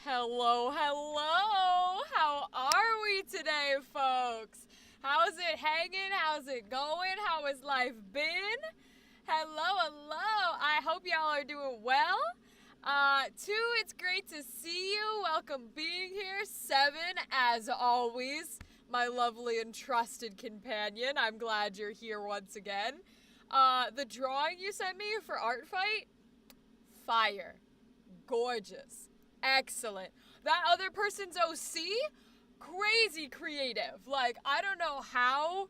Hello, hello! How are we today, folks? How's it hanging? How's it going? How has life been? Hello, hello! I hope y'all are doing well. Two, it's great to see you. Welcome being here. Seven, as always, my lovely and trusted companion. I'm glad you're here once again. The drawing you sent me for Artfight? Fire. Gorgeous. Excellent. That other person's OC? Crazy creative. Like, I don't know how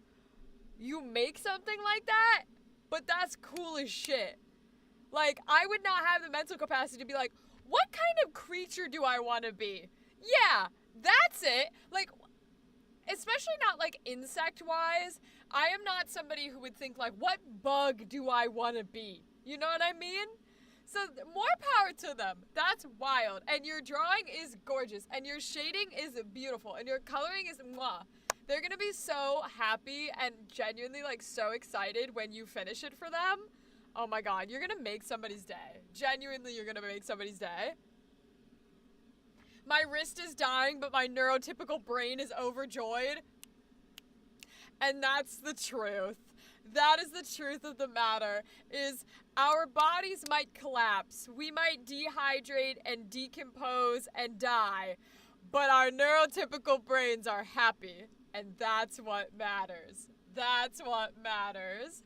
you make something like that, but that's cool as shit. Like, I would not have the mental capacity to be like, what kind of creature do I want to be? Yeah, that's it. Like, especially not like insect-wise. I am not somebody who would think like, what bug do I want to be? You know what I mean? So more power to them. That's wild. And your drawing is gorgeous. And your shading is beautiful. And your coloring is mwah. They're going to be so happy and genuinely like so excited when you finish it for them. Oh my god, you're going to make somebody's day. Genuinely, you're going to make somebody's day. My wrist is dying, but my neurotypical brain is overjoyed. And that's the truth. That is the truth of the matter, is our bodies might collapse. We might dehydrate and decompose and die, but our neurotypical brains are happy, and that's what matters. That's what matters.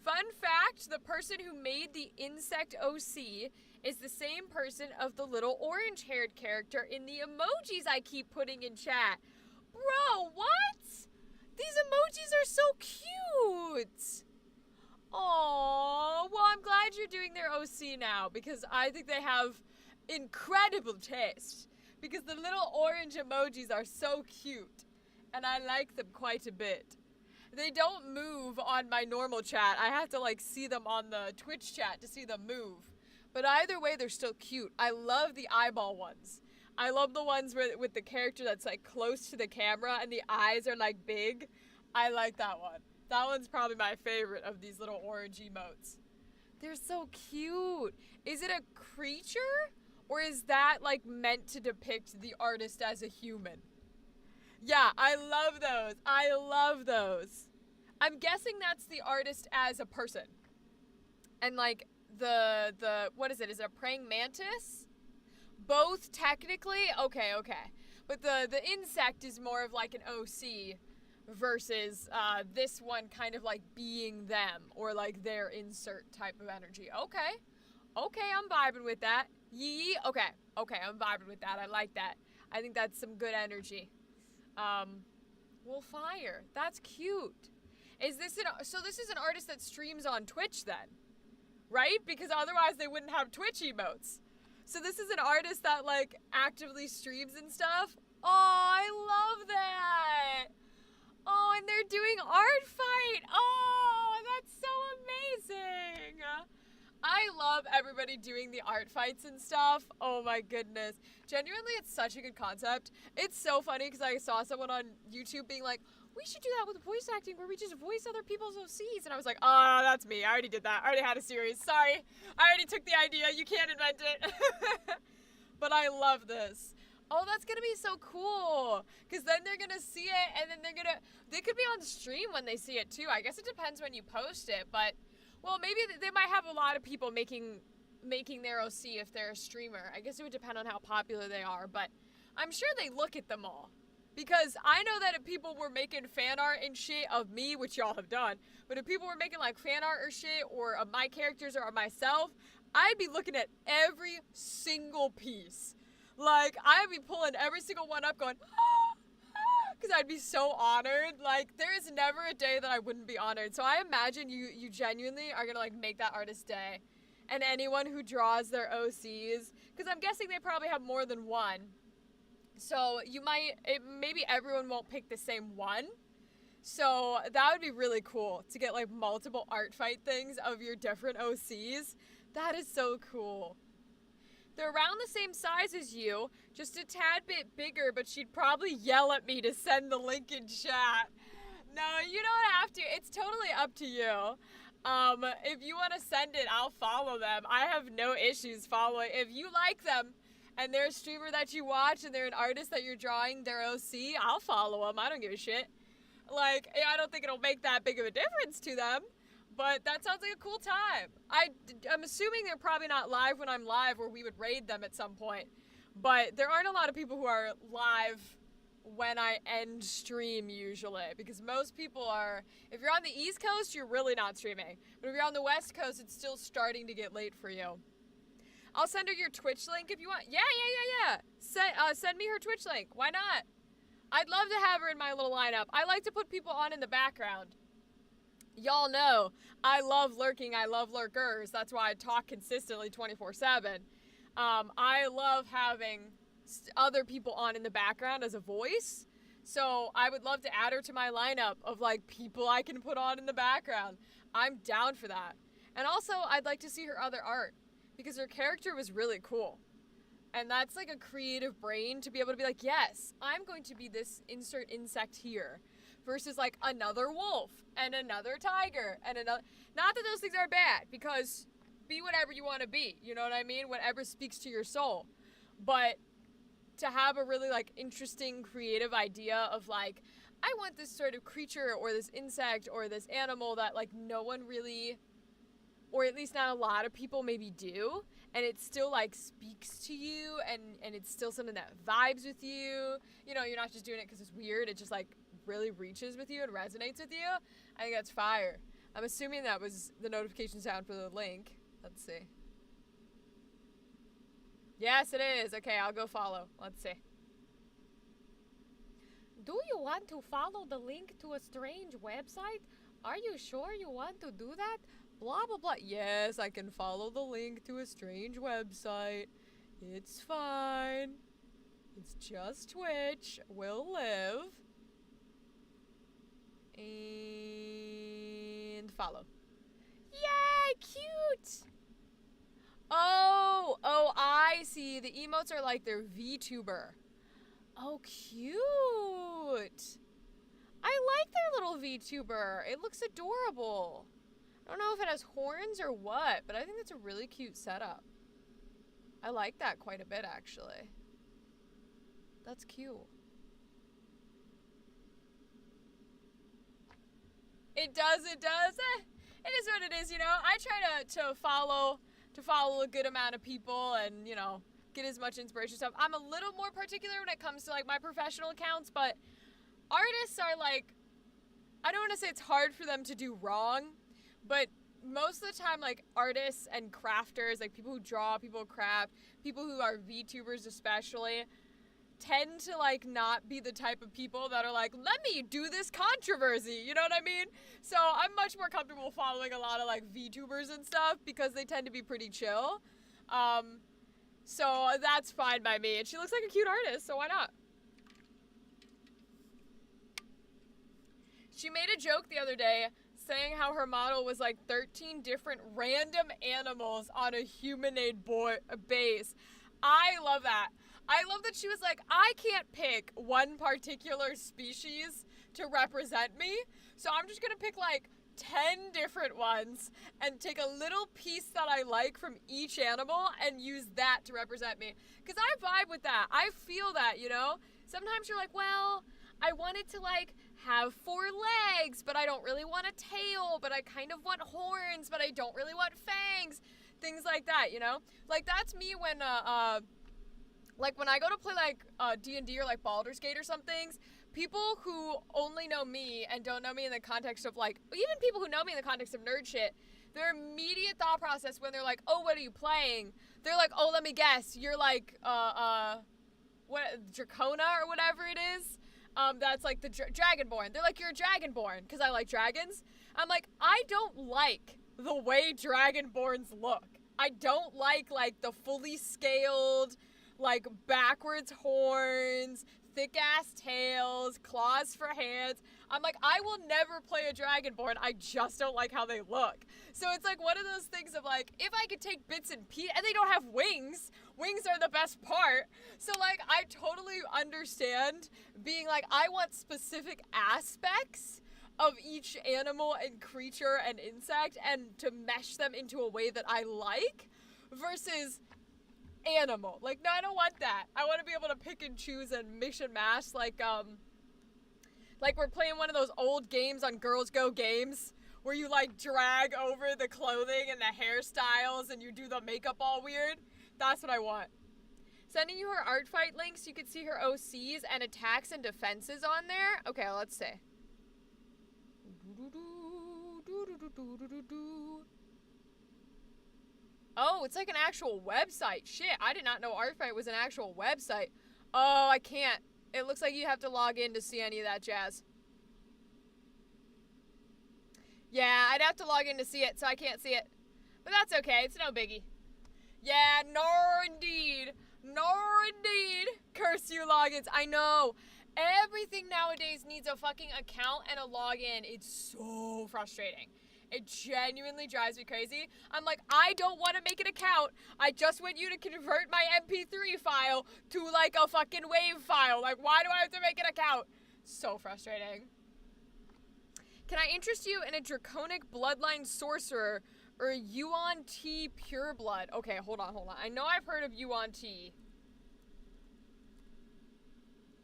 Fun fact, the person who made the insect OC is the same person of the little orange-haired character in the emojis I keep putting in chat. Bro, what? These emojis are so cute. Aww. Well, I'm glad you're doing their OC now because I think they have incredible taste. Because the little orange emojis are so cute. And I like them quite a bit. They don't move on my normal chat. I have to like see them on the Twitch chat to see them move. But either way, they're still cute. I love the eyeball ones. I love the ones with the character that's like close to the camera and the eyes are like big. I like that one. That one's probably my favorite of these little orange emotes. They're so cute. Is it a creature? Or is that like meant to depict the artist as a human? Yeah, I love those. I love those. I'm guessing that's the artist as a person. And like the what is it? Is it a praying mantis? Both technically? Okay. But the insect is more of like an OC versus this one kind of like being them or like their insert type of energy. Okay, I'm vibing with that. Yee. Okay, I'm vibing with that. I like that. I think that's some good energy. Well, fire. That's cute. So this is an artist that streams on Twitch then, right? Because otherwise they wouldn't have Twitch emotes. So this is an artist that, like, actively streams and stuff. Oh, I love that. Oh, and they're doing Artfight. Oh, that's so amazing. I love everybody doing the art fights and stuff. Oh my goodness. Genuinely, it's such a good concept. It's so funny because I saw someone on YouTube being like, we should do that with voice acting where we just voice other people's OCs. And I was like, oh, that's me. I already did that. I already had a series. Sorry. I already took the idea. You can't invent it. But I love this. Oh, that's going to be so cool. Because then they're going to see it and then they could be on stream when they see it too. I guess it depends when you post it. But, well, maybe they might have a lot of people making their OC if they're a streamer. I guess it would depend on how popular they are. But I'm sure they look at them all. Because I know that if people were making fan art and shit of me, which y'all have done, but if people were making like fan art or shit or of my characters or of myself, I'd be looking at every single piece. Like, I'd be pulling every single one up going, because I'd be so honored. Like, there is never a day that I wouldn't be honored. So I imagine you genuinely are going to like make that artist's day. And anyone who draws their OCs, because I'm guessing they probably have more than one. So maybe everyone won't pick the same one. So that would be really cool to get like multiple art fight things of your different OCs. That is so cool. They're around the same size as you, just a tad bit bigger, but she'd probably yell at me to send the link in chat. No, you don't have to. It's totally up to you. If you want to send it, I'll follow them. I have no issues following. If you like them, and they're a streamer that you watch, and they're an artist that you're drawing their OC, I'll follow them. I don't give a shit. Like, I don't think it'll make that big of a difference to them, but that sounds like a cool time. I'm assuming they're probably not live when I'm live, or we would raid them at some point, but there aren't a lot of people who are live when I end stream usually, because most people are, if you're on the East Coast, you're really not streaming, but if you're on the West Coast, it's still starting to get late for you. I'll send her your Twitch link if you want. Yeah. Send me her Twitch link. Why not? I'd love to have her in my little lineup. I like to put people on in the background. Y'all know, I love lurking. I love lurkers. That's why I talk consistently 24/7. I love having other people on in the background as a voice. So I would love to add her to my lineup of like people I can put on in the background. I'm down for that. And also, I'd like to see her other art because her character was really cool. And that's like a creative brain to be able to be like, yes, I'm going to be this insert insect here versus like another wolf and another tiger and another. Not that those things are bad, because be whatever you want to be. You know what I mean? Whatever speaks to your soul. But to have a really like interesting creative idea of like, I want this sort of creature or this insect or this animal that like no one really, or at least not a lot of people maybe do, and it still like speaks to you and it's still something that vibes with you. You know, you're not just doing it because it's weird, it just like really reaches with you and resonates with you. I think that's fire. I'm assuming that was the notification sound for the link. Let's see. Yes, it is. Okay, I'll go follow. Let's see. Do you want to follow the link to a strange website? Are you sure you want to do that? Blah, blah, blah. Yes, I can follow the link to a strange website. It's fine. It's just Twitch. We'll live. And follow. Yay, cute! Oh, I see. The emotes are like their VTuber. Oh, cute. I like their little VTuber. It looks adorable. I don't know if it has horns or what, but I think that's a really cute setup. I like that quite a bit, actually. That's cute. It does. It is what it is, you know? I try to follow a good amount of people and, you know, get as much inspiration stuff. I'm a little more particular when it comes to like my professional accounts, but artists are like, I don't want to say it's hard for them to do wrong, but most of the time like artists and crafters, like people who draw, people who craft, people who are VTubers especially, tend to like not be the type of people that are like, let me do this controversy, you know what I mean? So I'm much more comfortable following a lot of like VTubers and stuff because they tend to be pretty chill. So that's fine by me. And she looks like a cute artist, so why not? She made a joke the other day saying how her model was like 13 different random animals on a human-made base. I love that. I love that she was like, I can't pick one particular species to represent me, so I'm just gonna pick like 10 different ones and take a little piece that I like from each animal and use that to represent me. Because I vibe with that. I feel that, you know? Sometimes you're like, well, I want it to like have 4 legs, but I don't really want a tail, but I kind of want horns, but I don't really want fangs. Things like that, you know? Like that's me when, like when I go to play like D&D or like Baldur's Gate or some things, people who only know me and don't know me in the context of like, even people who know me in the context of nerd shit, their immediate thought process when they're like, oh, what are you playing? They're like, oh, let me guess, you're like, what, Dracona or whatever it is? That's like the Dragonborn. They're like, you're a Dragonborn, because I like dragons. I'm like, I don't like the way Dragonborns look. I don't like the fully scaled, like backwards horns, thick ass tails, claws for hands. I'm like, I will never play a Dragonborn. I just don't like how they look. So it's like one of those things of like, if I could take bits and pieces, and they don't have wings. Wings are the best part. So like, I totally understand being like, I want specific aspects of each animal and creature and insect and to mesh them into a way that I like versus animal. Like, no, I don't want that. I want to be able to pick and choose and mix and match like we're playing one of those old games on Girls Go Games where you like drag over the clothing and the hairstyles and you do the makeup all weird. That's what I want. Sending you her Artfight links, you can see her OCs and attacks and defenses on there. Okay, let's see. Oh, it's like an actual website. Shit, I did not know Artfight was an actual website. Oh, I can't. It looks like you have to log in to see any of that jazz. Yeah, I'd have to log in to see it, so I can't see it. But that's okay, it's no biggie. Yeah, nor indeed. Nor indeed. Curse you logins. I know. Everything nowadays needs a fucking account and a login. It's so frustrating. It genuinely drives me crazy. I'm like, I don't want to make an account. I just want you to convert my MP3 file to like a fucking WAV file. Like, why do I have to make an account? So frustrating. Can I interest you in a draconic bloodline sorcerer or Yuan Ti pureblood? Okay, hold on. I know I've heard of Yuan Ti.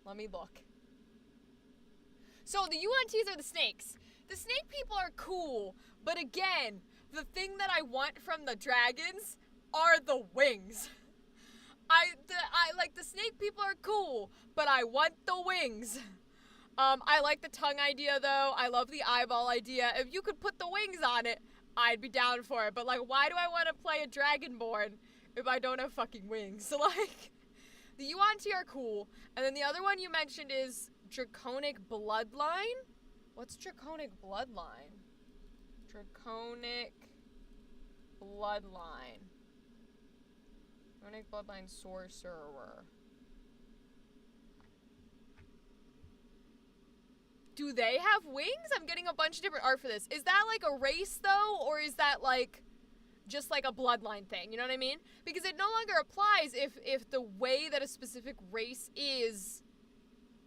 Let me look. So the Yuan Tis are the snakes. The snake people are cool, but again, the thing that I want from the dragons are the wings. I like the snake people are cool, but I want the wings. I like the tongue idea though. I love the eyeball idea. If you could put the wings on it, I'd be down for it. But like, why do I want to play a Dragonborn if I don't have fucking wings? So like, the Yuan Ti are cool. And then the other one you mentioned is Draconic Bloodline? What's Draconic Bloodline? Draconic Bloodline. Draconic Bloodline Sorcerer. Do they have wings? I'm getting a bunch of different art for this. Is that like a race though? Or is that like just like a bloodline thing? You know what I mean? Because it no longer applies if the way that a specific race is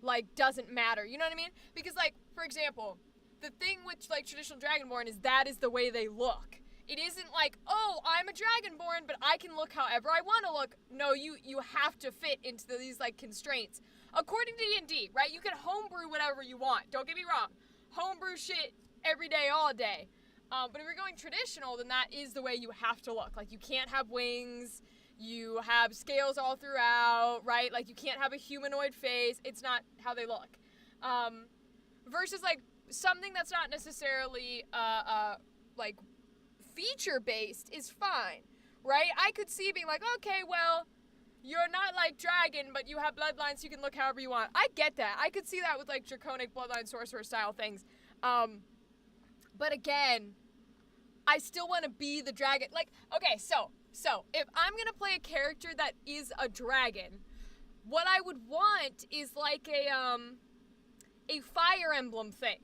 like doesn't matter. You know what I mean? Because like, for example, the thing with like traditional Dragonborn is that is the way they look. It isn't like, oh, I'm a Dragonborn, but I can look however I want to look. No, you have to fit into these like constraints. According to D&D, right? You can homebrew whatever you want. Don't get me wrong. Homebrew shit every day, all day. But if you're going traditional, then that is the way you have to look. Like, you can't have wings. You have scales all throughout, right? Like, you can't have a humanoid face. It's not how they look. Versus, like, something that's not necessarily, like, feature-based is fine, right? I could see being like, okay, well, you're not like dragon, but you have bloodlines, so you can look however you want. I get that. I could see that with, like, draconic bloodline sorcerer style things. But again, I still want to be the dragon. Like, okay, so if I'm going to play a character that is a dragon, what I would want is like a Fire Emblem thing,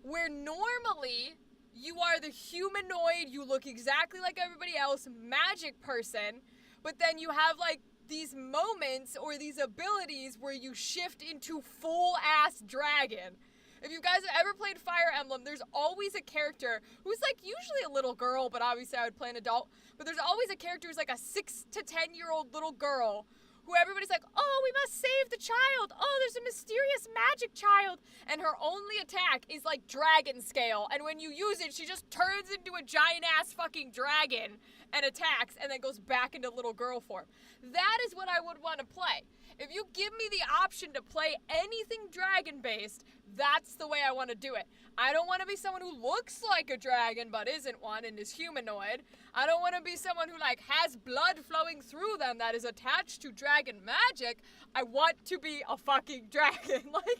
where normally you are the humanoid, you look exactly like everybody else, magic person, but then you have like these moments or these abilities where you shift into full-ass dragon. If you guys have ever played Fire Emblem, there's always a character who's like usually a little girl, but obviously I would play an adult, but there's always a character who's like a 6 to 10-year-old little girl who everybody's like, oh, we must save the child. Oh, there's a mysterious magic child. And her only attack is like dragon scale. And when you use it, she just turns into a giant-ass fucking dragon and attacks and then goes back into little girl form. That is what I would want to play. If you give me the option to play anything dragon-based, that's the way I want to do it. I don't want to be someone who looks like a dragon but isn't one and is humanoid. I don't want to be someone who like has blood flowing through them that is attached to dragon magic. I want to be a fucking dragon. Like,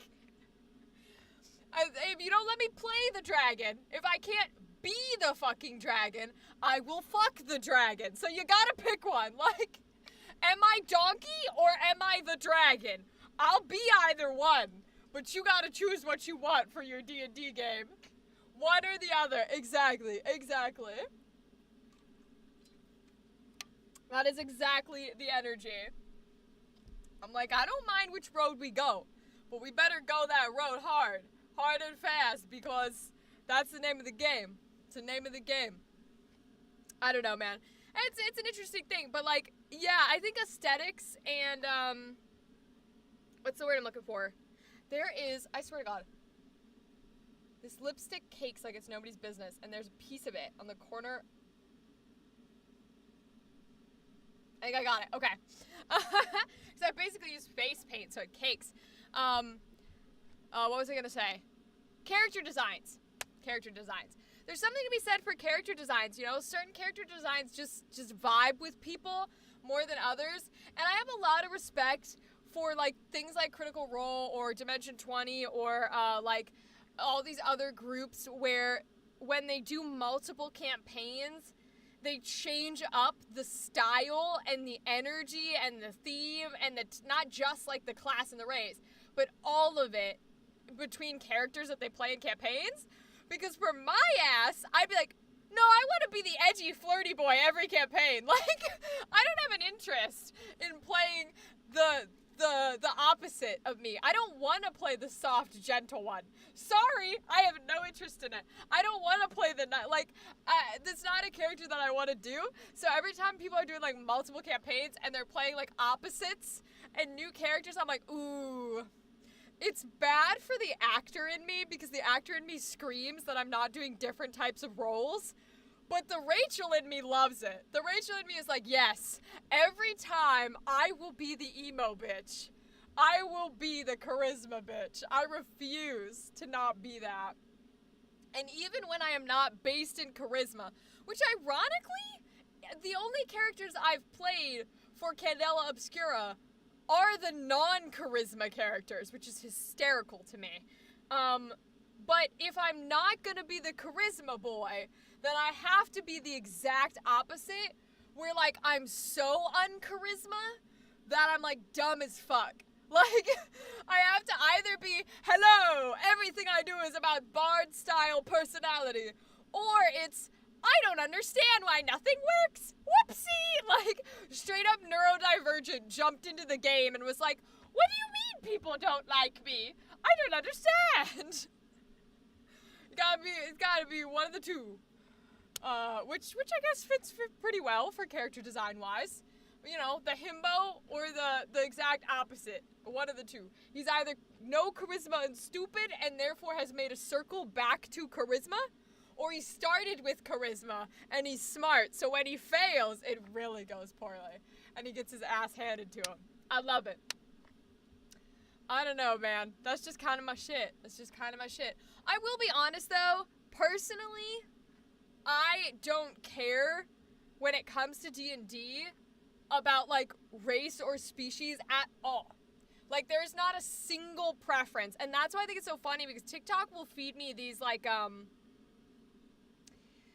if you don't let me play the dragon, if I can't be the fucking dragon, I will fuck the dragon. So you gotta pick one. Like, am I donkey or am I the dragon? I'll be either one, but you gotta choose what you want for your D&D game. One or the other. Exactly. That is exactly the energy. I'm like, I don't mind which road we go, but we better go that road hard and fast, because that's the name of the game. It's the name of the game. I don't know, man. It's an interesting thing, but like, yeah, I think aesthetics and, what's the word I'm looking for? There is, I swear to God, this lipstick cakes like it's nobody's business, and there's a piece of it on the corner. I think I got it, okay. So I basically use face paint, so it cakes. What was I gonna say? Character designs. There's something to be said for character designs, you know? Certain character designs just vibe with people more than others. And I have a lot of respect for, like, things like Critical Role or Dimension 20 or, like, all these other groups where when they do multiple campaigns, they change up the style and the energy and the theme and not just, like, the class and the race, but all of it between characters that they play in campaigns. Because for my ass, I'd be like, no, I want to be the edgy, flirty boy every campaign. Like, I don't have an interest in playing the opposite of me. I don't want to play the soft, gentle one. Sorry, I have no interest in it. I don't want to play that's not a character that I want to do. So every time people are doing, like, multiple campaigns and they're playing, like, opposites and new characters, I'm like, ooh. It's bad for the actor in me because the actor in me screams that I'm not doing different types of roles. But the Rachel in me loves it. The Rachel in me is like, yes, every time I will be the emo bitch. I will be the charisma bitch. I refuse to not be that. And even when I am not based in charisma, which ironically, the only characters I've played for Candela Obscura are the non-charisma characters, which is hysterical to me. But if I'm not gonna be the charisma boy, then I have to be the exact opposite, where, like, I'm so uncharisma that I'm, like, dumb as fuck. Like, I have to either be, hello, everything I do is about bard-style personality, or it's, I don't understand why nothing works. Whoopsie! Like, straight up neurodivergent jumped into the game and was like, what do you mean people don't like me? I don't understand. It's gotta be one of the two. Which I guess fits pretty well for character design-wise. You know, the himbo or the exact opposite. One of the two. He's either no charisma and stupid and therefore has made a circle back to charisma, or he started with charisma and he's smart, so when he fails, it really goes poorly. And he gets his ass handed to him. I love it. I don't know, man. That's just kind of my shit. I will be honest, though. Personally, I don't care when it comes to D&D about, like, race or species at all. Like, there's not a single preference. And that's why I think it's so funny, because TikTok will feed me these, like,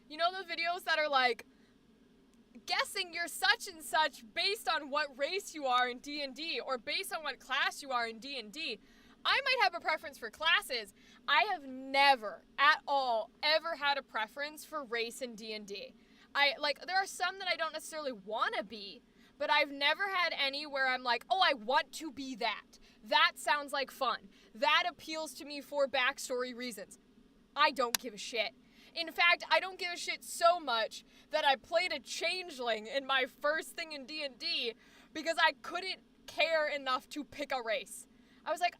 you know the videos that are, like, guessing you're such and such based on what race you are in D&D, or based on what class you are in D&D. I might have a preference for classes. I have never, at all, ever had a preference for race in D&D. There are some that I don't necessarily want to be, but I've never had any where I'm like, oh, I want to be that. That sounds like fun. That appeals to me for backstory reasons. I don't give a shit. In fact, I don't give a shit so much that I played a changeling in my first thing in D&D because I couldn't care enough to pick a race. I was like,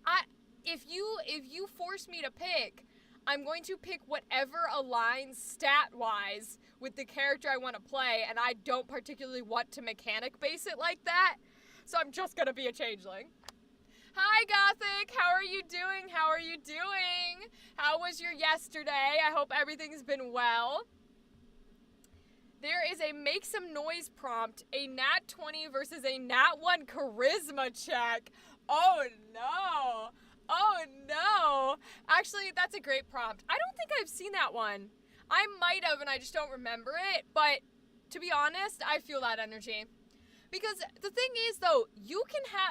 if you force me to pick, I'm going to pick whatever aligns stat-wise with the character I want to play, and I don't particularly want to mechanic base it like that, so I'm just going to be a changeling. Hi, Gothic! How are you doing? How was your yesterday? I hope everything's been well. There is a make some noise prompt, a nat 20 versus a nat 1 charisma check. Oh no! Actually, that's a great prompt. I don't think I've seen that one. I might have and I just don't remember it, but to be honest, I feel that energy. Because the thing is, though,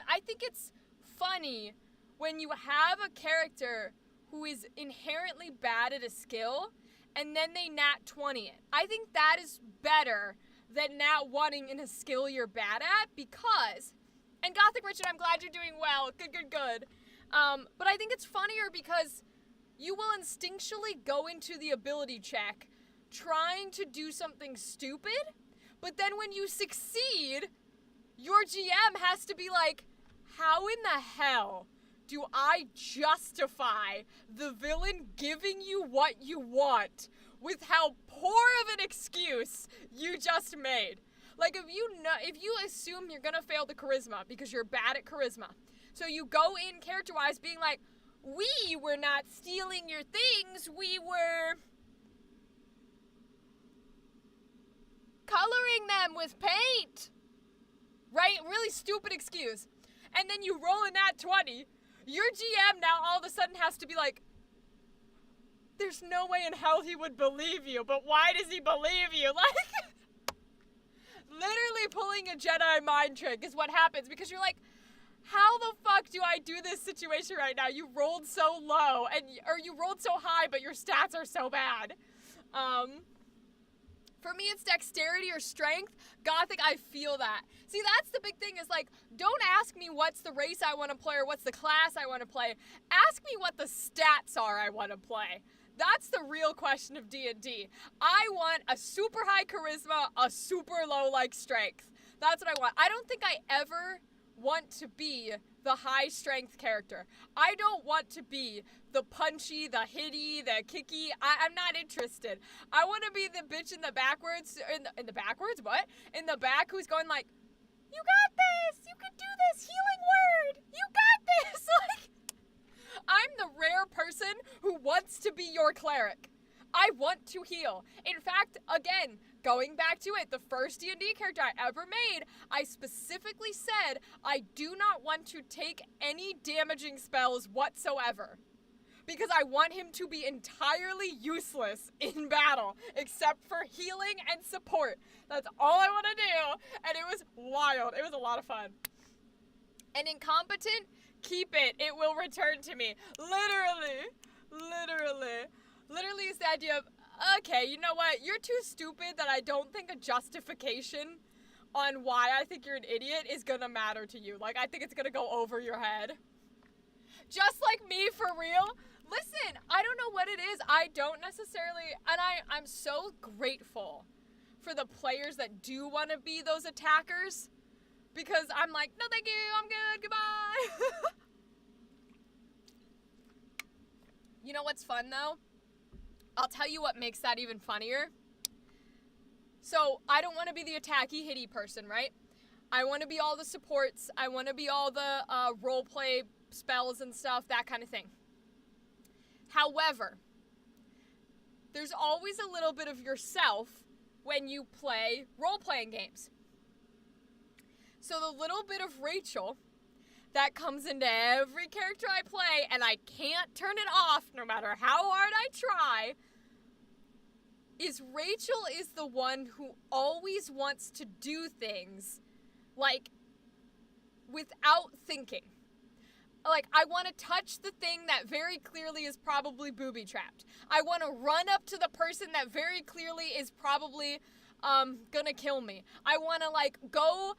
I think it's funny when you have a character who is inherently bad at a skill and then they nat 20 it. I think that is better than nat 1ing in a skill you're bad at because, and Gothic Richard, I'm glad you're doing well. Good. But I think it's funnier because you will instinctually go into the ability check trying to do something stupid, but then when you succeed, your GM has to be like, how in the hell do I justify the villain giving you what you want with how poor of an excuse you just made? Like, if you assume you're gonna fail the charisma because you're bad at charisma, so you go in character-wise being like, we were not stealing your things, we were coloring them with paint. Right? Really stupid excuse. And then you roll a nat 20. Your GM now all of a sudden has to be like, there's no way in hell he would believe you, but why does he believe you? Like, literally pulling a Jedi mind trick is what happens because you're like, how the fuck do I do this situation right now. You rolled so low, or you rolled so high, but your stats are so bad. For me, it's dexterity or strength. Gothic, I feel that. See, that's the big thing is, like, don't ask me what's the race I want to play or what's the class I want to play. Ask me what the stats are I want to play. That's the real question of D&D. I want a super high charisma, a super low, like, strength. That's what I want. I don't think I ever want to be the high strength character. I don't want to be the punchy, the hitty, the kicky. I'm not interested. I want to be the bitch in the backwards, in the backwards, what? In the back who's going like, you got this, you can do this, healing word, you got this. Like, I'm the rare person who wants to be your cleric. I want to heal. In fact, again, going back to it, the first D&D character I ever made, I specifically said I do not want to take any damaging spells whatsoever. Because I want him to be entirely useless in battle, except for healing and support. That's all I want to do, and it was wild. It was a lot of fun. And incompetent, keep it. It will return to me. Literally is the idea of, okay, you know what? You're too stupid that I don't think a justification on why I think you're an idiot is gonna matter to you. Like, I think it's gonna go over your head. Just like me, for real. Listen, I don't know what it is. I don't necessarily, and I'm so grateful for the players that do want to be those attackers, because I'm like, no thank you, I'm good, goodbye. You know what's fun though? I'll tell you what makes that even funnier. So, I don't want to be the attacky, hitty person, right? I want to be all the supports. I want to be all the roleplay spells and stuff, that kind of thing. However, there's always a little bit of yourself when you play role-playing games. So the little bit of Rachel that comes into every character I play, and I can't turn it off no matter how hard I try, is Rachel is the one who always wants to do things, like, without thinking. Like, I want to touch the thing that very clearly is probably booby-trapped. I want to run up to the person that very clearly is probably gonna kill me. I want to, like, go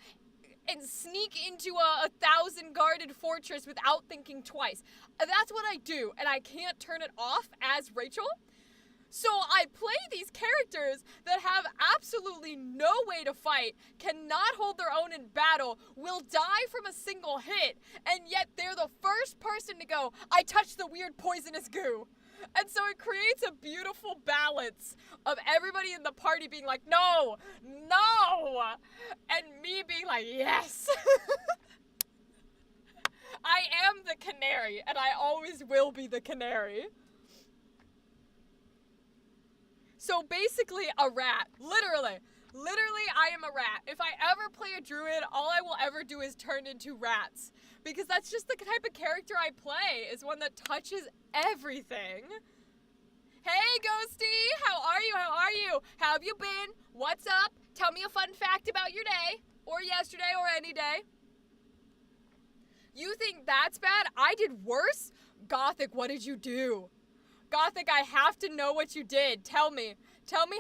and sneak into a 1,000-guarded fortress without thinking twice. That's what I do, and I can't turn it off as Rachel. So I play these characters that have absolutely no way to fight, cannot hold their own in battle, will die from a single hit, and yet they're the first person to go, I touched the weird poisonous goo. And so it creates a beautiful balance of everybody in the party being like, no, and me being like, yes. I am the canary, and I always will be the canary. So basically a rat, literally, I am a rat. If I ever play a druid, all I will ever do is turn into rats. Because that's just the type of character I play, is one that touches everything. Hey, Ghosty, how are you? How have you been? What's up? Tell me a fun fact about your day, or yesterday, or any day. You think that's bad? I did worse? Gothic, what did you do? Gothic, I have to know what you did. Tell me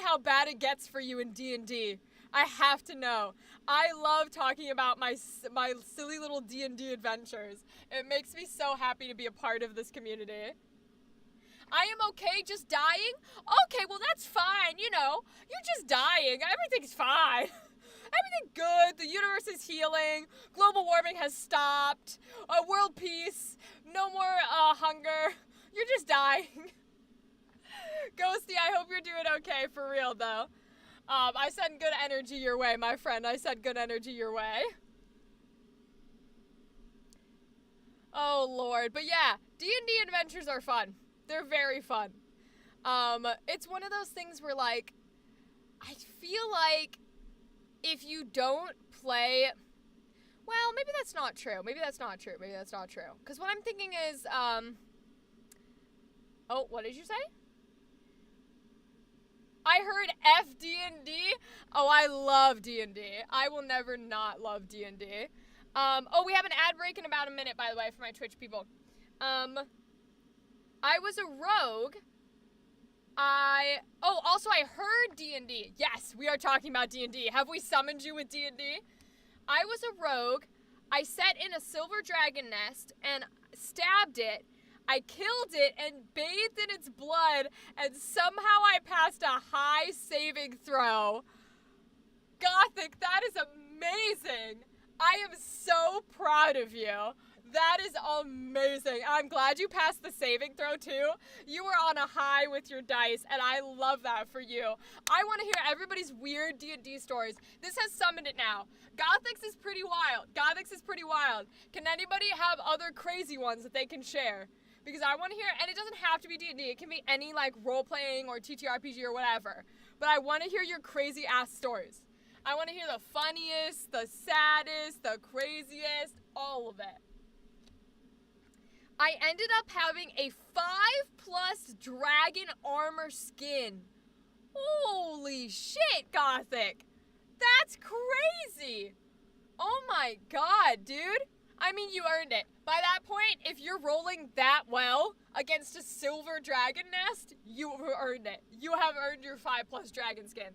how bad it gets for you in D&D. I have to know. I love talking about my silly little D&D adventures. It makes me so happy to be a part of this community. I am okay just dying? Okay, well that's fine, you know. You're just dying. Everything's fine. Everything good. The universe is healing. Global warming has stopped. World peace. No more hunger. You're just dying. Ghosty, I hope you're doing okay, for real, though. I send good energy your way, my friend. I send good energy your way. Oh, Lord. But yeah, D&D adventures are fun. They're very fun. It's one of those things where, like, I feel like if you don't play... Well, maybe that's not true. Because what I'm thinking is, Oh, what did you say? I heard FD&D. Oh, I love D&D. I will never not love D&D. Oh, we have an ad break in about a minute, by the way, for my Twitch people. I was a rogue. Also I heard D&D. Yes, we are talking about D&D. Have we summoned you with D&D? I was a rogue. I sat in a silver dragon nest and stabbed it. I killed it and bathed in its blood, and somehow I passed a high saving throw. Gothic, that is amazing. I am so proud of you. That is amazing. I'm glad you passed the saving throw too. You were on a high with your dice, and I love that for you. I want to hear everybody's weird D&D stories. This has summoned it now. Gothic's is pretty wild. Gothic's is pretty wild. Can anybody have other crazy ones that they can share? Because I want to hear, and it doesn't have to be D&D. It can be any like role-playing or TTRPG or whatever. But I want to hear your crazy-ass stories. I want to hear the funniest, the saddest, the craziest, all of it. I ended up having a 5+ dragon armor skin. Holy shit, Gothic. That's crazy. Oh my god, dude. I mean, you earned it. By that point, if you're rolling that well against a silver dragon nest, you have earned it. You have earned your 5+ dragon skin.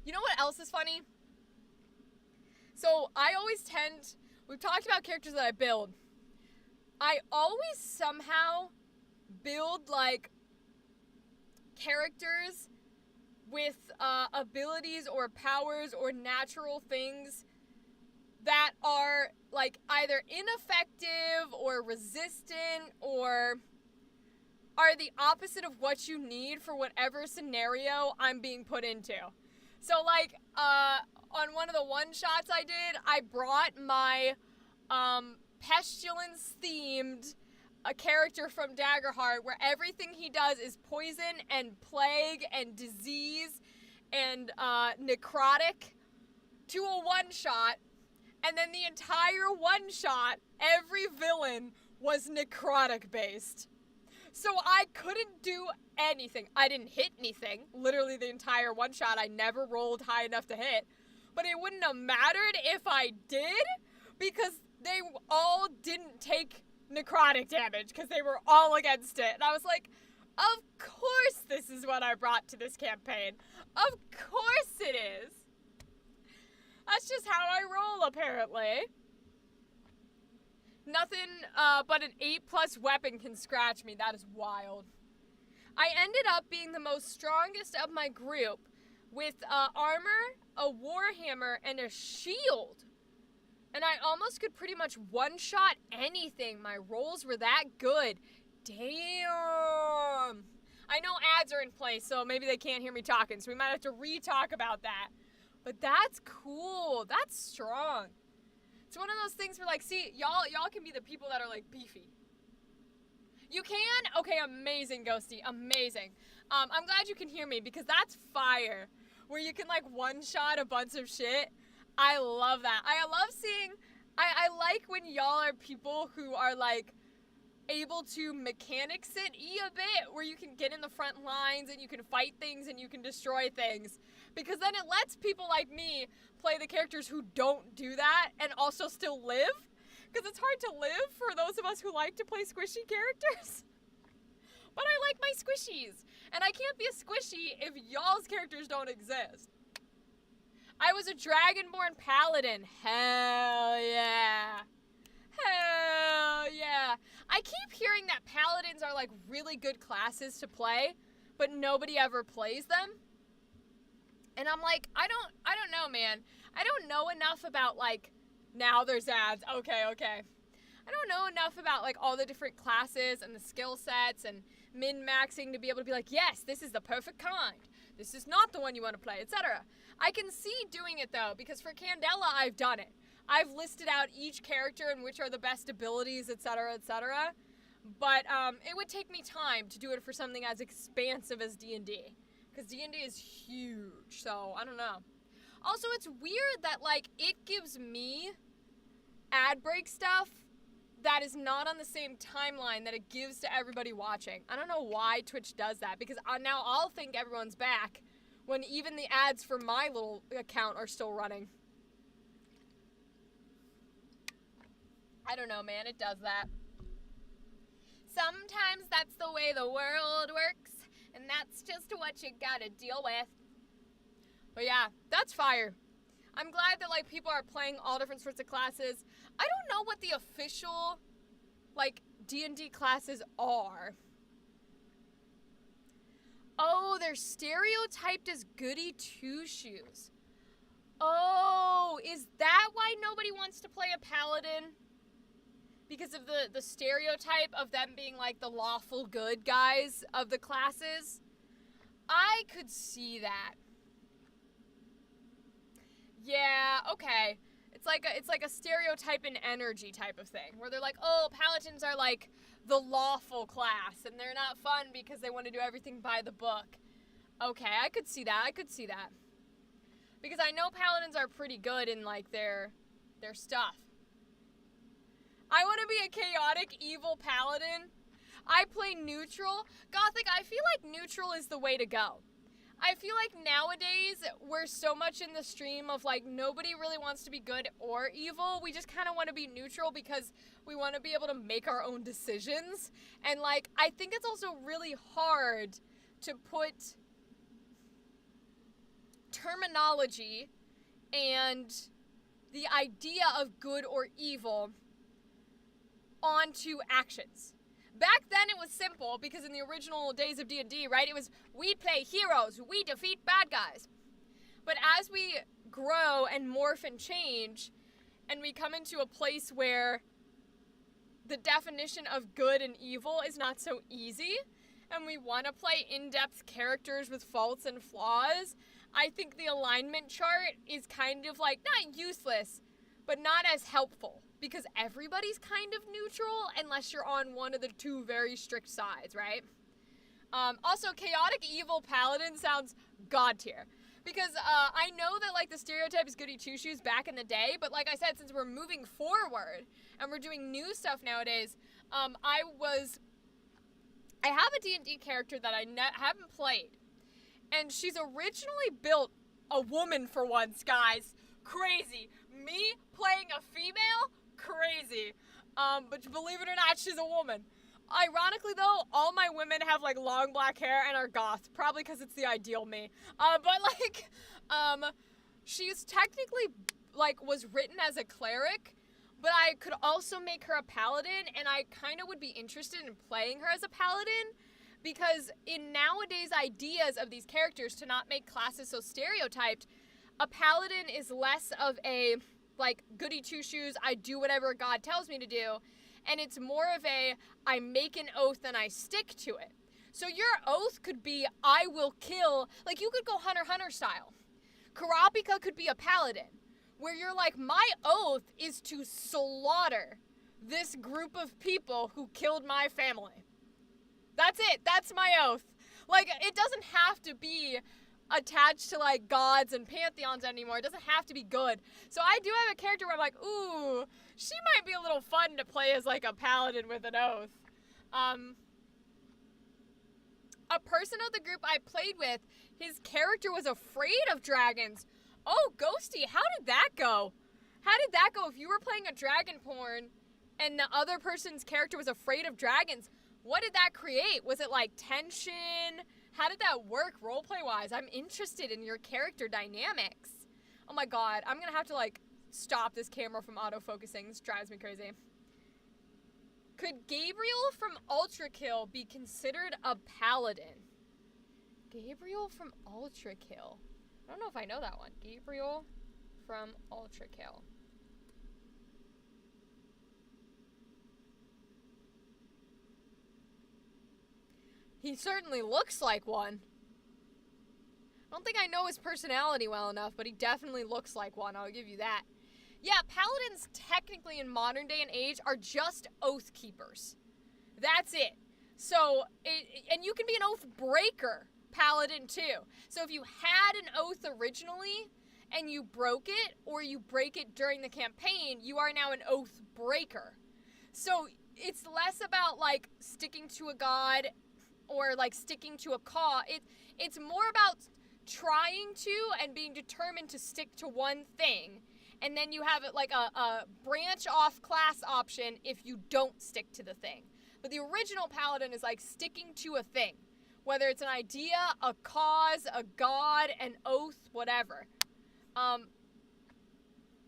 You know what else is funny? So I always we've talked about characters that I build. I always somehow build like characters with abilities or powers or natural things that are like either ineffective or resistant or are the opposite of what you need for whatever scenario I'm being put into. So like, on one of the one-shots I did, I brought my, Pestilence themed a character from Daggerheart where everything he does is poison and plague and disease and, necrotic to a one-shot. And then the entire one-shot, every villain was necrotic-based. So I couldn't do anything. I didn't hit anything. Literally the entire one-shot, I never rolled high enough to hit. But it wouldn't have mattered if I did, because they all didn't take necrotic damage, because they were all against it. And I was like, of course this is what I brought to this campaign. Of course it is. That's just how I roll, apparently. Nothing but an 8+ weapon can scratch me. That is wild. I ended up being the most strongest of my group with armor, a warhammer, and a shield. And I almost could pretty much one-shot anything. My rolls were that good. Damn. I know ads are in place, so maybe they can't hear me talking, so we might have to re-talk about that. But that's cool. That's strong. It's one of those things where, like, see, y'all can be the people that are, like, beefy. You can? Okay, amazing, Ghosty. Amazing. I'm glad you can hear me, because that's fire. Where you can, like, one-shot a bunch of shit. I love that. I love seeing... I like when y'all are people who are, like, able to mechanics it a bit, where you can get in the front lines and you can fight things and you can destroy things. Because then it lets people like me play the characters who don't do that and also still live. Because it's hard to live for those of us who like to play squishy characters. But I like my squishies. And I can't be a squishy if y'all's characters don't exist. I was a Dragonborn Paladin. Hell yeah. Hell yeah. I keep hearing that Paladins are like really good classes to play, but nobody ever plays them. And I'm like, I don't know, man. I don't know enough about, like, now there's ads. Okay. I don't know enough about, like, all the different classes and the skill sets and min-maxing to be able to be like, yes, this is the perfect kind. This is not the one you want to play, etc. I can see doing it, though, because for Candela, I've done it. I've listed out each character and which are the best abilities, etc., etc. But it would take me time to do it for something as expansive as D&D. Because D&D is huge, so I don't know. Also, it's weird that, like, it gives me ad break stuff that is not on the same timeline that it gives to everybody watching. I don't know why Twitch does that, because now I'll think everyone's back when even the ads for my little account are still running. I don't know, man. It does that. Sometimes that's the way the world works, and that's just what you gotta deal with. But yeah, that's fire. I'm glad that, like, people are playing all different sorts of classes. I don't know what the official, like, D&D classes are. Oh, they're stereotyped as goody two-shoes. Oh, is that why nobody wants to play a paladin? Because of the stereotype of them being, like, the lawful good guys of the classes? I could see that. Yeah, okay. It's like a stereotype in energy type of thing, where they're like, oh, paladins are like the lawful class, and they're not fun because they want to do everything by the book. Okay, I could see that. Because I know paladins are pretty good in, like, their stuff. I want to be a chaotic, evil paladin. I play neutral. Gothic, I feel like neutral is the way to go. I feel like nowadays we're so much in the stream of, like, nobody really wants to be good or evil. We just kind of want to be neutral because we want to be able to make our own decisions. And, like, I think it's also really hard to put terminology and the idea of good or evil onto actions. Back then it was simple because in the original days of D&D, right, it was we play heroes, we defeat bad guys. But as we grow and morph and change, and we come into a place where the definition of good and evil is not so easy, and we want to play in-depth characters with faults and flaws, I think the alignment chart is kind of, like, not useless, but not as helpful. Because everybody's kind of neutral unless you're on one of the two very strict sides, right? Also, chaotic evil paladin sounds god tier. Because I know that, like, the stereotype is goody two-shoes back in the day, but like I said, since we're moving forward and we're doing new stuff nowadays, I have a D&D character that I haven't played. And she's originally built a woman for once, guys. Crazy. Me playing a female? Crazy. But believe it or not, she's a woman. Ironically, though, all my women have, like, long black hair and are goth. Probably because it's the ideal me. But, like, she's technically, like, was written as a cleric, but I could also make her a paladin, and I kind of would be interested in playing her as a paladin, because in nowadays ideas of these characters, to not make classes so stereotyped, a paladin is less of a, like, goody two-shoes, I do whatever God tells me to do, and it's more of a, I make an oath and I stick to it. So your oath could be, I will kill, like, you could go Hunter x Hunter style. Karapika could be a paladin, where you're like, my oath is to slaughter this group of people who killed my family. That's it, that's my oath. Like, it doesn't have to be attached to, like, gods and pantheons anymore. It doesn't have to be good. So I do have a character where I'm like, ooh, she might be a little fun to play as, like, a paladin with an oath. A person of the group I played with, his character was afraid of dragons. Oh, Ghosty, how did that go? How did that go? If you were playing a Dragonborn and the other person's character was afraid of dragons, what did that create? Was it, like, tension? How did that work roleplay-wise? I'm interested in your character dynamics. Oh my god, I'm gonna have to, like, stop this camera from autofocusing. This drives me crazy. Could Gabriel from Ultra Kill be considered a paladin? Gabriel from Ultra Kill. I don't know if I know that one. Gabriel from Ultra Kill. He certainly looks like one. I don't think I know his personality well enough, but he definitely looks like one, I'll give you that. Yeah, paladins technically in modern day and age are just oath keepers. That's it. So, and you can be an oath breaker paladin too. So if you had an oath originally and you broke it, or you break it during the campaign, you are now an oath breaker. So it's less about, like, sticking to a god or, like, sticking to a cause. It's more about trying to and being determined to stick to one thing and then you have like a branch off class option if you don't stick to the thing. But the original Paladin is like sticking to a thing. Whether it's an idea, a cause, a god, an oath, whatever.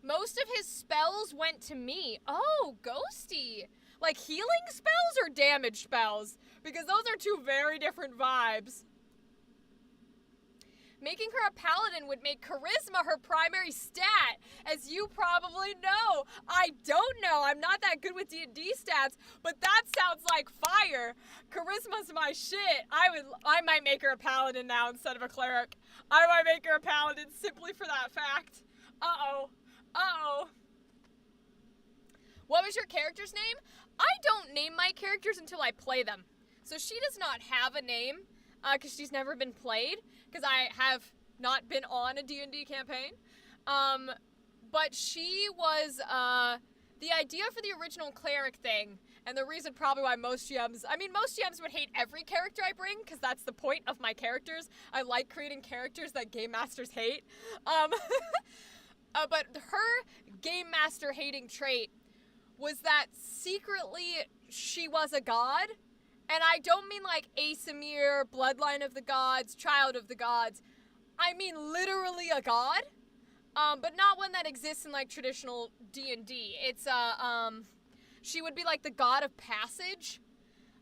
Most of his spells went to me. Oh, ghosty. Like healing spells or damage spells? Because those are two very different vibes. Making her a paladin would make charisma her primary stat, as you probably know. I don't know. I'm not that good with D&D stats, but that sounds like fire. Charisma's my shit. I might make her a paladin now instead of a cleric. I might make her a paladin simply for that fact. Uh-oh. Uh-oh. What was your character's name? I don't name my characters until I play them. So she does not have a name, because she's never been played, because I have not been on a D&D campaign. But she was, the idea for the original cleric thing, and the reason probably why most GMs would hate every character I bring, because that's the point of my characters. I like creating characters that game masters hate. But her game master hating trait was that secretly she was a god. And I don't mean like Asimir, bloodline of the gods, child of the gods. I mean literally a god, but not one that exists in like traditional D&D. It's she would be like the god of passage,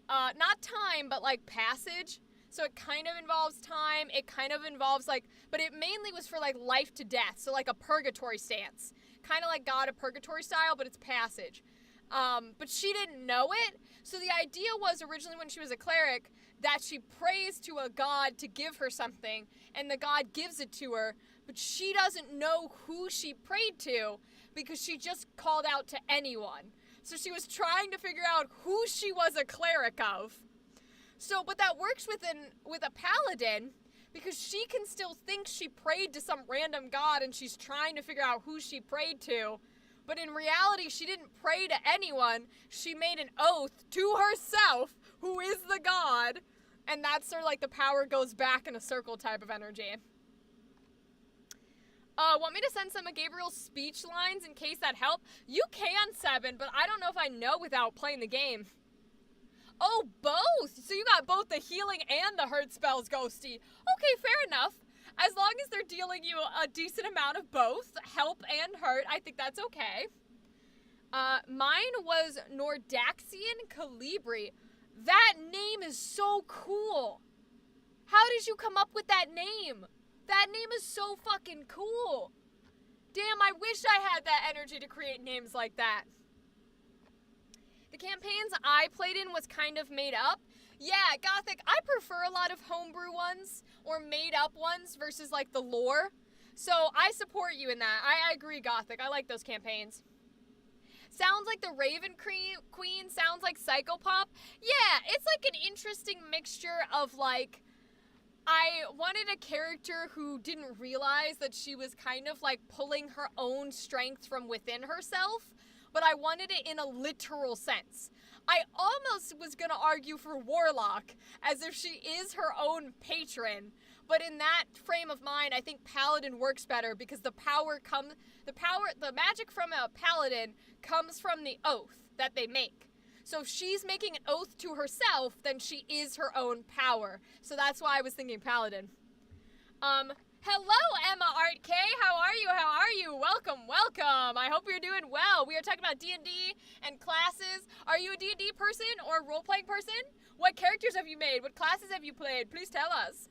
not time, but like passage. So it kind of involves time. It kind of involves like, but it mainly was for like life to death. So like a purgatory stance, kind of like God of Purgatory style, but it's passage. But she didn't know it. So the idea was originally when she was a cleric that she prays to a god to give her something, and the god gives it to her, but she doesn't know who she prayed to because she just called out to anyone. So she was trying to figure out who she was a cleric of. So, but that works with a paladin because she can still think she prayed to some random god and she's trying to figure out who she prayed to. But in reality, she didn't pray to anyone. She made an oath to herself, who is the god. And that's sort of like the power goes back in a circle type of energy. Want me to send some of Gabriel's speech lines in case that help? You can, Seven, but I don't know if I know without playing the game. Oh, both! So you got both the healing and the hurt spells, Ghosty. Okay, fair enough. As long as they're dealing you a decent amount of both, help and hurt, I think that's okay. Mine was Nordaxian Calibri. That name is so cool. How did you come up with that name? That name is so fucking cool. Damn, I wish I had that energy to create names like that. The campaigns I played in was kind of made up. Yeah, Gothic, I prefer a lot of homebrew ones or made up ones versus like the lore. So I support you in that. I agree, Gothic. I like those campaigns. Sounds like the Raven Queen. Sounds like Psychopop. Yeah, it's like an interesting mixture of like, I wanted a character who didn't realize that she was kind of like pulling her own strength from within herself, but I wanted it in a literal sense. I almost was going to argue for Warlock, as if she is her own patron, but in that frame of mind, I think Paladin works better because the magic from a Paladin comes from the oath that they make. So if she's making an oath to herself, then she is her own power. So that's why I was thinking Paladin. Hello, Emma Art K. How are you? How are you? Welcome, welcome. I hope you're doing well. We are talking about D&D and classes. Are you a D&D person or a role-playing person? What characters have you made? What classes have you played? Please tell us.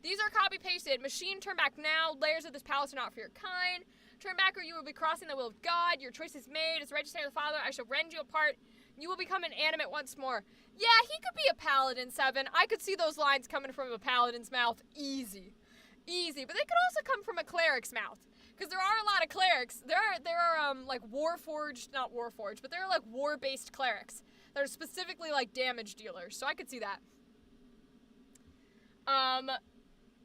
These are copy-pasted. Machine, turn back now. Layers of this palace are not for your kind. Turn back or you will be crossing the will of God. Your choice is made. As registered with the Father, I shall rend you apart. You will become inanimate once more. Yeah, he could be a paladin, Seven. I could see those lines coming from a paladin's mouth. Easy. Easy. But they could also come from a cleric's mouth. Because there are a lot of clerics. There are like Warforged, not Warforged, but there are like war-based clerics that are specifically like damage dealers. So I could see that.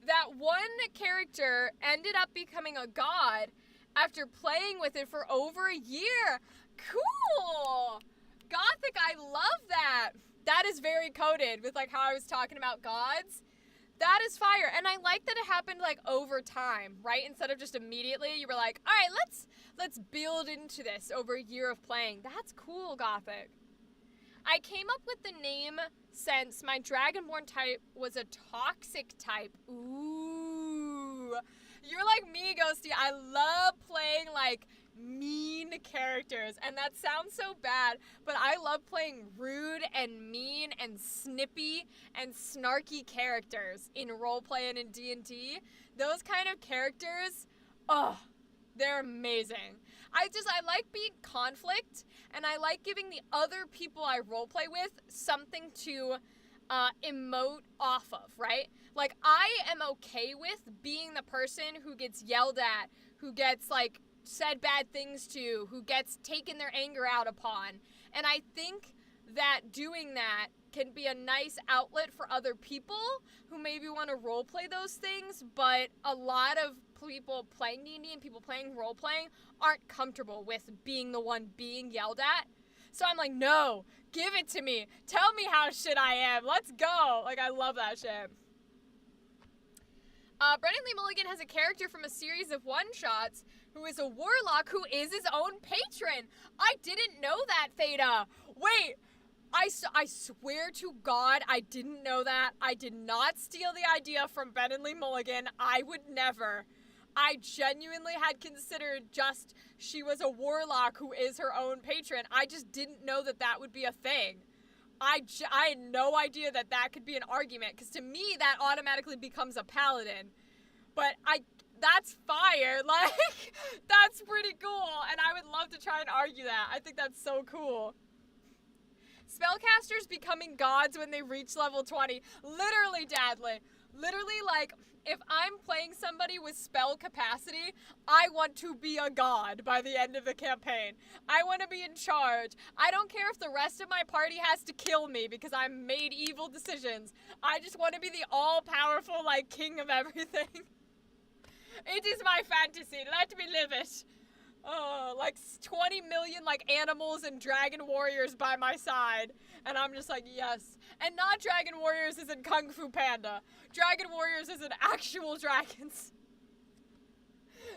That one character ended up becoming a god after playing with it for over a year. Cool! Gothic, I love that. That is very coded with like how I was talking about gods. That is fire. And I like that it happened, like, over time, right? Instead of just immediately, you were like, all right, let's build into this over a year of playing. That's cool, Gothic. I came up with the name since my Dragonborn type was a toxic type. Ooh. You're like me, Ghosty. I love playing, like, mean characters. And that sounds so bad, but I love playing rude and mean and snippy and snarky characters in roleplay and in D&D. Those kind of characters, oh, they're amazing. I like being conflict, and I like giving the other people I roleplay with something to emote off of, right? Like, I am okay with being the person who gets yelled at, who gets, like, said bad things to, who gets taken their anger out upon. And I think that doing that can be a nice outlet for other people who maybe want to roleplay those things, but a lot of people playing D&D and people playing role-playing aren't comfortable with being the one being yelled at. So I'm like, no, give it to me. Tell me how shit I am. Let's go. Like, I love that shit. Brennan Lee Mulligan has a character from a series of one-shots who is a warlock who is his own patron. I didn't know that, Theta. Wait, I swear to God, I didn't know that. I did not steal the idea from Brennan Lee Mulligan. I would never. I genuinely had considered just she was a warlock who is her own patron. I just didn't know that that would be a thing. I had no idea that that could be an argument, because to me that automatically becomes a paladin. But that's fire. Like, that's pretty cool, and I would love to try and argue that. I think that's so cool. Spellcasters becoming gods when they reach level 20. Literally, Dadley. Literally, like, if I'm playing somebody with spell capacity, I want to be a god by the end of the campaign. I want to be in charge. I don't care if the rest of my party has to kill me because I made evil decisions. I just want to be the all-powerful, like, king of everything. It is my fantasy. Let me live it. Like 20 million, like, animals and dragon warriors by my side. And I'm just like, yes. And not dragon warriors as in Kung Fu Panda. Dragon warriors as in actual dragons.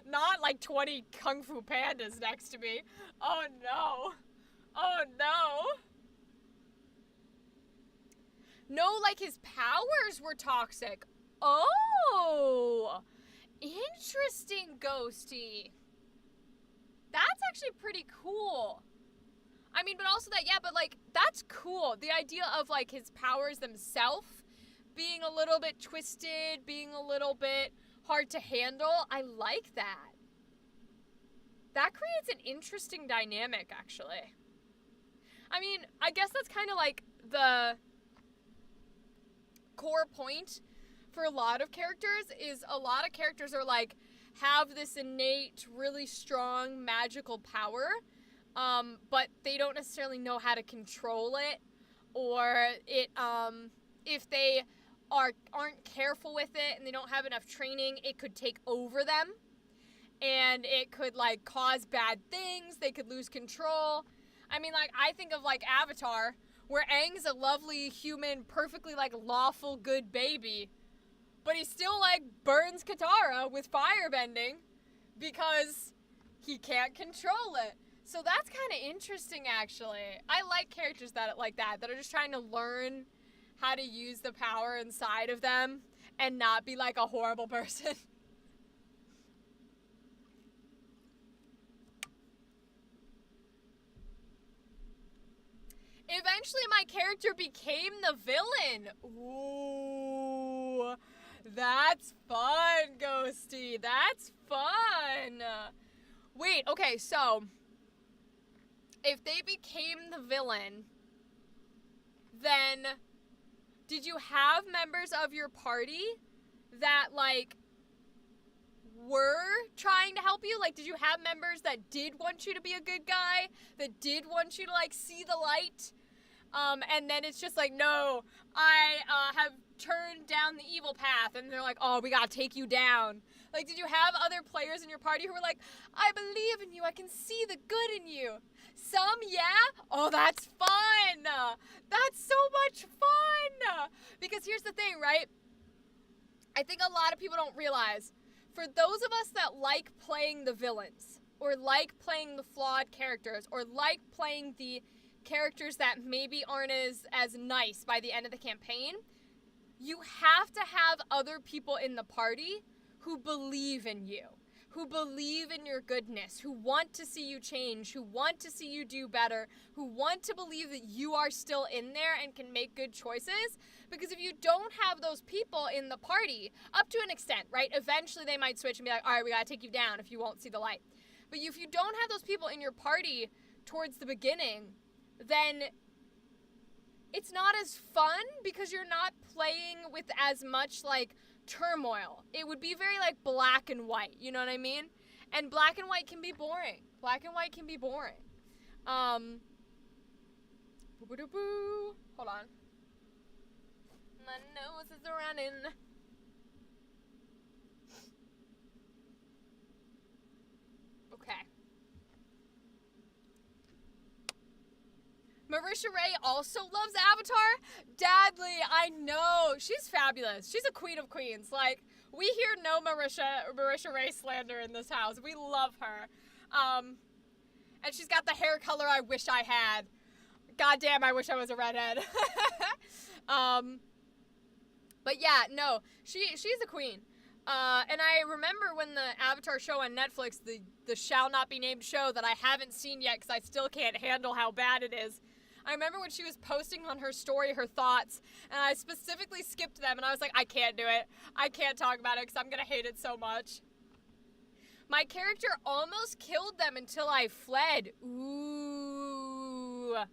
Not like 20 Kung Fu Pandas next to me. Oh no. Oh no. No, like his powers were toxic. Oh. Interesting, Ghosty. That's actually pretty cool. I mean, but also that, yeah, but, like, that's cool. The idea of, like, his powers themselves being a little bit twisted, being a little bit hard to handle, I like that. That creates an interesting dynamic, actually. I mean, I guess that's kind of, like, the core point for a lot of characters is a lot of characters are, like, have this innate, really strong magical power, but they don't necessarily know how to control it, or it, if they aren't careful with it and they don't have enough training, it could take over them, and it could, like, cause bad things. They could lose control. I mean, like, I think of, like, Avatar, where Aang's a lovely human, perfectly, like, lawful good baby, but he still, like, burns Katara with firebending because he can't control it. So that's kind of interesting, actually. I like characters that are just trying to learn how to use the power inside of them and not be, like, a horrible person. Eventually, my character became the villain. Ooh. That's fun, Ghosty. That's fun. Wait, okay, so if they became the villain, then did you have members of your party that, like, were trying to help you? Like, did you have members that did want you to be a good guy, that did want you to, like, see the light? And then it's just like, no, I have turned down the evil path, and they're like, oh, we gotta take you down. Like, did you have other players in your party who were like, I believe in you, I can see the good in you? Some, yeah? Oh, that's fun! That's so much fun! Because here's the thing, right? I think a lot of people don't realize, for those of us that like playing the villains, or like playing the flawed characters, or like playing the characters that maybe aren't as nice by the end of the campaign, you have to have other people in the party who believe in you, who believe in your goodness, who want to see you change, who want to see you do better, who want to believe that you are still in there and can make good choices. Because if you don't have those people in the party, up to an extent, right? Eventually they might switch and be like, all right, we gotta take you down if you won't see the light. But if you don't have those people in your party towards the beginning, then it's not as fun because you're not playing with as much, like, turmoil. It would be very, like, black and white, you know what I mean? And black and white can be boring. Black and white can be boring. Hold on. My nose is running. Okay. Marisha Ray also loves Avatar. Dadly, I know. She's fabulous. She's a queen of queens. Like, we hear no Marisha Ray slander in this house. We love her. And she's got the hair color I wish I had. God damn, I wish I was a redhead. But yeah, no. She's a queen. And I remember when the Avatar show on Netflix, the Shall Not Be Named show that I haven't seen yet because I still can't handle how bad it is. I remember when she was posting on her story her thoughts, and I specifically skipped them, and I was like, I can't do it. I can't talk about it because I'm going to hate it so much. My character almost killed them until I fled. Ooh. Oh,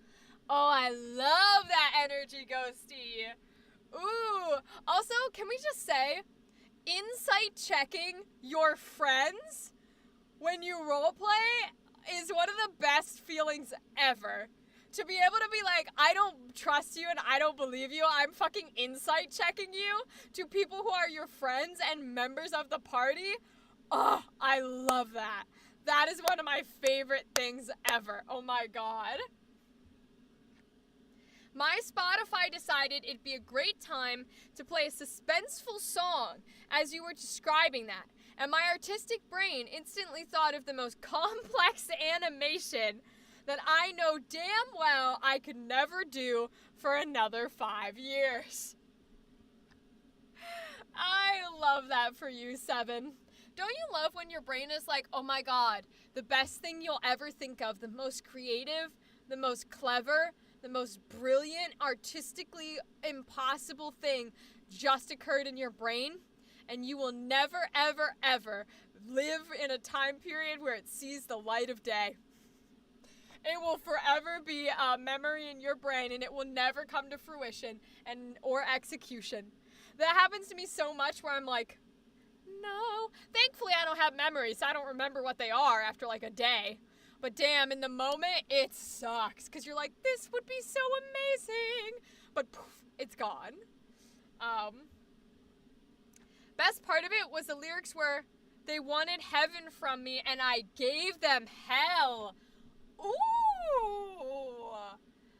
I love that energy, Ghosty. Ooh. Also, can we just say, insight checking your friends when you roleplay is one of the best feelings ever. To be able to be like, I don't trust you and I don't believe you, I'm fucking insight checking you to people who are your friends and members of the party. Oh, I love that. That is one of my favorite things ever. Oh my god. My Spotify decided it'd be a great time to play a suspenseful song as you were describing that. And my artistic brain instantly thought of the most complex animation that I know damn well I could never do for another 5 years. I love that for you, Seven. Don't you love when your brain is like, oh my god, the best thing you'll ever think of, the most creative, the most clever, the most brilliant, artistically impossible thing just occurred in your brain, and you will never, ever, ever live in a time period where it sees the light of day. It will forever be a memory in your brain, and it will never come to fruition or execution. That happens to me so much where I'm like, no. Thankfully, I don't have memories, so I don't remember what they are after like a day. But damn, in the moment, it sucks. Because you're like, this would be so amazing. But poof, it's gone. Best part of it was the lyrics where they wanted heaven from me, and I gave them hell. Ooh,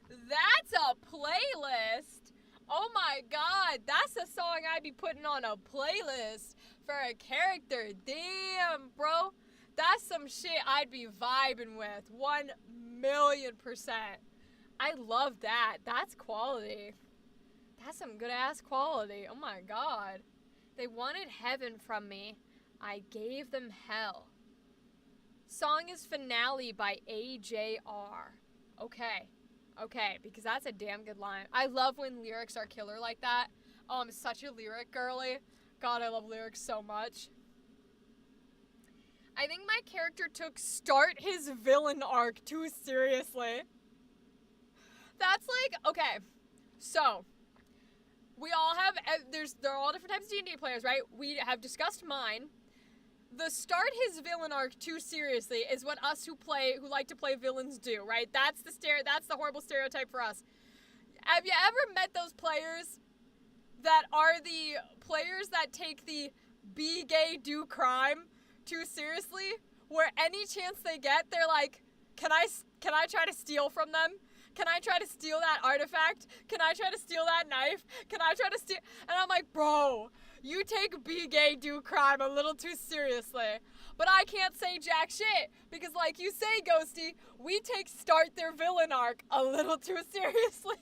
that's a playlist. Oh my god, that's a song I'd be putting on a playlist for a character. Damn, bro. That's some shit I'd be vibing with. 1,000,000%. I love that. That's quality. That's some good ass quality. Oh my god. They wanted heaven from me. I gave them hell. Song is Finale by AJR. Okay, because that's a damn good line. I love when lyrics are killer like that. Oh, I'm such a lyric girly. God, I love lyrics so much. I think my character took start his villain arc too seriously. That's like, okay, so we all have, there are all different types of D&D players, right? We have discussed mine. The start his villain arc too seriously is what us who like to play villains do, right? That's the horrible stereotype for us. Have you ever met those players that are the players that take the be gay, do crime too seriously? Where any chance they get, they're like, can I try to steal from them? Can I try to steal that artifact? Can I try to steal that knife? Can I try to steal? And I'm like, bro, You take be gay, do crime a little too seriously. But I can't say jack shit, because like you say, Ghosty, we take start their villain arc a little too seriously.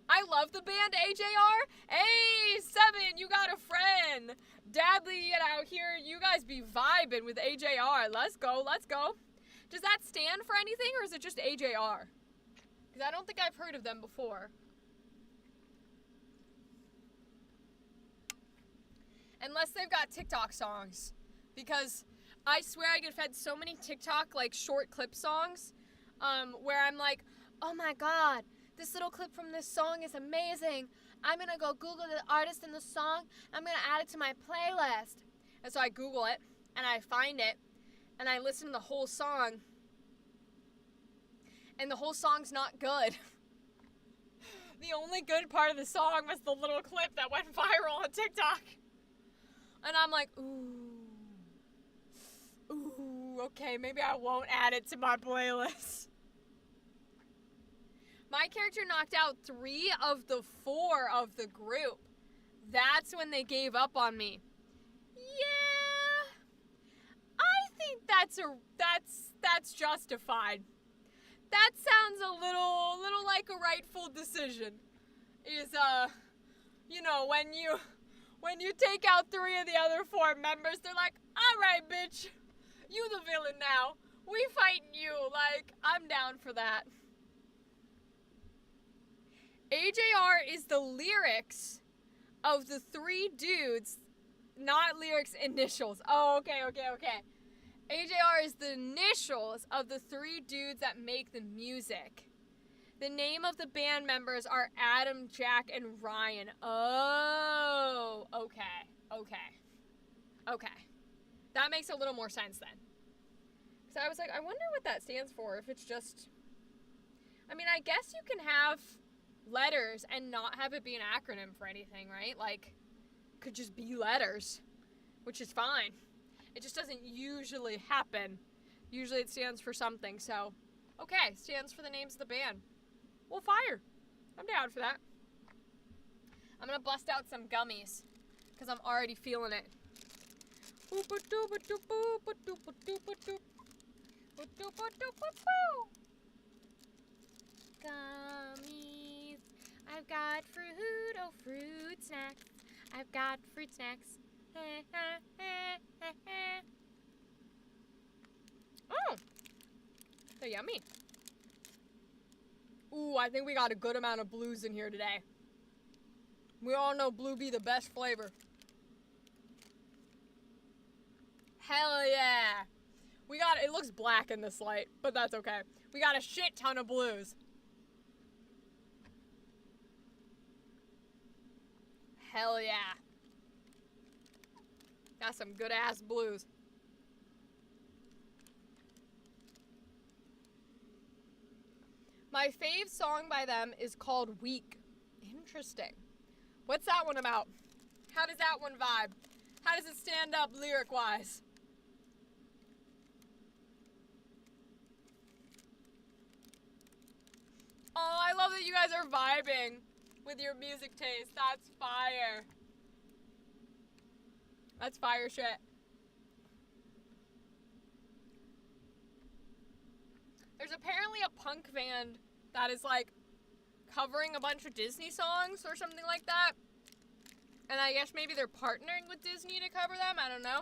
I love the band AJR. Hey, Seven, you got a friend. Dadly out here, you guys be vibing with AJR. Let's go, let's go. Does that stand for anything, or is it just AJR? Because I don't think I've heard of them before. Unless they've got TikTok songs. Because I swear I get fed so many TikTok, like, short clip songs, where I'm like, oh my god, this little clip from this song is amazing. I'm gonna go Google the artist in the song. I'm gonna add it to my playlist. And so I Google it, and I find it, and I listen to the whole song. And the whole song's not good. The only good part of the song was the little clip that went viral on TikTok. And I'm like, ooh, okay, maybe I won't add it to my playlist. My character knocked out 3 of the 4 of the group. That's when they gave up on me. Yeah, I think that's justified. That sounds a little like a rightful decision. Is you know, when you take out 3 of the other 4 members, they're like, all right, bitch, you the villain now. We fighting you. Like, I'm down for that. AJR is the lyrics of the 3 dudes, not lyrics, initials. Oh, okay. AJR is the initials of the 3 dudes that make the music. The name of the band members are Adam, Jack, and Ryan. Oh, okay. That makes a little more sense then. So I was like, I wonder what that stands for, if it's just... I mean, I guess you can have letters and not have it be an acronym for anything, right? Like, could just be letters, which is fine. It just doesn't usually happen. Usually it stands for something, so... Okay, stands for the names of the band. Well, fire. I'm down for that. I'm gonna bust out some gummies, because I'm already feeling it. Gummies. I've got fruit, oh fruit snacks. I've got fruit snacks. Oh, they're yummy. Ooh, I think we got a good amount of blues in here today. We all know blue be the best flavor. Hell yeah. We got, it looks black in this light, but that's okay. We got a shit ton of blues. Hell yeah. Got some good ass blues. My fave song by them is called Weak. Interesting. What's that one about? How does that one vibe? How does it stand up lyric-wise? Oh, I love that you guys are vibing with your music taste. That's fire. That's fire shit. There's apparently a punk band that is like covering a bunch of Disney songs or something like that. And I guess maybe they're partnering with Disney to cover them. I don't know.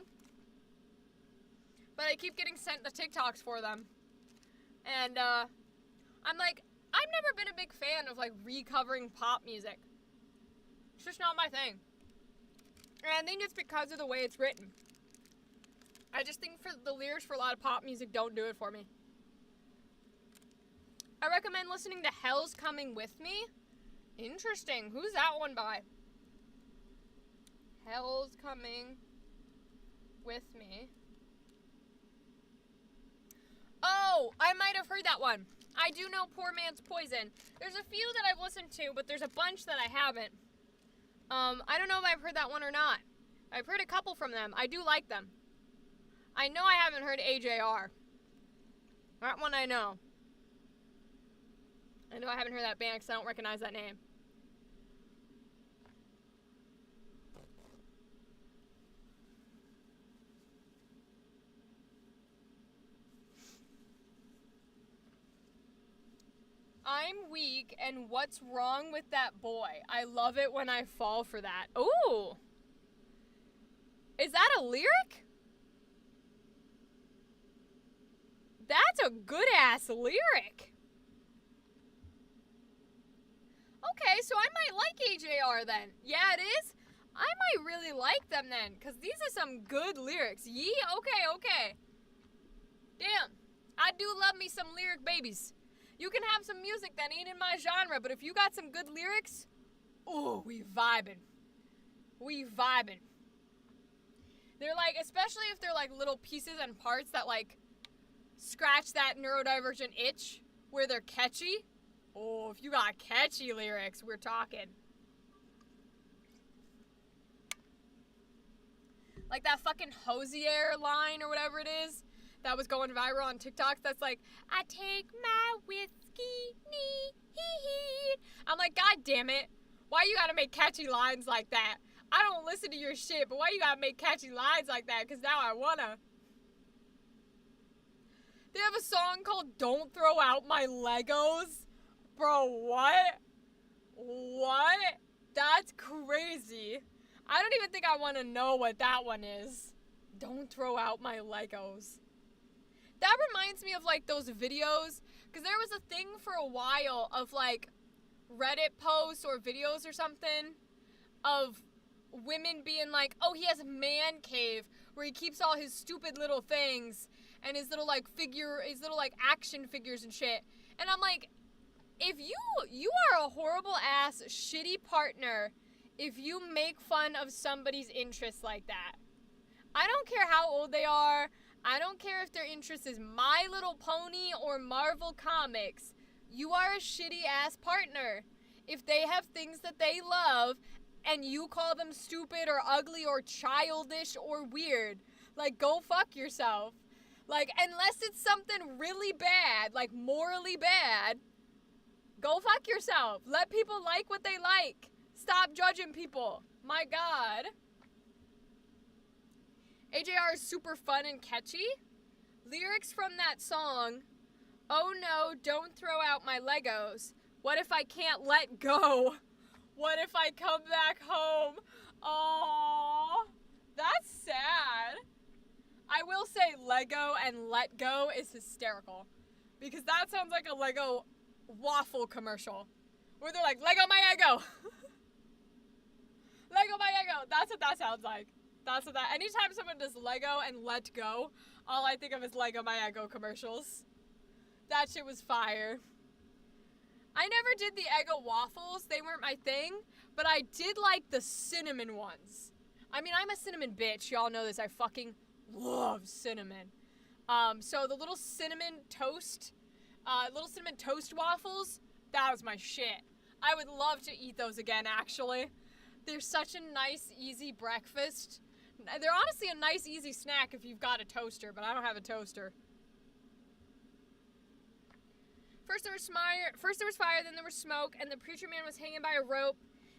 But I keep getting sent the TikToks for them. And I'm like, I've never been a big fan of like recovering pop music. It's just not my thing. And I think it's because of the way it's written. I just think for the lyrics for a lot of pop music don't do it for me. I recommend listening to Hell's Coming With Me. Interesting. Who's that one by? Hell's Coming With Me. Oh, I might have heard that one. I do know Poor Man's Poison. There's a few that I've listened to, but there's a bunch that I haven't. I don't know if I've heard that one or not. I've heard a couple from them. I do like them. I know I haven't heard AJR. That one I know. I know I haven't heard that band because I don't recognize that name. I'm weak, and what's wrong with that boy? I love it when I fall for that. Ooh. Is that a lyric? That's a good-ass lyric. Okay, so I might like AJR then. Yeah, it is? I might really like them then, because these are some good lyrics. Yee? Okay. Damn. I do love me some lyric babies. You can have some music that ain't in my genre, but if you got some good lyrics, ooh, we vibing. They're like, especially if they're like little pieces and parts that like scratch that neurodivergent itch where they're catchy. Oh, if you got catchy lyrics, we're talking. Like that fucking Hosier line or whatever it is that was going viral on TikTok. That's like, I take my whiskey, neat. I'm like, God damn it. Why you gotta make catchy lines like that? I don't listen to your shit, but why you gotta make catchy lines like that? Because now I wanna. They have a song called Don't Throw Out My Legos. Bro, what? What? That's crazy. I don't even think I want to know what that one is. Don't throw out my Legos. That reminds me of like those videos, because there was a thing for a while of like Reddit posts or videos or something of women being like, oh, he has a man cave where he keeps all his stupid little things and his little like action figures and shit. And I'm like, if you are a horrible ass shitty partner if you make fun of somebody's interests like that. I don't care how old they are. I don't care if their interest is My Little Pony or Marvel Comics. You are a shitty ass partner. If they have things that they love and you call them stupid or ugly or childish or weird, like, go fuck yourself. Like, unless it's something really bad, like morally bad, go fuck yourself. Let people like what they like. Stop judging people. My God. AJR is super fun and catchy. Lyrics from that song, oh no, don't throw out my Legos. What if I can't let go? What if I come back home? Aww, that's sad. I will say Lego and let go is hysterical. Because that sounds like a Lego waffle commercial. Where they're like, Lego my ego. Lego my ego. That's what that sounds like. Anytime someone does Lego and let go, all I think of is Lego my ego commercials. That shit was fire. I never did the Eggo waffles. They weren't my thing. But I did like the cinnamon ones. I mean, I'm a cinnamon bitch. Y'all know this. I fucking love cinnamon. So the little cinnamon toast waffles, that was my shit. I would love to eat those again, actually. They're such a nice, easy breakfast. They're honestly a nice, easy snack if you've got a toaster, but I don't have a toaster. First there was fire, then there was smoke, and the preacher man was hanging by a rope,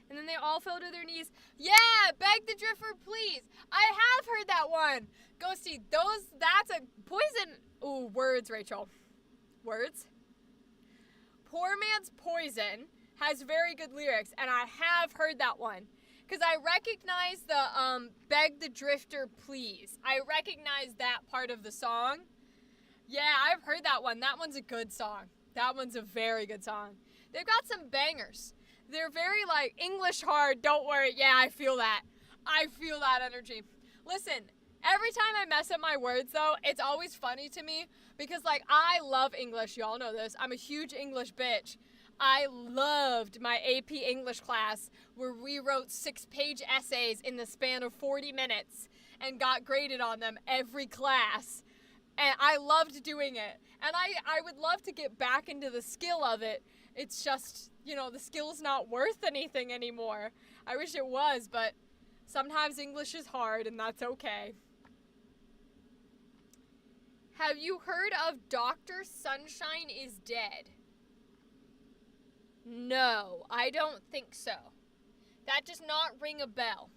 and then they all fell to their knees. Yeah, beg the drifter, please. I have heard that one. Ghosty, that's a poison. Ooh, words, Rachel. Words? Poor Man's Poison has very good lyrics, and I have heard that one. Because I recognize the, beg the drifter, please. I recognize that part of the song. Yeah, I've heard that one. That one's a good song. That one's a very good song. They've got some bangers. They're very, like, English hard, don't worry. Yeah, I feel that. I feel that energy. Listen, every time I mess up my words, though, it's always funny to me. Because, like, I love English. Y'all know this. I'm a huge English bitch. I loved my AP English class where we wrote 6-page essays in the span of 40 minutes and got graded on them every class. And I loved doing it. And I would love to get back into the skill of it. It's just, the skill's not worth anything anymore. I wish it was, but sometimes English is hard and that's okay. Have you heard of Dr. Sunshine is Dead? No, I don't think so. That does not ring a bell.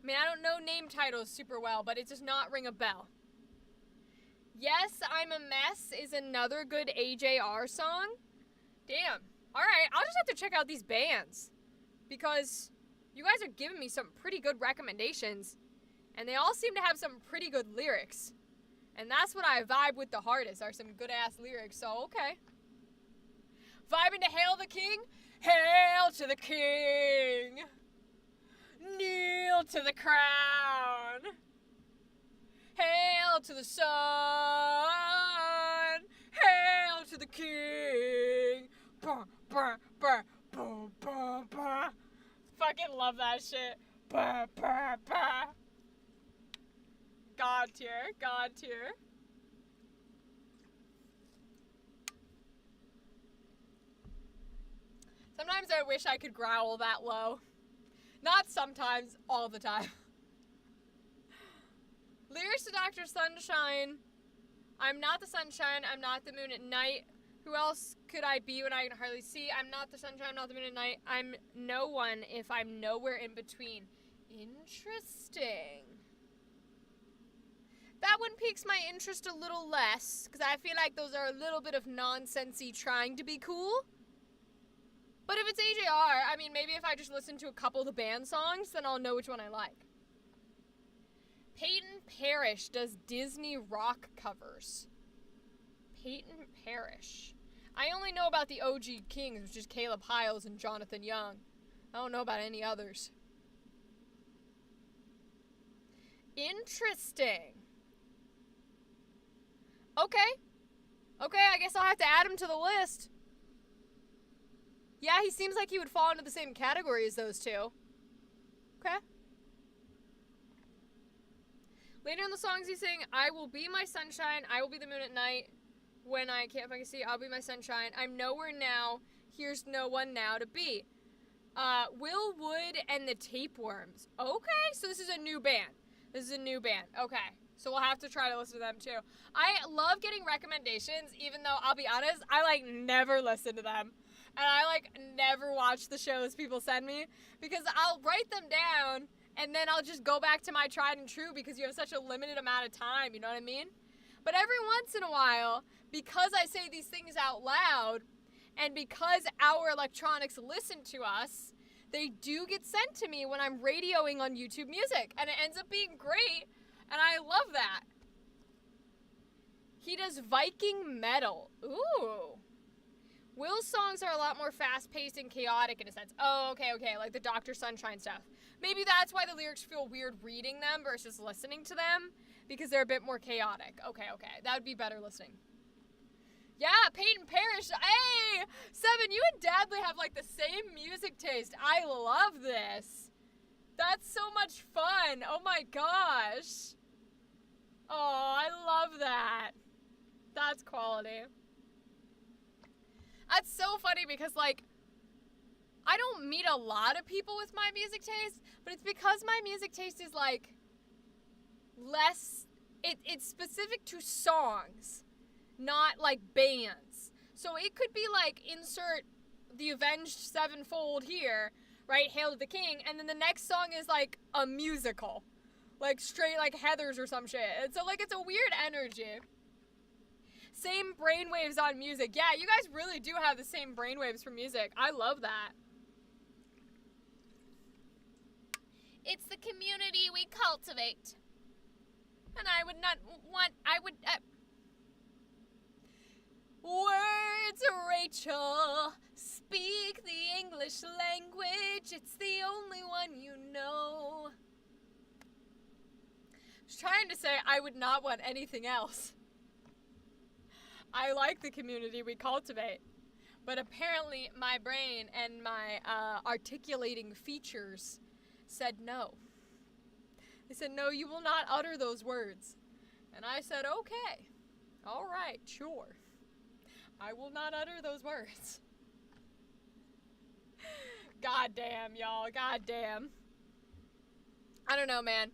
I mean, I don't know name titles super well, but it does not ring a bell. Yes, I'm a Mess is another good AJR song. Damn. Alright, I'll just have to check out these bands. Because you guys are giving me some pretty good recommendations. And they all seem to have some pretty good lyrics. And that's what I vibe with the hardest, are some good-ass lyrics, so okay. Vibing to Hail the King? Hail to the King! Kneel to the crown! Hail to the sun! Hail to the King! Bah, bah, bah, bah, bah, bah. Fucking love that shit. Bah, bah, bah. God tier, God tier. Sometimes I wish I could growl that low. Not sometimes, all the time. Lyrics to Dr. Sunshine. I'm not the sunshine, I'm not the moon at night. Who else could I be when I can hardly see? I'm not the sunshine, I'm not the moon at night. I'm no one if I'm nowhere in between. Interesting. That one piques my interest a little less, because I feel like those are a little bit of nonsensey trying to be cool. But if it's AJR, I mean, maybe if I just listen to a couple of the band songs, then I'll know which one I like. Peyton Parrish does Disney rock covers. Peyton Parrish. I only know about the OG Kings, which is Caleb Hyles and Jonathan Young. I don't know about any others. Interesting. Okay. Okay, I guess I'll have to add him to the list. Yeah, he seems like he would fall into the same category as those two. Okay. Later in the songs he's saying, I will be my sunshine, I will be the moon at night. When I can't fucking see, I'll be my sunshine. I'm nowhere now, here's no one now to be. Will Wood and the Tapeworms. Okay, so this is a new band. This is a new band. Okay, so we'll have to try to listen to them too. I love getting recommendations, even though, I'll be honest, I never listen to them. And I never watch the shows people send me, because I'll write them down and then I'll just go back to my tried and true because you have such a limited amount of time, you know what I mean? But every once in a while, because I say these things out loud, and because our electronics listen to us, they do get sent to me when I'm radioing on YouTube Music, and it ends up being great, and I love that. He does Viking metal. Ooh. Will's songs are a lot more fast-paced and chaotic in a sense. Oh, okay, like the Dr. Sunshine stuff. Maybe that's why the lyrics feel weird reading them versus listening to them, because they're a bit more chaotic. Okay, that would be better listening. Yeah, Peyton Parrish. Hey, Seven, you and Dadley have the same music taste. I love this. That's so much fun. Oh my gosh. Oh, I love that. That's quality. That's so funny because, I don't meet a lot of people with my music taste, but it's because my music taste is, less, it's specific to songs, not, bands. So it could be, insert the Avenged Sevenfold here, right, Hail to the King, and then the next song is, a musical. Straight, Heathers or some shit. And so, it's a weird energy. Same brainwaves on music. Yeah, you guys really do have the same brainwaves for music. I love that. It's the community we cultivate. And I would not want, Words, Rachel, speak the English language. It's the only one you know. I was trying to say I would not want anything else. I like the community we cultivate, but apparently my brain and my articulating features said no. They said, no, you will not utter those words. And I said, okay, all right, sure. I will not utter those words. God damn, y'all, god damn. I don't know, man.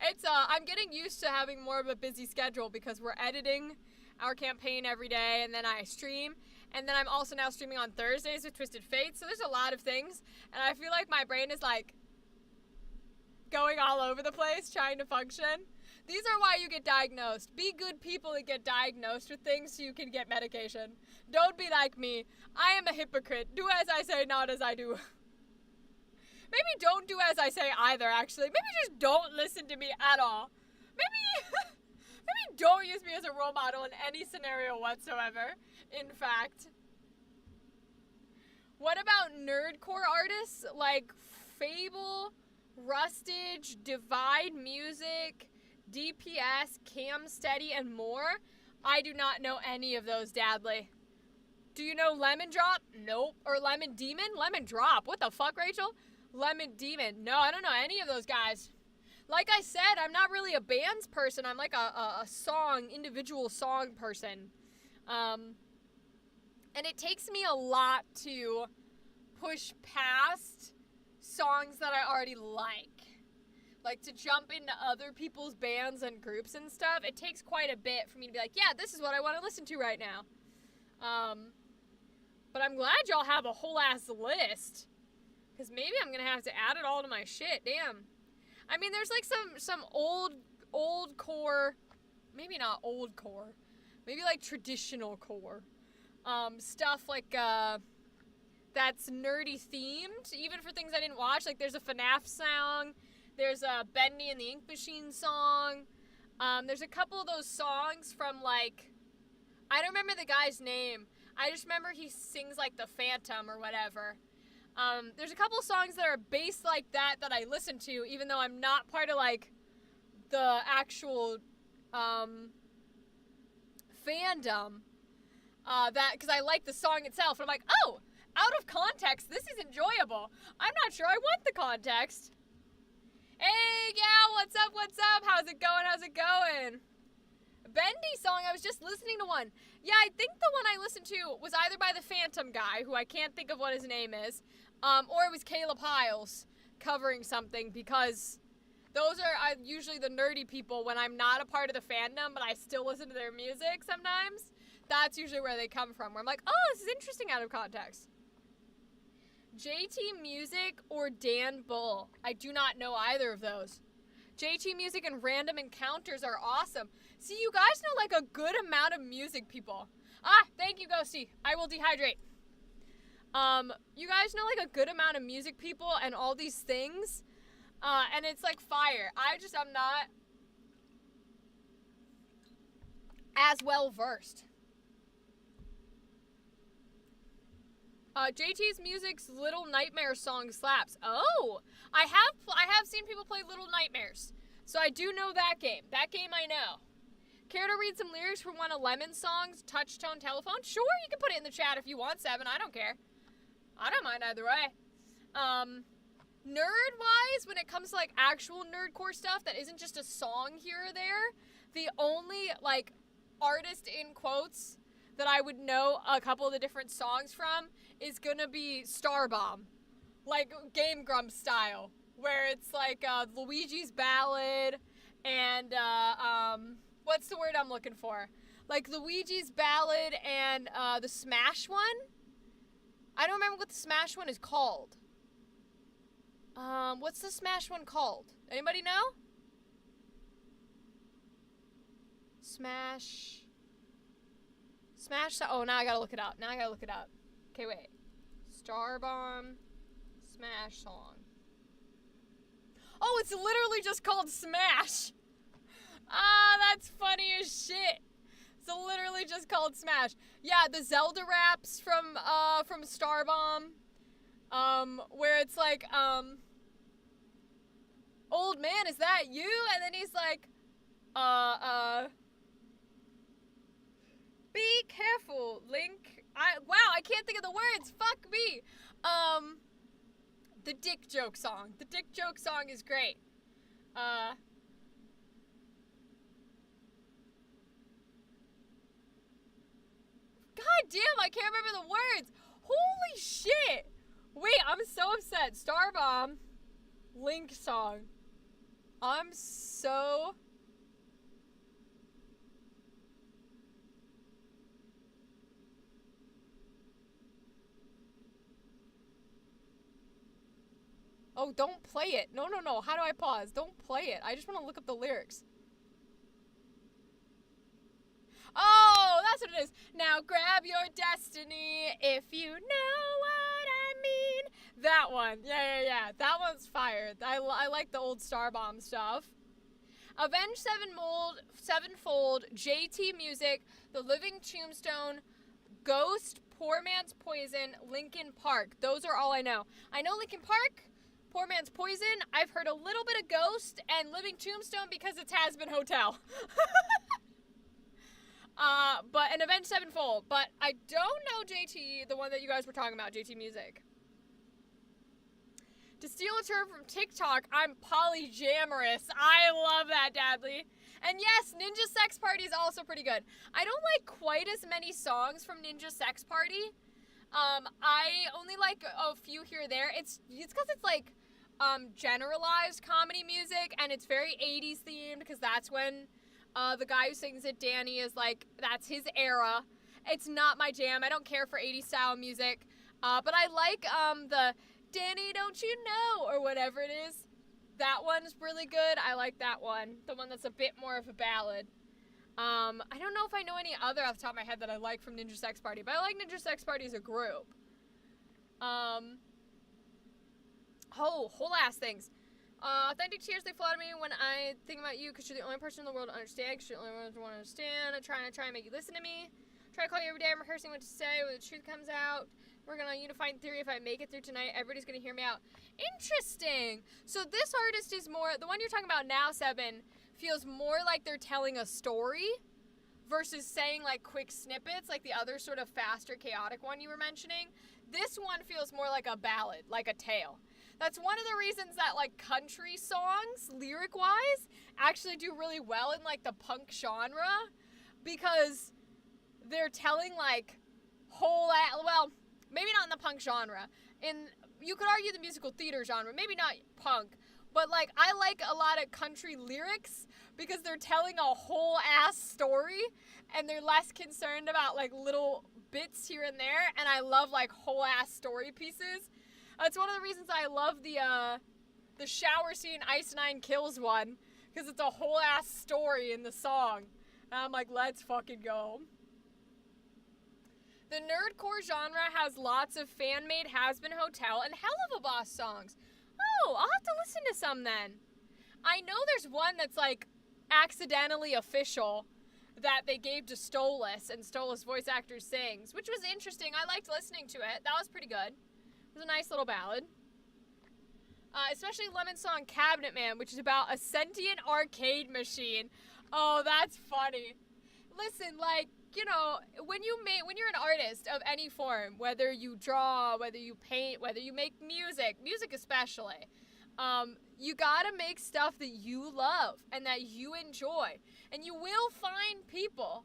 It's, I'm getting used to having more of a busy schedule because we're editing our campaign every day, and then I stream, and then I'm also now streaming on Thursdays with Twisted Fate, so there's a lot of things, and I feel like my brain is going all over the place trying to function. These are why you get diagnosed. Be good people that get diagnosed with things so you can get medication. Don't be like me. I am a hypocrite. Do as I say, not as I do. Maybe don't do as I say either, actually. Maybe just don't listen to me at all. Maybe don't use me as a role model in any scenario whatsoever, in fact. What about nerdcore artists like Fable, Rustage, Divide Music, DPS, Cam Steady, and more? I do not know any of those, Dadley. Do you know Lemon Drop? Nope. Or Lemon Demon? Lemon Drop. What the fuck, Rachel? Lemon Demon. No, I don't know any of those guys. Like I said, I'm not really a bands person. I'm like a individual song person. And it takes me a lot to push past songs that I already like. Like, to jump into other people's bands and groups and stuff, it takes quite a bit for me to be like, yeah, this is what I want to listen to right now. But I'm glad y'all have a whole ass list. Because maybe I'm going to have to add it all to my shit. Damn. I mean, there's like some old core, maybe not old core, maybe like traditional core. Stuff like, that's nerdy themed, even for things I didn't watch. Like, there's a FNAF song. There's a Bendy and the Ink Machine song. There's a couple of those songs from, like, I don't remember the guy's name. I just remember he sings, like, the Phantom or whatever. There's a couple of songs that are based like that I listen to, even though I'm not part of, like, the actual, fandom. Because I like the song itself. And I'm like, oh, out of context, this is enjoyable. I'm not sure I want the context. Hey, gal, what's up, what's up? How's it going, how's it going? Bendy song, I was just listening to one. Yeah, I think the one I listened to was either by the Phantom guy, who I can't think of what his name is, or it was Caleb Hiles covering something, because those are usually the nerdy people when I'm not a part of the fandom, but I still listen to their music sometimes. That's usually where they come from, where I'm like, oh, this is interesting out of context. JT Music or Dan Bull? I do not know either of those. JT Music and Random Encounters are awesome. See, you guys know like a good amount of music people. Ah, thank you, Ghosty. I will dehydrate. You guys know like a good amount of music people and all these things. And it's like fire. I'm not as well versed. JT's Music's Little Nightmare song slaps. Oh, I have seen people play Little Nightmares, so I do know that game. That game I know. Care to read some lyrics from one of Lemon's songs, Touchtone Telephone? Sure, you can put it in the chat if you want, Seven. I don't care. I don't mind either way. Nerd-wise, when it comes to like actual nerdcore stuff that isn't just a song here or there, the only like artist in quotes that I would know a couple of the different songs from is gonna be Starbomb, like Game Grumps style, where it's like Luigi's Ballad and what's the word I'm looking for? Like Luigi's Ballad and the Smash one. I don't remember what the Smash one is called. What's the Smash one called? Anybody know? Smash. Oh, now I gotta look it up. Okay, wait. Starbomb Smash song. Oh, it's literally just called Smash. Ah, that's funny as shit. It's literally just called Smash. Yeah, the Zelda raps from Starbomb. Where it's like, old man, is that you? And then he's like, be careful, Link. Wow, I can't think of the words. Fuck me. The dick joke song. The dick joke song is great. God damn, I can't remember the words. Holy shit. Wait, I'm so upset. Starbomb Link song. I'm so... Oh, don't play it. No. How do I pause? Don't play it. I just want to look up the lyrics. Oh, that's what it is. Now grab your destiny if you know what I mean. That one. Yeah. That one's fire. I like the old Starbomb stuff. Avenged Sevenfold, JT Music, The Living Tombstone, Ghost, Poor Man's Poison, Linkin Park. Those are all I know. I know Linkin Park, Poor Man's Poison. I've heard a little bit of Ghost and Living Tombstone because it's Has Been Hotel. But an Avenged Sevenfold. But I don't know JT, the one that you guys were talking about, JT Music. To steal a term from TikTok, I'm polyamorous. I love that, Dadley. And yes, Ninja Sex Party is also pretty good. I don't like quite as many songs from Ninja Sex Party. I only like a few here or there. It's because it's like generalized comedy music, and it's very 80s themed because that's when the guy who sings it, Danny, is like, that's his era. It's not my jam. I don't care for 80s style music. But I like the Danny, don't you know, or whatever it is. That one's really good. I like that one. The one that's a bit more of a ballad. I don't know if I know any other off the top of my head that I like from Ninja Sex Party, but I like Ninja Sex Party as a group. Whole ass things. Authentic tears, they flatter me when I think about you, because you're the only person in the world to understand, because you're the only one to want to understand. I try and make you listen to me. Try to call you every day. I'm rehearsing what to say when the truth comes out. Working on a unifying theory. If I make it through tonight, everybody's going to hear me out. Interesting. So this artist is more, the one you're talking about now, Seven, feels more like they're telling a story versus saying like quick snippets like the other sort of faster, chaotic one you were mentioning. This one feels more like a ballad, like a tale. That's one of the reasons that like country songs, lyric-wise, actually do really well in like the punk genre, because they're telling like well, maybe not in the punk genre. You could argue the musical theater genre, maybe not punk, but like I like a lot of country lyrics because they're telling a whole ass story and they're less concerned about like little bits here and there, and I love like whole ass story pieces. It's one of the reasons I love the shower scene Ice Nine Kills one, because it's a whole ass story in the song. And I'm like, let's fucking go. The nerdcore genre has lots of fan-made Has-Been Hotel and Hell of a Boss songs. Oh, I'll have to listen to some then. I know there's one that's like accidentally official that they gave to Stolas, and Stolas voice actor sings, which was interesting. I liked listening to it. That was pretty good. It was a nice little ballad. Especially Lemon's song Cabinet Man, which is about a sentient arcade machine. Oh, that's funny. Listen, like, you know, when you're an artist of any form, whether you draw, whether you paint, whether you make music especially, you gotta make stuff that you love and that you enjoy. And you will find people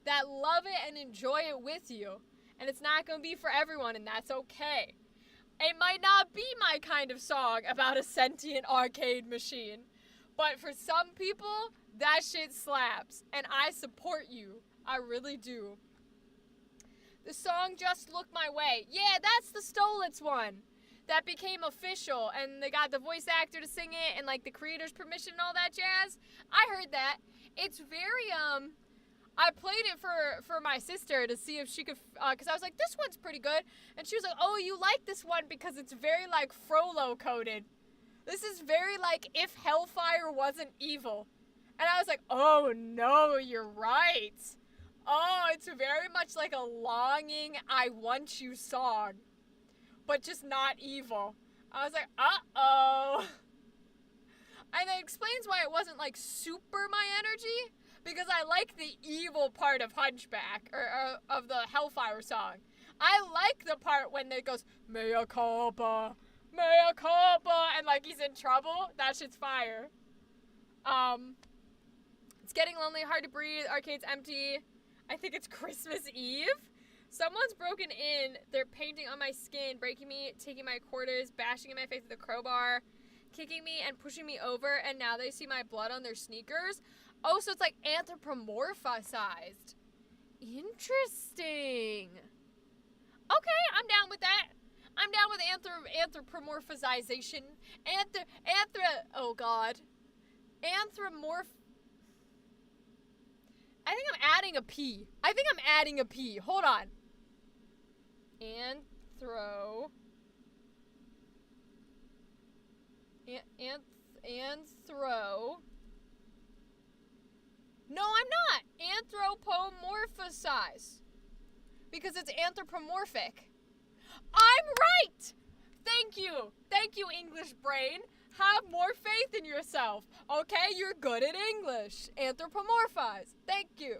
that love it and enjoy it with you. And it's not gonna be for everyone, and that's okay. It might not be my kind of song about a sentient arcade machine, but for some people, that shit slaps, and I support you. I really do. The song Just Look My Way. Yeah, that's the Stolitz one that became official, and they got the voice actor to sing it, and like the creator's permission and all that jazz. I heard that. It's very, I played it for my sister to see if she could, because I was like, this one's pretty good. And she was like, oh, you like this one because it's very, like, Frollo coded. This is very, like, if Hellfire wasn't evil. And I was like, oh, no, you're right. Oh, it's very much like a longing, I want you song. But just not evil. I was like, uh-oh. And it explains why it wasn't, like, super my energy. Because I like the evil part of Hunchback, or of the Hellfire song. I like the part when it goes, mea culpa, and like he's in trouble. That shit's fire. It's getting lonely, hard to breathe, arcade's empty. I think it's Christmas Eve. Someone's broken in, they're painting on my skin, breaking me, taking my quarters, bashing in my face with a crowbar, kicking me and pushing me over, and now they see my blood on their sneakers. Oh, so it's like anthropomorphized. Interesting. Okay, I'm down with that. I'm down with anthropomorphization. I think I'm adding a P. I think I'm adding a P. Hold on. Anthro. Anthro. No, I'm not. Anthropomorphize. Because it's anthropomorphic. I'm right! Thank you. Thank you, English brain. Have more faith in yourself. Okay, you're good at English. Anthropomorphize. Thank you.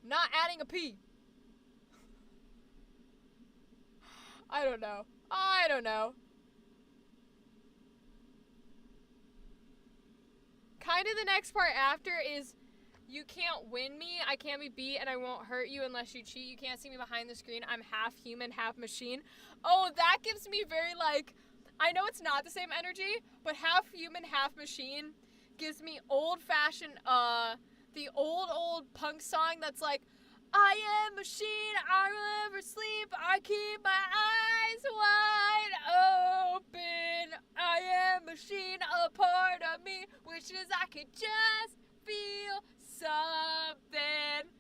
Not adding a P. I don't know. Kind of the next part after is, you can't win me, I can't be beat, and I won't hurt you unless you cheat. You can't see me behind the screen. I'm half human, half machine. Oh, that gives me very, like, I know it's not the same energy, but half human, half machine gives me old-fashioned, the old punk song that's like, I am machine, I will never sleep, I keep my eyes wide open. I am machine, a part of me wishes I could just feel something.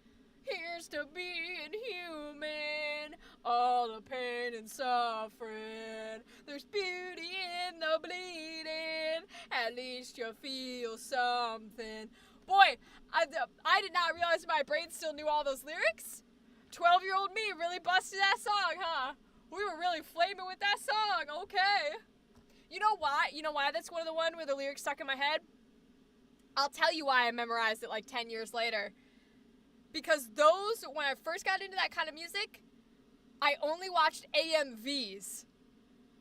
Here's to being human, all the pain and suffering. There's beauty in the bleeding, at least you feel something. Boy, I did not realize my brain still knew all those lyrics. 12-year-old me really busted that song, huh? We were really flaming with that song, okay. You know why? That's one of the one where the lyrics stuck in my head? I'll tell you why I memorized it like 10 years later. Because those, when I first got into that kind of music, I only watched AMVs.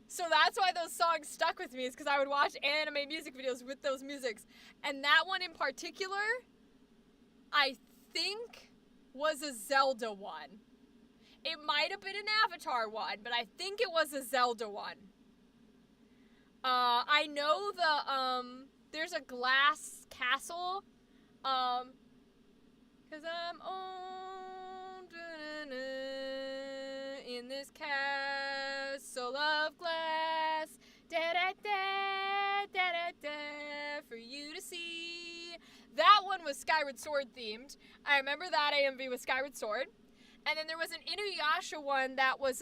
So that's why those songs stuck with me, is because I would watch anime music videos with those musics. And that one in particular, I think was a Zelda one. It might have been an Avatar one, but I think it was a Zelda one. I know there's a glass castle, cause I'm old in this castle of glass, da-da-da, for you to see. That one was Skyward Sword themed. I remember that AMV was Skyward Sword. And then there was an Inuyasha one that was,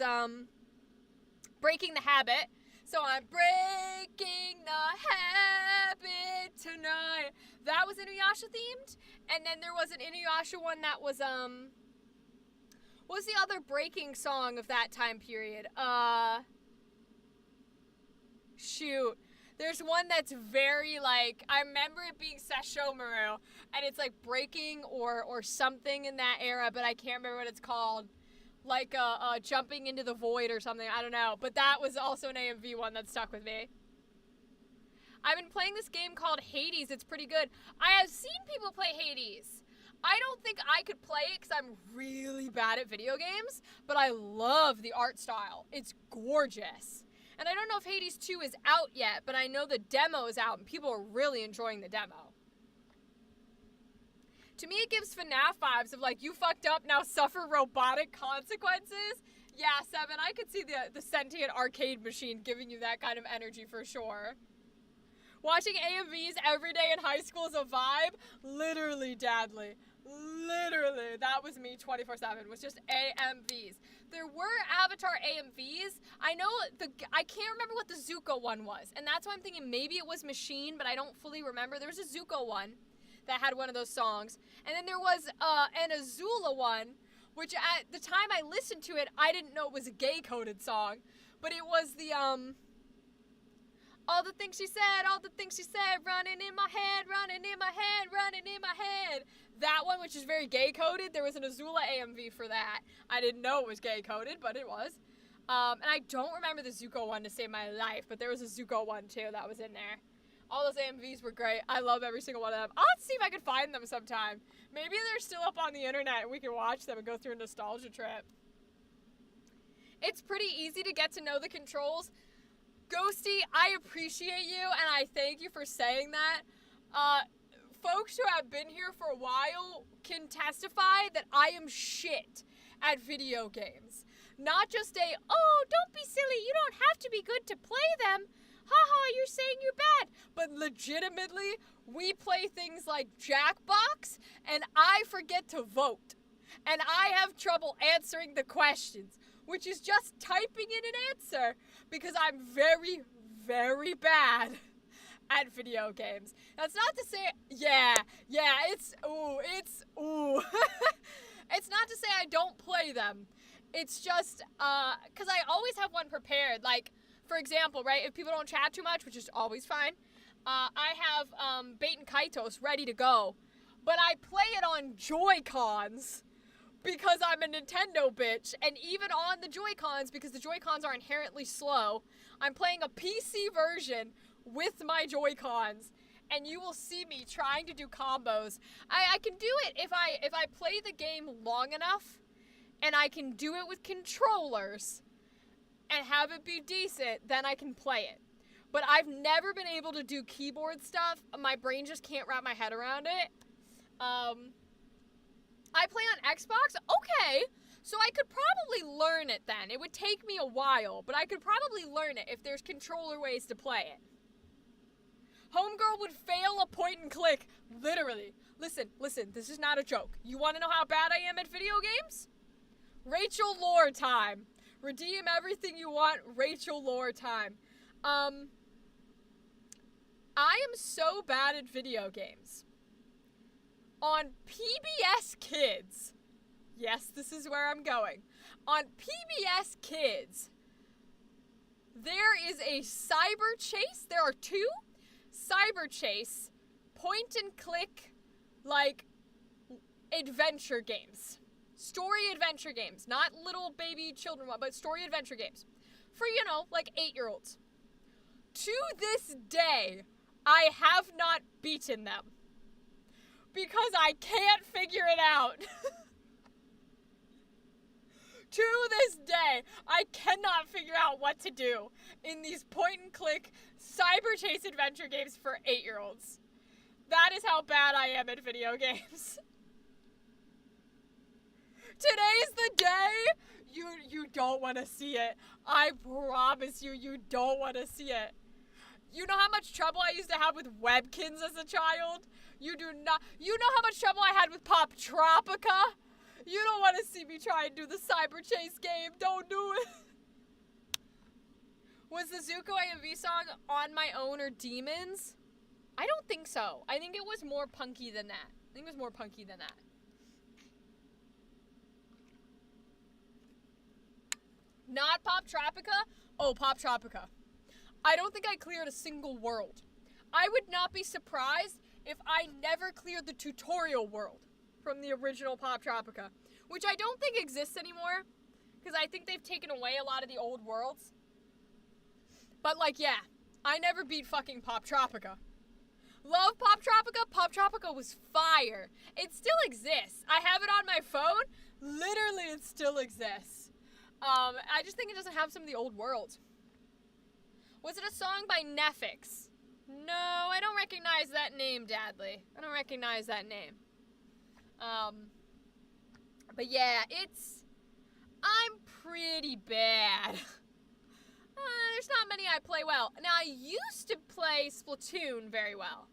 Breaking the Habit. So I'm breaking the habit tonight. That was Inuyasha themed. And then there was an Inuyasha one that was, what was the other breaking song of that time period? Shoot. There's one that's very, like, I remember it being Sesshomaru, and it's, like, breaking or something in that era, but I can't remember what it's called. Like, jumping into the void or something, I don't know. But that was also an AMV one that stuck with me. I've been playing this game called Hades. It's pretty good. I have seen people play Hades. I don't think I could play it because I'm really bad at video games, but I love the art style. It's gorgeous. And I don't know if Hades 2 is out yet, but I know the demo is out and people are really enjoying the demo. To me, it gives FNAF vibes of like, you fucked up, now suffer robotic consequences. Yeah, Seven, I could see the sentient arcade machine giving you that kind of energy for sure. Watching AMVs every day in high school is a vibe. Literally, Dadly. Literally. That was me 24/7, was just AMVs. There were Avatar AMVs. I can't remember what the Zuko one was. And that's why I'm thinking maybe it was Machine, but I don't fully remember. There was a Zuko one that had one of those songs. And then there was an Azula one, which at the time I listened to it, I didn't know it was a gay-coded song. But it was the, all the things she said, running in my head, running in my head, running in my head. That one, which is very gay-coded, there was an Azula AMV for that. I didn't know it was gay-coded, but it was. And I don't remember the Zuko one to save my life, but there was a Zuko one, too, that was in there. All those AMVs were great. I love every single one of them. I'll have to see if I can find them sometime. Maybe they're still up on the internet and we can watch them and go through a nostalgia trip. It's pretty easy to get to know the controls. Ghosty, I appreciate you and I thank you for saying that. Folks who have been here for a while can testify that I am shit at video games. Not just oh, don't be silly, you don't have to be good to play them. Haha, you're saying you're bad. But legitimately, we play things like Jackbox, and I forget to vote. and I have trouble answering the questions, which is just typing in an answer because I'm very, very bad at video games. That's not to say, it's it's not to say I don't play them. It's just, because I always have one prepared. Like, for example, right, if people don't chat too much, which is always fine, I have Bait and Kaitos ready to go. But I play it on Joy-Cons because I'm a Nintendo bitch. And even on the Joy-Cons, because the Joy-Cons are inherently slow, I'm playing a PC version with my Joy-Cons. And you will see me trying to do combos. I can do it if I play the game long enough, and I can do it with controllers and have it be decent, then I can play it. But I've never been able to do keyboard stuff. My brain just can't wrap my head around it. I play on Xbox? Okay. So I could probably learn it then. It would take me a while, but I could probably learn it if there's controller ways to play it. Homegirl would fail a point and click. Literally. Listen, this is not a joke. You want to know how bad I am at video games? Rachel lore time. Redeem everything you want, Rachel lore time. I am so bad at video games. On PBS Kids, yes, this is where I'm going. On PBS Kids, there is a cyber chase. There are 2 cyber chase, point and click, like, adventure games. Story adventure games. Not little baby children one, but story adventure games. For, like 8-year-olds. To this day, I have not beaten them. Because I can't figure it out. To this day, I cannot figure out what to do in these point-and-click cyber chase adventure games for 8-year-olds. That is how bad I am at video games. Today's the day. You don't want to see it. I promise you, you don't want to see it. You know how much trouble I used to have with Webkins as a child? You do not. You know how much trouble I had with Pop Tropica? You don't want to see me try and do the cyber chase game. Don't do it. Was the Zuko AMV song On My Own or Demons? I don't think so. I think it was more punky than that. Not Pop Tropica? Oh, Pop Tropica. I don't think I cleared a single world. I would not be surprised if I never cleared the tutorial world from the original Pop Tropica, which I don't think exists anymore, because I think they've taken away a lot of the old worlds. But, yeah, I never beat fucking Pop Tropica. Love Pop Tropica. Pop Tropica was fire. It still exists. I have it on my phone. Literally, it still exists. I just think it doesn't have some of the old worlds. Was it a song by Nefix? No, I don't recognize that name, Dadley. I don't recognize that name. But yeah, I'm pretty bad. There's not many I play well. Now, I used to play Splatoon very well,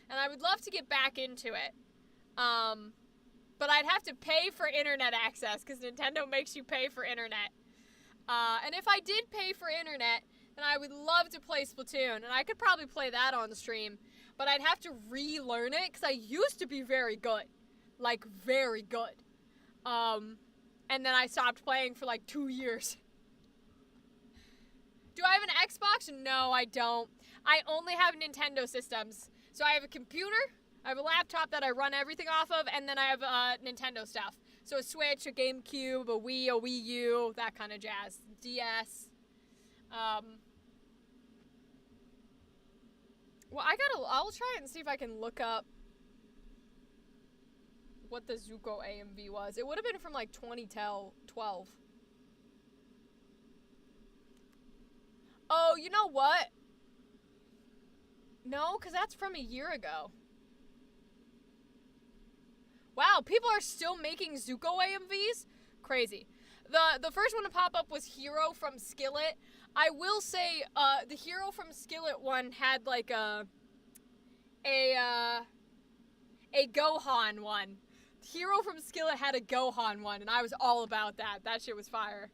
and I would love to get back into it. But I'd have to pay for internet access, because Nintendo makes you pay for internet. And if I did pay for internet, then I would love to play Splatoon, and I could probably play that on the stream, but I'd have to relearn it, because I used to be very good. Like, very good. And then I stopped playing for, 2 years. Do I have an Xbox? No, I don't. I only have Nintendo systems. So I have a computer, I have a laptop that I run everything off of, and then I have Nintendo stuff. So a Switch, a GameCube, a Wii, a Wii U, that kind of jazz. DS. Well, I'll try and see if I can look up what the Zuko AMV was. It would have been from 2012. Oh, you know what? No, because that's from a year ago. Wow, people are still making Zuko AMVs? Crazy. The first one to pop up was Hero from Skillet. I will say, the Hero from Skillet one had a Gohan one. Hero from Skillet had a Gohan one, and I was all about that. That shit was fire.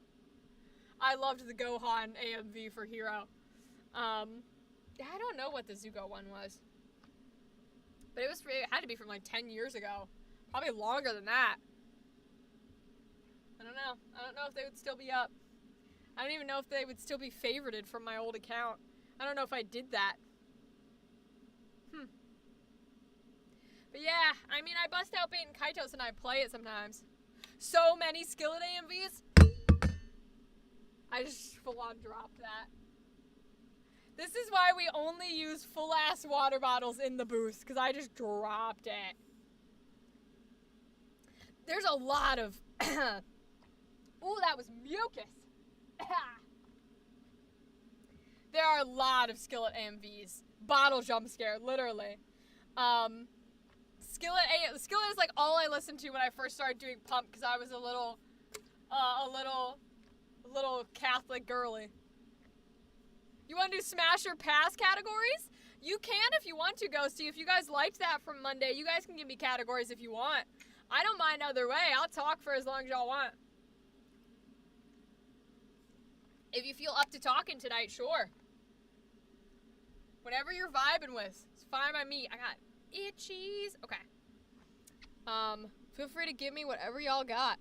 I loved the Gohan AMV for Hero. I don't know what the Zuko one was. But it had to be from like 10 years ago. Probably longer than that. I don't know. I don't know if they would still be up. I don't even know if they would still be favorited from my old account. I don't know if I did that. But yeah, I mean, I bust out Bait and Kaitos and I play it sometimes. So many Skillet AMVs. I just full on dropped that. This is why we only use full-ass water bottles in the booth, because I just dropped it. There's a lot of... Ooh, that was mucus. There are a lot of Skillet AMVs. Bottle jump scare, literally. Skillet is like all I listened to when I first started doing Pump, because I was a little Catholic girly. You want to do Smash or Pass categories? You can if you want to, Ghosty. If you guys liked that from Monday, you guys can give me categories if you want. I don't mind either way. I'll talk for as long as y'all want. If you feel up to talking tonight, sure. Whatever you're vibing with, it's fine by me. I got itchies. Okay. Feel free to give me whatever y'all got.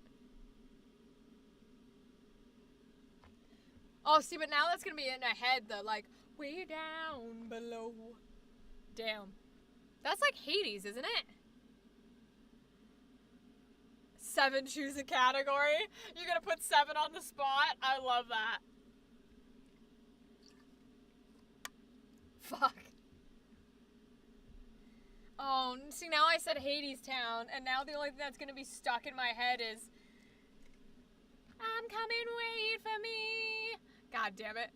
Oh, see, but now that's gonna be in my head, though. Like, way down below. Damn. That's like Hades, isn't it? 7, choose a category. You're gonna put 7 on the spot? I love that. Fuck. Oh, see, now I said Hades Town, and now the only thing that's gonna be stuck in my head is I'm coming, wait for me. God damn it.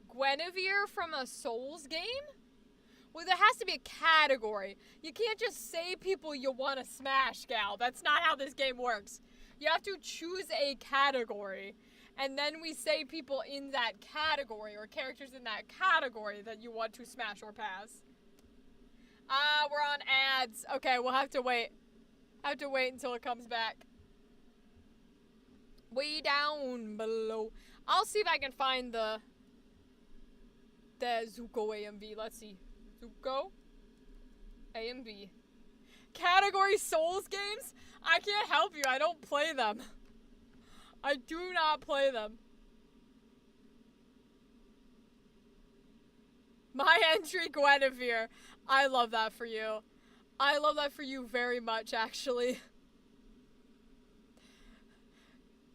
Guinevere from a Souls game? Well, there has to be a category. You can't just say people you want to smash, gal. That's not how this game works. You have to choose a category, and then we say people in that category, or characters in that category that you want to smash or pass. We're on ads. Okay, we'll have to wait. Have to wait until it comes back. Way down below. I'll see if I can find the Zuko AMV. Let's see. Zuko AMV. Category Souls games? I can't help you. I don't play them. I do not play them. My entry, Guinevere. I love that for you. I love that for you very much, actually.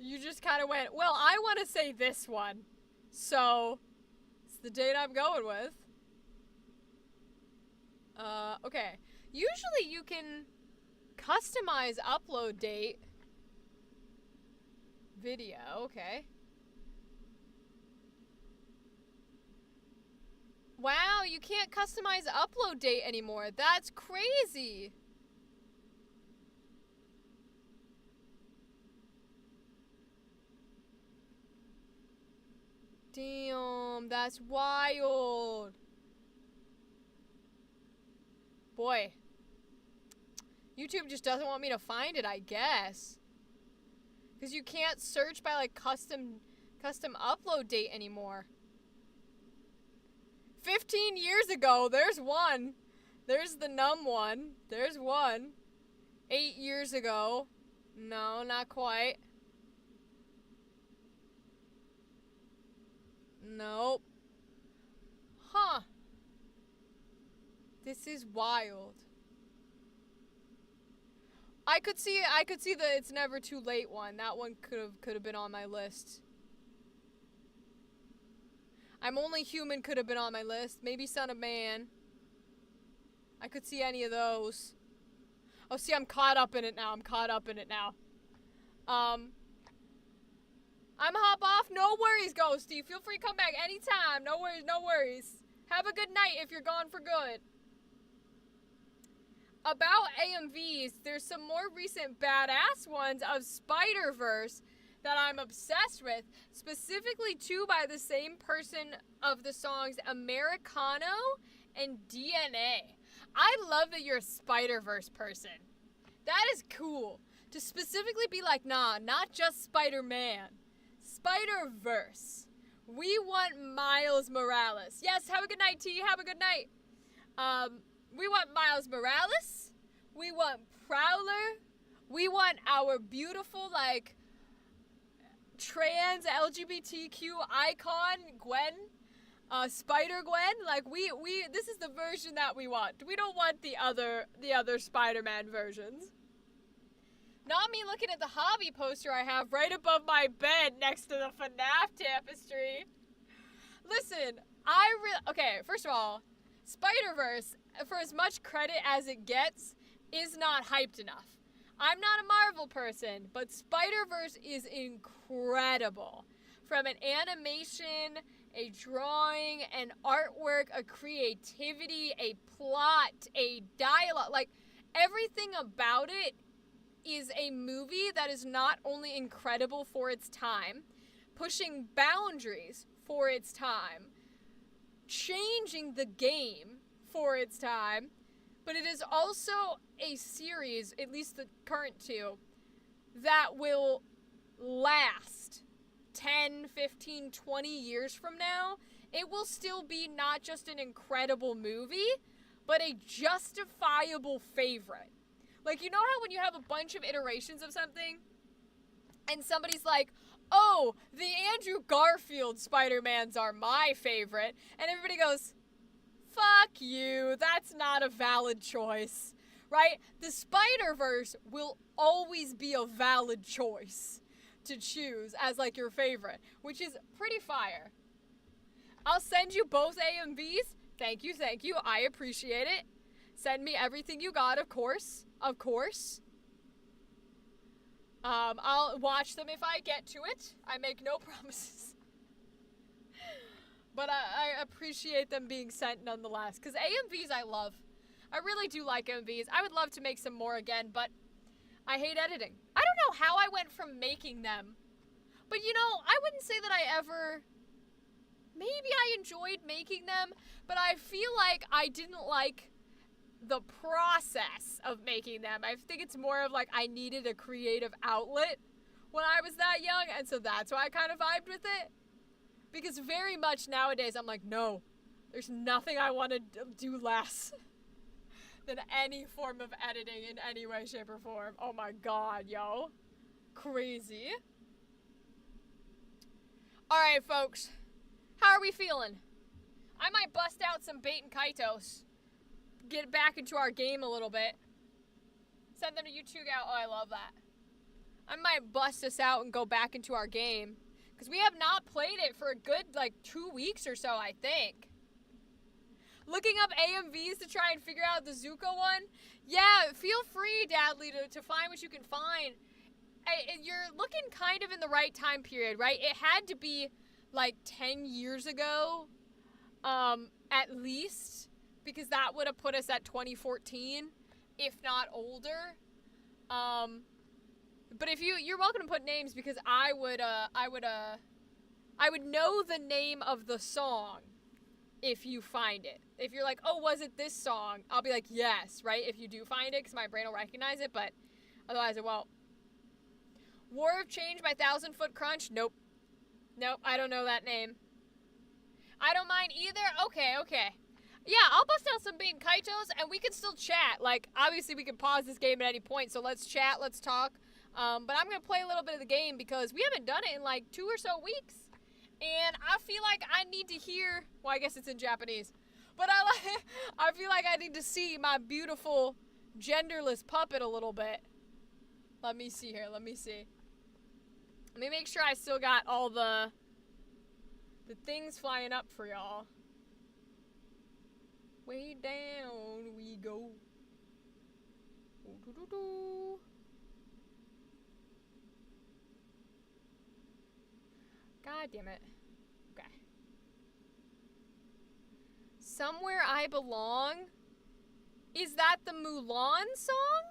You just kind of went, well, I want to say this one. So, it's the date I'm going with. Okay. Usually you can customize upload date. Video, okay. Wow, you can't customize upload date anymore. That's crazy. Damn, that's wild. Boy. YouTube just doesn't want me to find it, I guess. Because you can't search by, like, custom upload date anymore. 15 years ago, there's one. There's the numb one. There's one. 8 years ago. No, not quite. Nope. Huh. This is wild. I could see the It's Never Too Late one. That one could have been on my list. I'm Only Human could have been on my list. Maybe Son of Man. I could see any of those. Oh, see, I'm caught up in it now. I'm hop off. No worries, Ghosty. Feel free to come back anytime. No worries, no worries. Have a good night if you're gone for good. About AMVs, there's some more recent badass ones of Spider-Verse that I'm obsessed with. Specifically, two by the same person of the songs Americano and DNA. I love that you're a Spider-Verse person. That is cool. To specifically be like, nah, not just Spider-Man. Spider-Verse. We want Miles Morales. Yes, have a good night, T. Have a good night. We want Miles Morales. We want Prowler. We want our beautiful, like, trans LGBTQ icon, Gwen. Spider-Gwen. Like, this is the version that we want. We don't want the other Spider-Man versions. Not me looking at the hobby poster I have right above my bed next to the FNAF tapestry. Listen, okay, first of all, Spider-Verse, for as much credit as it gets, is not hyped enough. I'm not a Marvel person, but Spider-Verse is incredible. From an animation, a drawing, an artwork, a creativity, a plot, a dialogue, like, everything about it is a movie that is not only incredible for its time, pushing boundaries for its time, changing the game for its time, but it is also a series, at least the current two, that will last 10, 15, 20 years from now. It will still be not just an incredible movie, but a justifiable favorite. Like, you know how when you have a bunch of iterations of something, and somebody's like, oh, the Andrew Garfield Spider-Mans are my favorite, and everybody goes, fuck you, that's not a valid choice, right? The Spider-Verse will always be a valid choice to choose as, like, your favorite, which is pretty fire. I'll send you both AMVs. Thank you, I appreciate it. Send me everything you got, of course. Of course. I'll watch them if I get to it. I make no promises. But I appreciate them being sent nonetheless. Because AMVs I love. I really do like AMVs. I would love to make some more again, but I hate editing. I don't know how I went from making them. But, you know, I wouldn't say that I ever... Maybe I enjoyed making them, but I feel like I didn't like the process of making them. I think it's more of like I needed a creative outlet when I was that young, and so that's why I kind of vibed with it. Because very much nowadays I'm like, no, there's nothing I want to do less than any form of editing in any way, shape, or form. Oh my god, yo. Crazy. Alright, folks. How are we feeling? I might bust out some bait and kaitos. Get back into our game a little bit. Send them to you too, Gal. Oh, I love that. I might bust us out and go back into our game. Because we have not played it for a good, like, 2 weeks or so, I think. Looking up AMVs to try and figure out the Zuko one. Yeah, feel free, Dadley, to find what you can find. You're looking kind of in the right time period, right? It had to be, like, 10 years ago, at least. Because that would have put us at 2014, if not older. But if you're welcome to put names because I would know the name of the song if you find it. If you're like, oh, was it this song? I'll be like, yes, right? If you do find it, because my brain will recognize it, but otherwise it won't. War of Change by 1,000 Foot Crunch? Nope. Nope, I don't know that name. I don't mind either? Okay. Yeah, I'll bust out some bait and kaitos, and we can still chat. Like, obviously we can pause this game at any point, so let's chat, let's talk. But I'm going to play a little bit of the game because we haven't done it in like 2 or so weeks. And I feel like I need to hear, well, I guess it's in Japanese. But I feel like I need to see my beautiful genderless puppet a little bit. Let me see here, let me see. Let me make sure I still got all the things flying up for y'all. Way down we go. Ooh-doo-doo-doo. God damn it. Okay. Somewhere I Belong? Is that the Mulan song?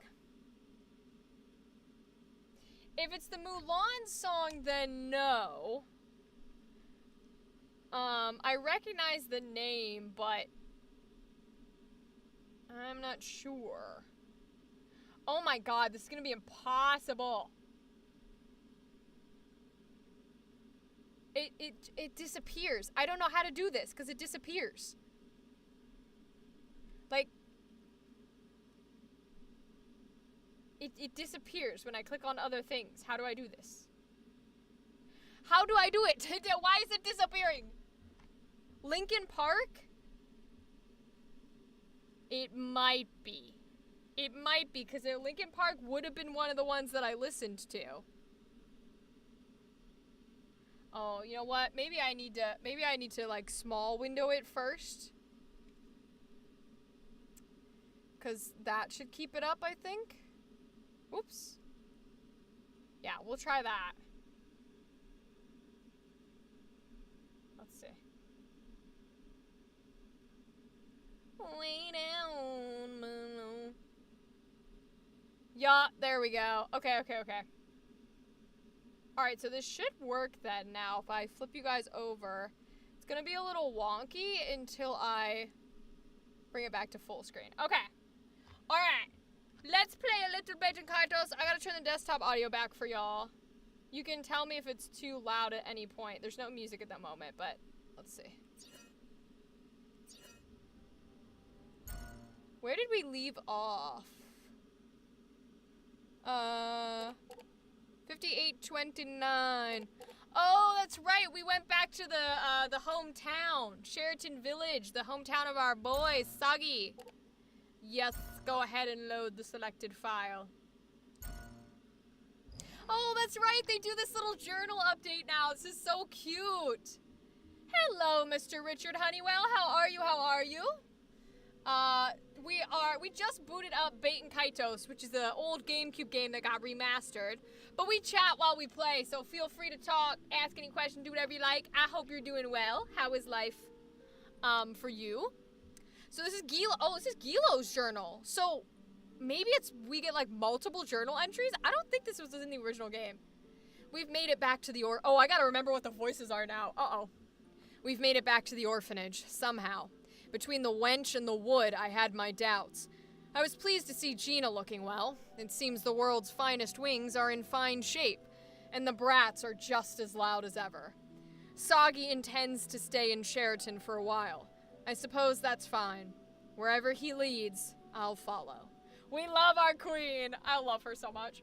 If it's the Mulan song, then no. I recognize the name, but I'm not sure. Oh my god, this is gonna be impossible. It disappears. I don't know how to do this because it disappears. Like, it disappears when I click on other things. How do I do this? How do I do it? Why is it disappearing? Lincoln Park? It might be. It might be, because Lincoln Park would have been one of the ones that I listened to. Oh, you know what? Maybe I need to like small window it first. Because that should keep it up, I think. Oops. Yeah, we'll try that. Let's see. Way down below. Yeah, there we go. Okay. Alright, so this should work then now. If I flip you guys over, it's gonna be a little wonky until I bring it back to full screen. Okay. Alright. Let's play a little bit in Kaitos. I gotta turn the desktop audio back for y'all. You can tell me if it's too loud at any point. There's no music at that moment, but let's see. Where did we leave off? 5829. Oh, that's right. We went back to the hometown, Sheraton Village, the hometown of our boy Sagi. Yes, go ahead and load the selected file. Oh, that's right. They do this little journal update now. This is so cute. Hello, Mr. Richard Honeywell. How are you? We just booted up Bait and Kaitos, which is the old GameCube game that got remastered. But we chat while we play, so feel free to talk, ask any question, do whatever you like. I hope you're doing well. How is life, for you? So this is Gilo's journal. So maybe we get like multiple journal entries. I don't think this was in the original game. We've made it back to the oh, I gotta remember what the voices are now. Uh-oh. We've made it back to the orphanage, somehow. Between the wench and the wood, I had my doubts. I was pleased to see Gina looking well. It seems the world's finest wings are in fine shape, and the brats are just as loud as ever. Sagi intends to stay in Sheraton for a while. I suppose that's fine. Wherever he leads, I'll follow. We love our queen. I love her so much.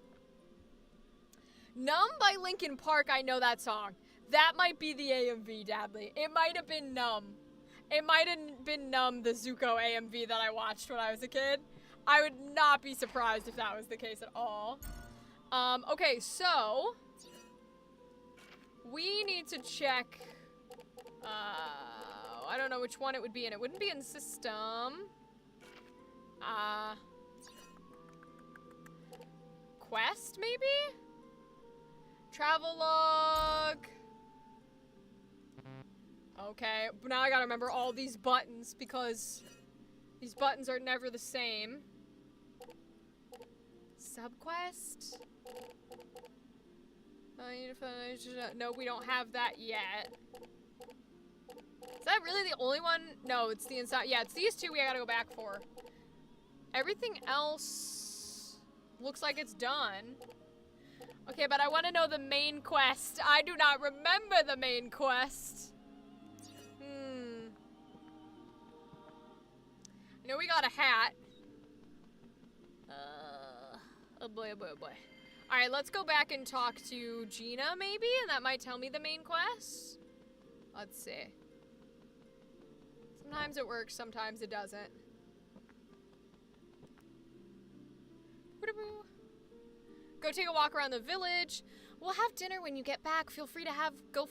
Numb by Linkin Park, I know that song. That might be the AMV, Dadley. It might have been Numb. It might have been Numb, the Zuko AMV that I watched when I was a kid. I would not be surprised if that was the case at all. Okay, so we need to check, I don't know which one it would be in. It wouldn't be in system. Quest, maybe? Travel log. Okay, but now I gotta remember all these buttons because these buttons are never the same. Subquest? I need to finish. No, we don't have that yet. Is that really the only one? No, it's the inside. Yeah, it's these two we gotta go back for. Everything else looks like it's done. Okay, but I want to know the main quest. I do not remember the main quest. I know we got a hat. Oh boy, oh boy, oh boy. Alright, let's go back and talk to Gina, maybe? And that might tell me the main quest? Let's see. Sometimes it works, sometimes it doesn't. Go take a walk around the village. We'll have dinner when you get back. Feel free to go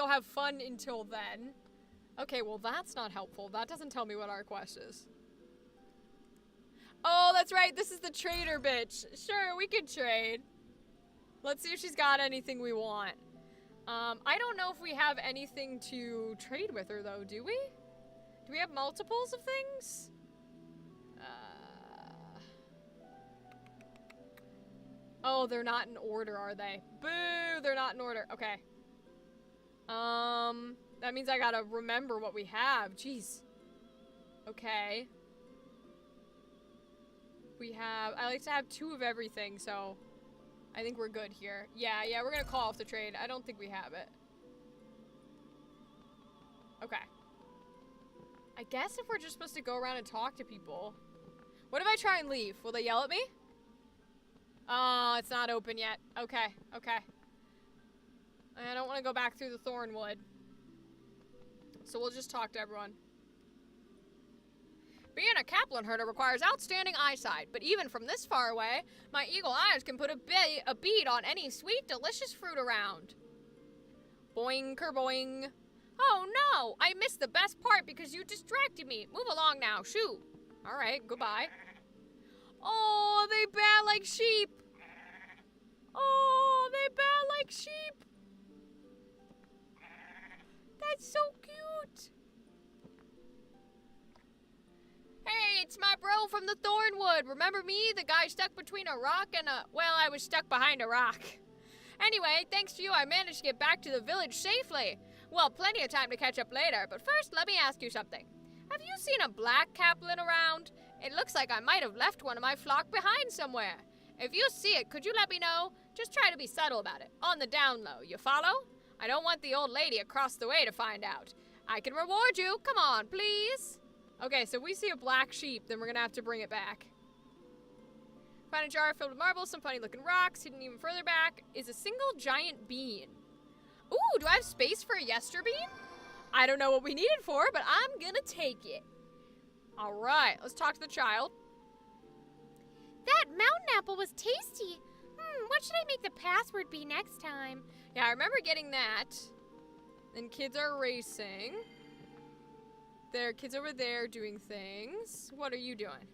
have fun until then. Okay, well that's not helpful. That doesn't tell me what our quest is. Oh, that's right. This is the trader bitch. Sure, we could trade. Let's see if she's got anything we want. I don't know if we have anything to trade with her though, do we? Do we have multiples of things? Oh, they're not in order, are they? Boo, they're not in order. Okay. That means I gotta remember what we have. Jeez. Okay. We have... I like to have 2 of everything, so... I think we're good here. Yeah, we're gonna call off the trade. I don't think we have it. Okay. I guess if we're just supposed to go around and talk to people. What if I try and leave? Will they yell at me? Oh, it's not open yet. Okay. I don't want to go back through the Thornwood. So we'll just talk to everyone. Being a Kaplan herder requires outstanding eyesight, but even from this far away, my eagle eyes can put a bead on any sweet, delicious fruit around. Boing, kerboing. Oh no! I missed the best part because you distracted me. Move along now, shoo. Alright, goodbye. Oh, they bat like sheep. Oh, they bat like sheep. That's so cute. Hey, it's my bro from the Thornwood. Remember me? The guy stuck between a rock and a... Well, I was stuck behind a rock. Anyway, thanks to you, I managed to get back to the village safely. Well, plenty of time to catch up later, but first, let me ask you something. Have you seen a black Kaplan around? It looks like I might have left one of my flock behind somewhere. If you see it, could you let me know? Just try to be subtle about it. On the down low, you follow? I don't want the old lady across the way to find out. I can reward you. Come on, please. Okay, so we see a black sheep, then we're gonna have to bring it back. Find a jar filled with marbles, some funny looking rocks. Hidden even further back is a single giant bean. Ooh, do I have space for a yester bean? I don't know what we need it for, but I'm gonna take it. All right, let's talk to the child. That mountain apple was tasty. What should I make the password be next time? Yeah, I remember getting that. Then kids are racing. There are kids over there doing things. What are you doing?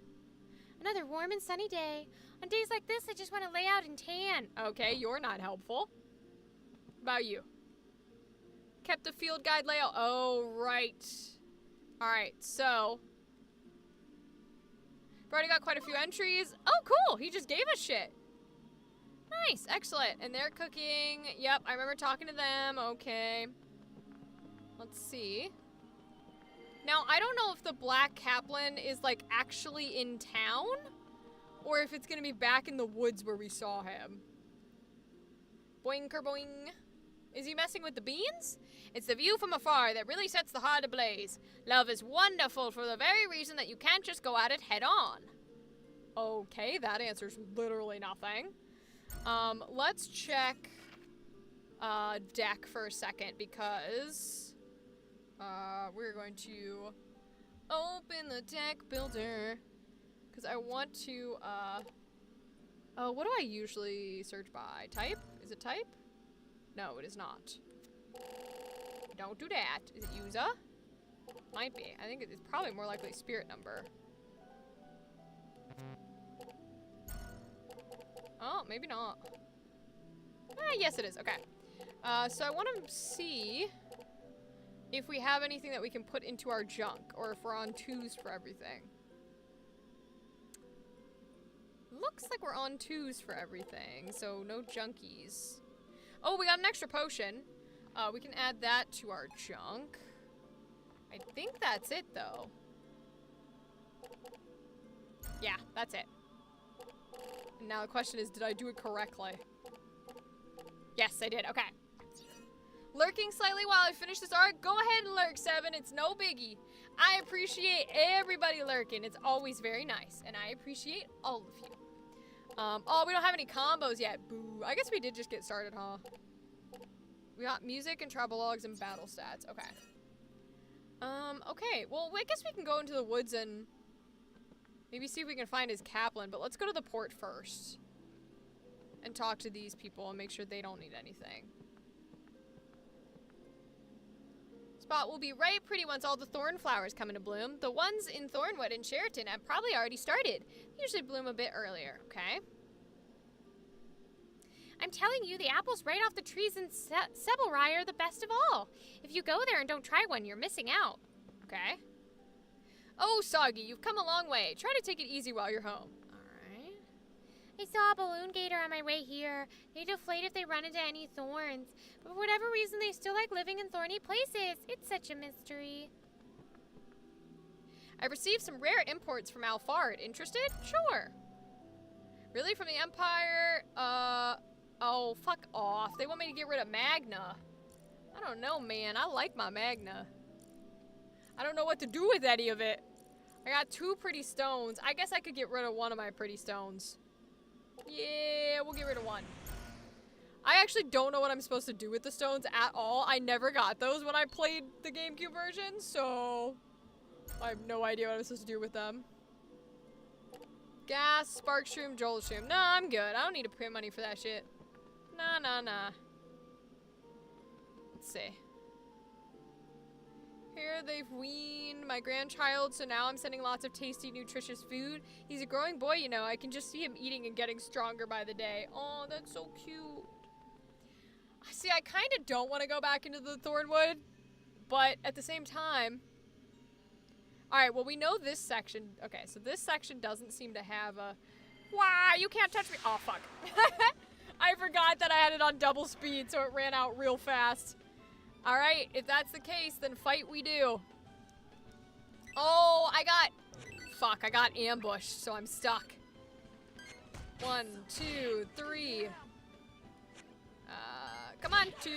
Another warm and sunny day. On days like this, I just want to lay out and tan. Okay, you're not helpful. About you? Kept the field guide layout. Oh, right. All right, so... I've already got quite a few entries. Oh, cool. He just gave us shit. Nice. Excellent. And they're cooking. Yep, I remember talking to them. Okay. Let's see. Now, I don't know if the Black Kaplan is, like, actually in town, or if it's gonna be back in the woods where we saw him. Boing, kerboing. Is he messing with the beans? It's the view from afar that really sets the heart ablaze. Love is wonderful for the very reason that you can't just go at it head on. Okay, that answers literally nothing. Let's check, deck for a second, because... we're going to open the deck builder because I want to, oh, what do I usually search by? Type? Is it type? No, it is not. Don't do that. Is it user? Might be. I think it's probably more likely spirit number. Oh, maybe not. Yes, it is. Okay. So I want to see if we have anything that we can put into our junk, or if we're on 2s for everything. Looks like we're on 2s for everything, so no junkies. Oh, we got an extra potion. We can add that to our junk. I think that's it, though. Yeah, that's it. And now the question is, did I do it correctly? Yes, I did. Okay. Lurking slightly while I finish this art? Go ahead and lurk, 7. It's no biggie. I appreciate everybody lurking. It's always very nice. And I appreciate all of you. Oh, we don't have any combos yet. Boo. I guess we did just get started, huh? We got music and travel logs and battle stats. Okay. Okay. Well, I guess we can go into the woods and maybe see if we can find his Kaplan. But let's go to the port first. And talk to these people and make sure they don't need anything. Spot will be right pretty once all the thorn flowers come into bloom. The ones in Thornwood and Sheraton have probably already started. Usually bloom a bit earlier, okay? I'm telling you, the apples right off the trees in Sebelrye are the best of all. If you go there and don't try one, you're missing out. Okay. Oh, Soggy, you've come a long way. Try to take it easy while you're home. Alright. I saw a balloon gator on my way here. They deflate if they run into any thorns. But for whatever reason, they still like living in thorny places. It's such a mystery. I've received some rare imports from Alfard. Interested? Sure. Really? From the Empire? Oh, fuck off. They want me to get rid of Magna. I don't know, man. I like my Magna. I don't know what to do with any of it. I got 2 pretty stones. I guess I could get rid of one of my pretty stones. Yeah, we'll get rid of one. I actually don't know what I'm supposed to do with the stones at all. I never got those when I played the GameCube version, so I have no idea what I'm supposed to do with them. Gas, spark shroom, jolt shroom. Nah, I'm good. I don't need to pay money for that shit. Nah. Let's see. Here they've weaned my grandchild, so now I'm sending lots of tasty, nutritious food. He's a growing boy, you know. I can just see him eating and getting stronger by the day. Oh, that's so cute. See, I kind of don't want to go back into the Thornwood, but at the same time... Alright, well, we know this section... Okay, so this section doesn't seem to have a... Wow, you can't touch me! Oh, fuck. I forgot that I had it on double speed, so it ran out real fast. Alright, if that's the case, then fight we do. Oh, I got ambushed, so I'm stuck. 1, 2, 3... come on, 2.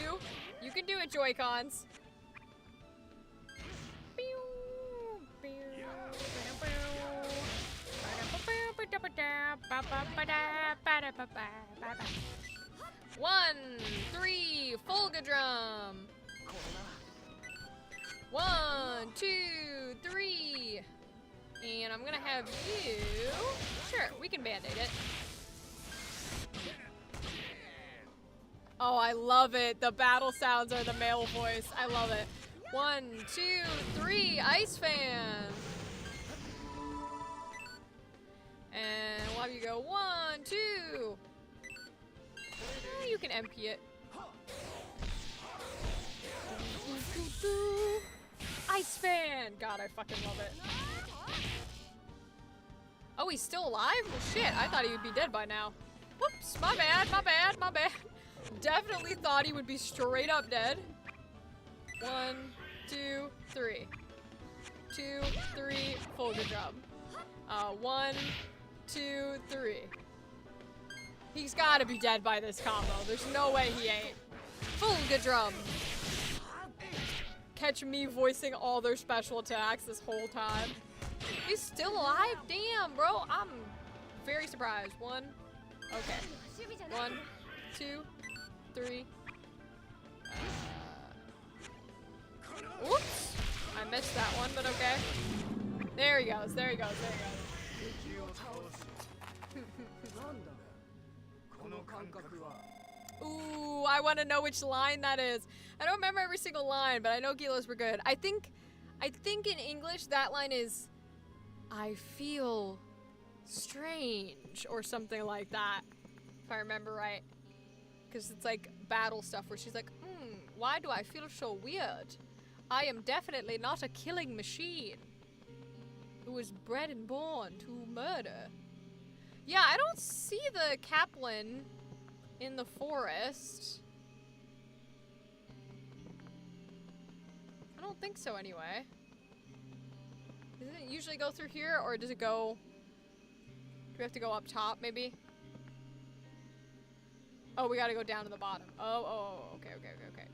You can do it, Joy-Cons. One, 3, Folga Drum. 1, 2, 3. And I'm gonna have you. Sure, we can band-aid it. Oh, I love it. The battle sounds are the male voice. I love it. 1, 2, 3, Ice Fan. And we'll have you go 1, 2. You can MP it. Ice Fan. God, I fucking love it. Oh, he's still alive? Well, shit. I thought he would be dead by now. Whoops. My bad. Definitely thought he would be straight up dead. 1, 2, 3. 2, 3, Folga Drum. 1, 2, 3. He's gotta be dead by this combo. There's no way he ain't. Folga Drum. Catch me voicing all their special attacks this whole time. He's still alive? Damn, bro. I'm very surprised. 1. Okay. 1, 2, 3. Oops. I missed that one, but okay. There he goes. Ooh, I want to know which line that is. I don't remember every single line, but I know Gilos were good. I think in English that line is, I feel strange, or something like that, if I remember right. Because it's like battle stuff where she's like, why do I feel so weird? I am definitely not a killing machine who was bred and born to murder. Yeah, I don't see the Kaplan in the forest. I don't think so anyway. Doesn't it usually go through here, or does it go... Do we have to go up top, maybe? Oh, we gotta go down to the bottom. Oh, okay.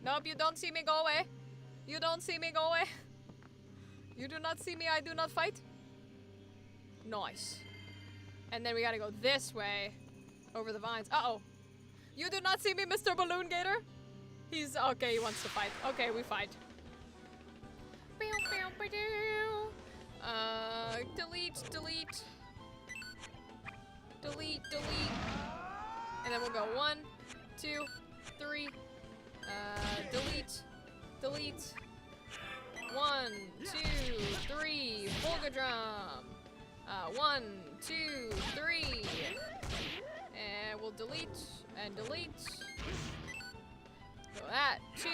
Nope, you don't see me, go away. You don't see me, go away. You do not see me, I do not fight. Nice. And then we gotta go this way, over the vines. Uh-oh. You do not see me, Mr. Balloon Gator? He's, okay, he wants to fight. Okay, we fight. Delete. And then we'll go 1, 2, 3. Delete. 1, 2, 3. Folga Drum. 1, 2, 3. And we'll delete and delete. So that 2,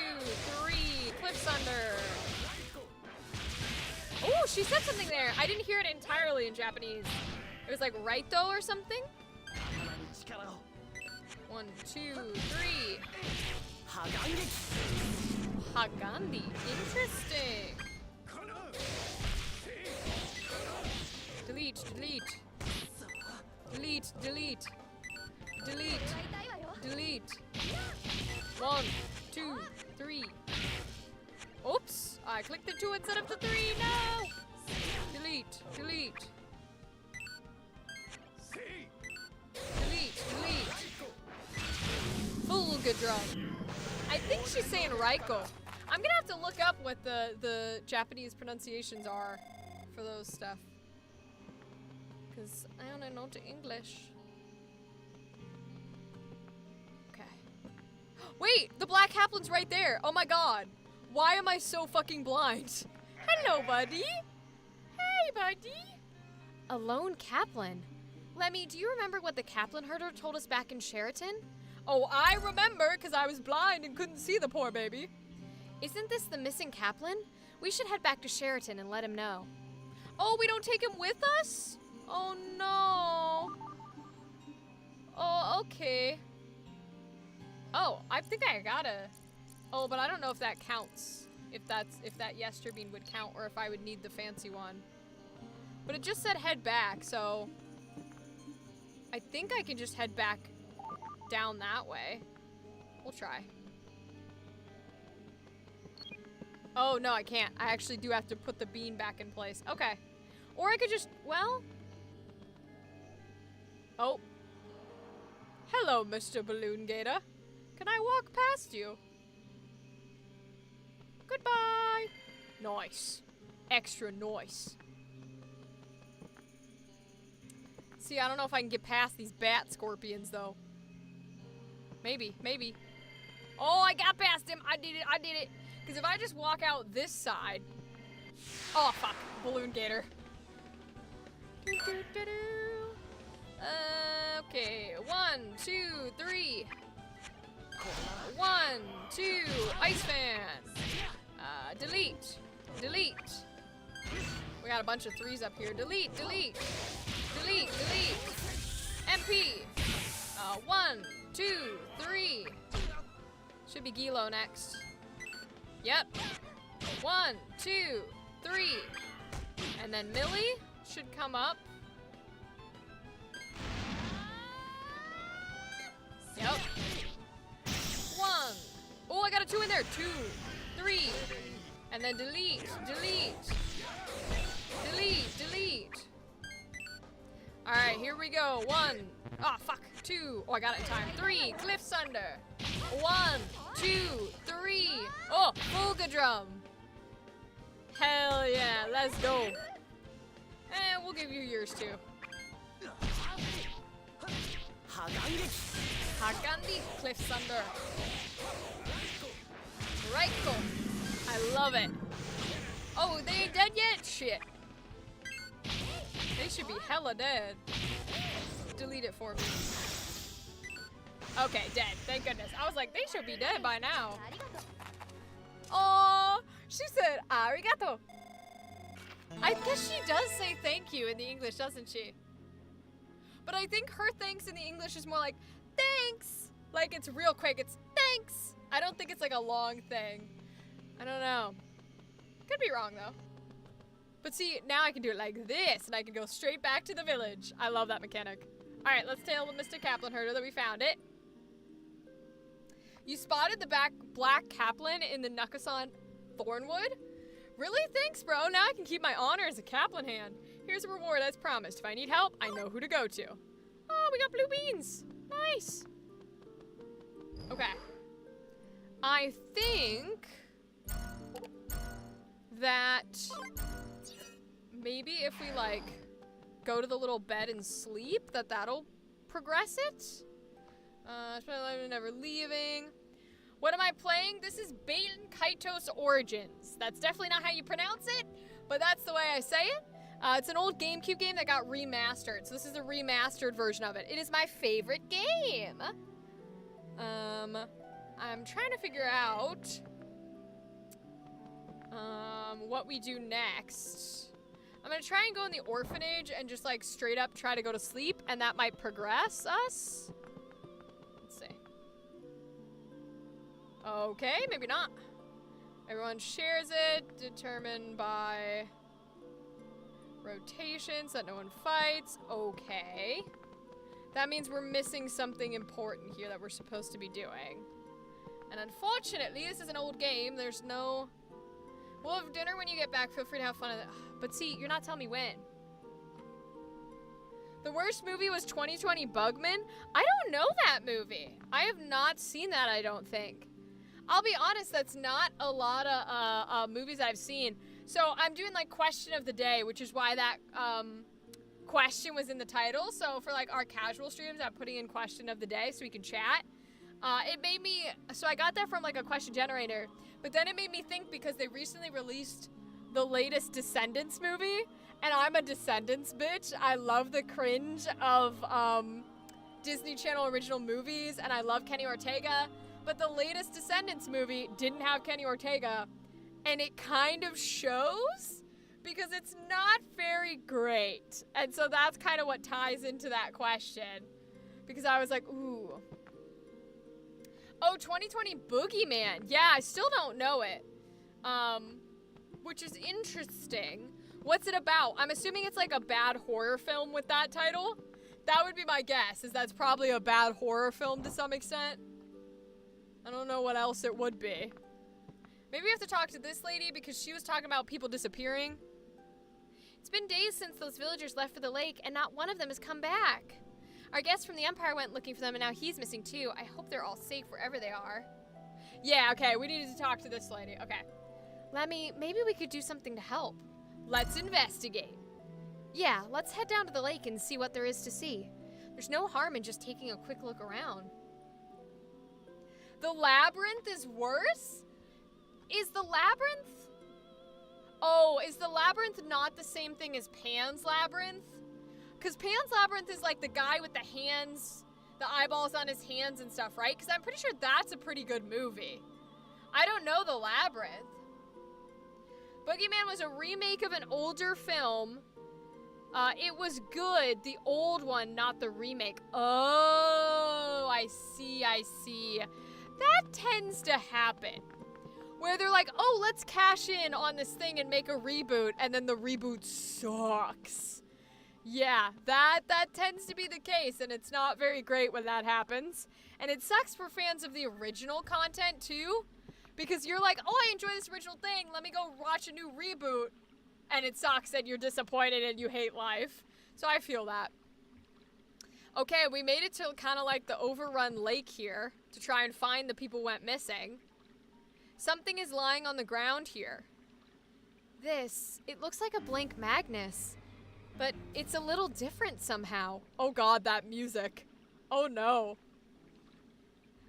3. Clips under. Oh, she said something there. I didn't hear it entirely in Japanese. It was like right though or something. 1, 2, 3. Hagandi. Interesting. delete, delete, delete. 1, 2, 3. Oops, I clicked the 2 instead of the 3, no! Delete, delete. Delete, delete. Full good drum. I think she's saying Raiko. I'm gonna have to look up what the Japanese pronunciations are for those stuff. Cause I only know the English. Okay. Wait, the black Kaplan's right there. Oh my god. Why am I so fucking blind? Hello, buddy. Hey, buddy. A lone Kaplan. Lemmy, do you remember what the Kaplan herder told us back in Sheraton? Oh, I remember, because I was blind and couldn't see the poor baby. Isn't this the missing Kaplan? We should head back to Sheraton and let him know. Oh, we don't take him with us? Oh, no. Oh, okay. Oh, I think I gotta... Oh, but I don't know if that counts. If that Yesterbean would count, or if I would need the fancy one. But it just said head back, so... I think I can just head back down that way. We'll try. Oh, no, I can't. I actually do have to put the bean back in place. Okay. Or I could just, well... Oh. Hello, Mr. Balloon Gator. Can I walk past you? Goodbye. Nice. Extra nice. See, I don't know if I can get past these bat scorpions, though. Maybe, maybe. Oh, I got past him. I did it, I did it. Because if I just walk out this side... Oh, fuck. Balloon Gator. Okay. 1, 2, 3. 1, 2. Ice fan. Delete. Delete. We got a bunch of 3s up here. Delete, delete. Delete, delete. MP. 1, 2, 3. Should be Gilo next. Yep. 1, 2, 3. And then Millie should come up. Yep. 1. Oh, I got a 2 in there. 2, 3. And then delete, delete. Delete, delete. Alright, here we go. 1. Oh, fuck. 2. Oh, I got it in time. 3. Cliffs under. 1, 2, 3. Oh, Fulga drum. Hell yeah, let's go. And we'll give you yours too. Hagandi, Cliffs under. Raiko. I love it. Oh, they ain't dead yet? Shit. They should be hella dead. Delete it for me. Okay, dead. Thank goodness. I was like, they should be dead by now. Oh, she said arigato. I guess she does say thank you in the English, doesn't she? But I think her thanks in the English is more like, thanks. Like, it's real quick. It's thanks. I don't think it's like a long thing. I don't know. Could be wrong, though. But see, now I can do it like this, and I can go straight back to the village. I love that mechanic. All right, let's tell Mr. Kaplan Herder that we found it. You spotted the black Kaplan in the Nukasan Thornwood? Really? Thanks, bro. Now I can keep my honor as a Kaplan hand. Here's a reward as promised. If I need help, I know who to go to. Oh, we got blue beans. Nice. Okay. I think that maybe if we, like, go to the little bed and sleep, that'll progress it. Spend never leaving. What am I playing? This is Baten Kaitos Origins. That's definitely not how you pronounce it, but that's the way I say it. It's an old GameCube game that got remastered, so this is a remastered version of it. It is my favorite game. I'm trying to figure out what we do next. I'm gonna try and go in the orphanage and just like straight up try to go to sleep, and that might progress us. Let's see. Okay, maybe not. Everyone shares it, determined by rotation so that no one fights. Okay. That means we're missing something important here that we're supposed to be doing. And unfortunately, this is an old game. There's no... We'll have dinner when you get back. Feel free to have fun. But see, you're not telling me when. The worst movie was 2020 Bugman. I don't know that movie. I have not seen that, I don't think. I'll be honest, that's not a lot of movies I've seen. So I'm doing like question of the day, which is why that question was in the title. So for like our casual streams, I'm putting in question of the day so we can chat. It made me, so I got that from like a question generator, but then it made me think because they recently released the latest Descendants movie, and I'm a Descendants bitch. I love the cringe of Disney Channel original movies, and I love Kenny Ortega, but the latest Descendants movie didn't have Kenny Ortega, and it kind of shows because it's not very great. And so that's kind of what ties into that question, because I was like, ooh. Oh, 2020 Boogeyman. Yeah, I still don't know it. Which is interesting. What's it about? I'm assuming it's like a bad horror film with that title. That would be my guess, is that's probably a bad horror film to some extent. I don't know what else it would be. Maybe we have to talk to this lady because she was talking about people disappearing. It's been days since those villagers left for the lake and not one of them has come back. Our guest from the Empire went looking for them and now he's missing too. I hope they're all safe wherever they are. Yeah, okay, we needed to talk to this lady. Okay. Lemmy, maybe we could do something to help. Let's investigate. Yeah, let's head down to the lake and see what there is to see. There's no harm in just taking a quick look around. The labyrinth is worse? Is the labyrinth... Oh, is the labyrinth not the same thing as Pan's Labyrinth? Because Pan's Labyrinth is like the guy with the hands, the eyeballs on his hands and stuff, right? Because I'm pretty sure that's a pretty good movie. I don't know the Labyrinth. Boogeyman was a remake of an older film. It was good, the old one, not the remake. Oh, I see, I see. That tends to happen. Where they're like, oh, let's cash in on this thing and make a reboot, and then the reboot sucks. Yeah, that tends to be the case, and it's not very great when that happens. And it sucks for fans of the original content, too. Because you're like, oh, I enjoy this original thing, let me go watch a new reboot. And it sucks, and you're disappointed, and you hate life. So I feel that. Okay, we made it to kind of like the overrun lake here to try and find the people who went missing. Something is lying on the ground here. It looks like a blank Magnus. But it's a little different somehow. Oh god, that music. Oh no.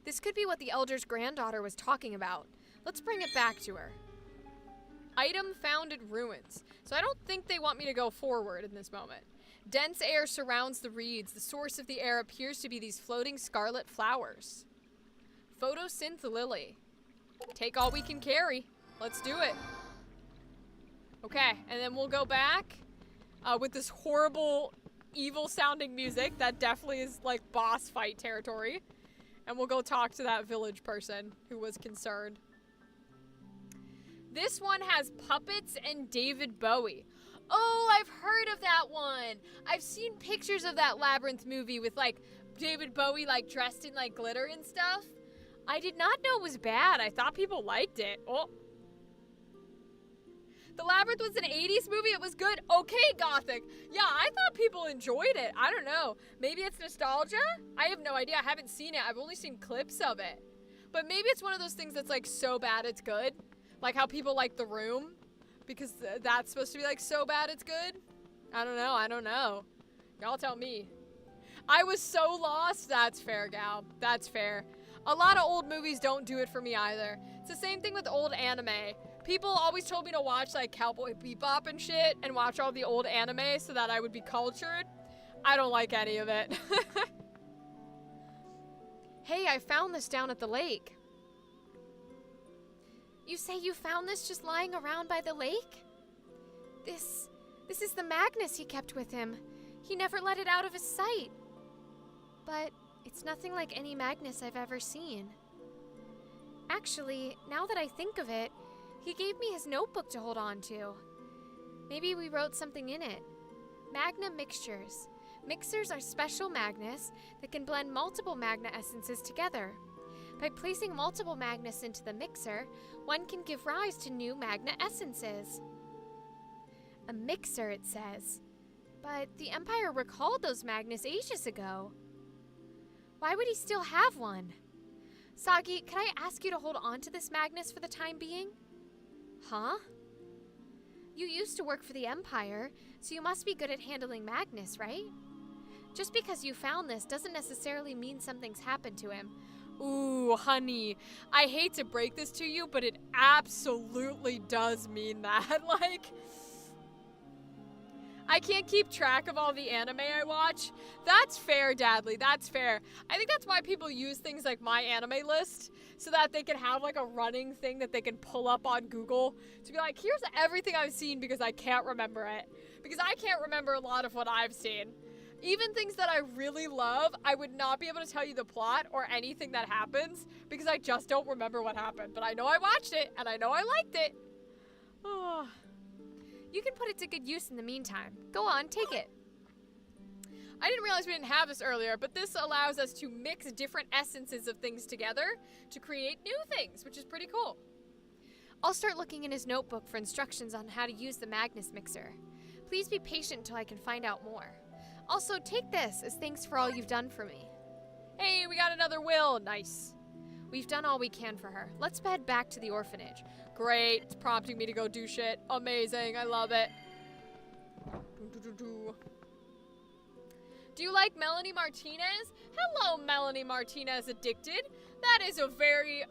This could be what the Elder's granddaughter was talking about. Let's bring it back to her. Item found in ruins. So I don't think they want me to go forward in this moment. Dense air surrounds the reeds. The source of the air appears to be these floating scarlet flowers. Photosynth lily. Take all we can carry. Let's do it. Okay, and then we'll go back with this horrible, evil-sounding music. That definitely is like boss fight territory. And we'll go talk to that village person who was concerned. This one has puppets and David Bowie. Oh, I've heard of that one. I've seen pictures of that Labyrinth movie with like David Bowie like dressed in like glitter and stuff. I did not know it was bad. I thought people liked it. Oh. The Labyrinth was an 80s movie. It was good. Okay, Gothic. Yeah, I thought people enjoyed it. I don't know. Maybe it's nostalgia? I have no idea. I haven't seen it. I've only seen clips of it. But maybe it's one of those things that's like so bad it's good. Like how people like The Room. Because that's supposed to be like so bad it's good. I don't know. I don't know. Y'all tell me. I was so lost. That's fair, gal. That's fair. A lot of old movies don't do it for me either. It's the same thing with old anime. People always told me to watch like Cowboy Bebop and shit and watch all the old anime so that I would be cultured. I don't like any of it. Hey, I found this down at the lake. You say you found this just lying around by the lake? This is the Magnus he kept with him. He never let it out of his sight. But it's nothing like any Magnus I've ever seen. Actually, now that I think of it, he gave me his notebook to hold on to. Maybe we wrote something in it. Magna mixtures. Mixers are special magnets that can blend multiple magna essences together. By placing multiple magnets into the mixer, one can give rise to new magna essences. A mixer, it says. But the Empire recalled those magnets ages ago. Why would he still have one? Sagi, could I ask you to hold on to this Magnus for the time being? Huh? You used to work for the Empire, so you must be good at handling Magnus, right? Just because you found this doesn't necessarily mean something's happened to him. Ooh, honey, I hate to break this to you, but it absolutely does mean that. Like, I can't keep track of all the anime I watch. That's fair, Dadley, that's fair. I think that's why people use things like my anime list, so that they can have like a running thing that they can pull up on Google to be like, here's everything I've seen because I can't remember it. Because I can't remember a lot of what I've seen. Even things that I really love, I would not be able to tell you the plot or anything that happens because I just don't remember what happened. But I know I watched it and I know I liked it. Oh. You can put it to good use in the meantime. Go on, take it. I didn't realize we didn't have this earlier, but this allows us to mix different essences of things together to create new things, which is pretty cool. I'll start looking in his notebook for instructions on how to use the Magnus mixer. Please be patient until I can find out more. Also, take this as thanks for all you've done for me. Hey, we got another will. Nice. We've done all we can for her. Let's head back to the orphanage. Great. It's prompting me to go do shit. Amazing. I love it. Do you like Melanie Martinez? Hello, Melanie Martinez Addicted. That is a very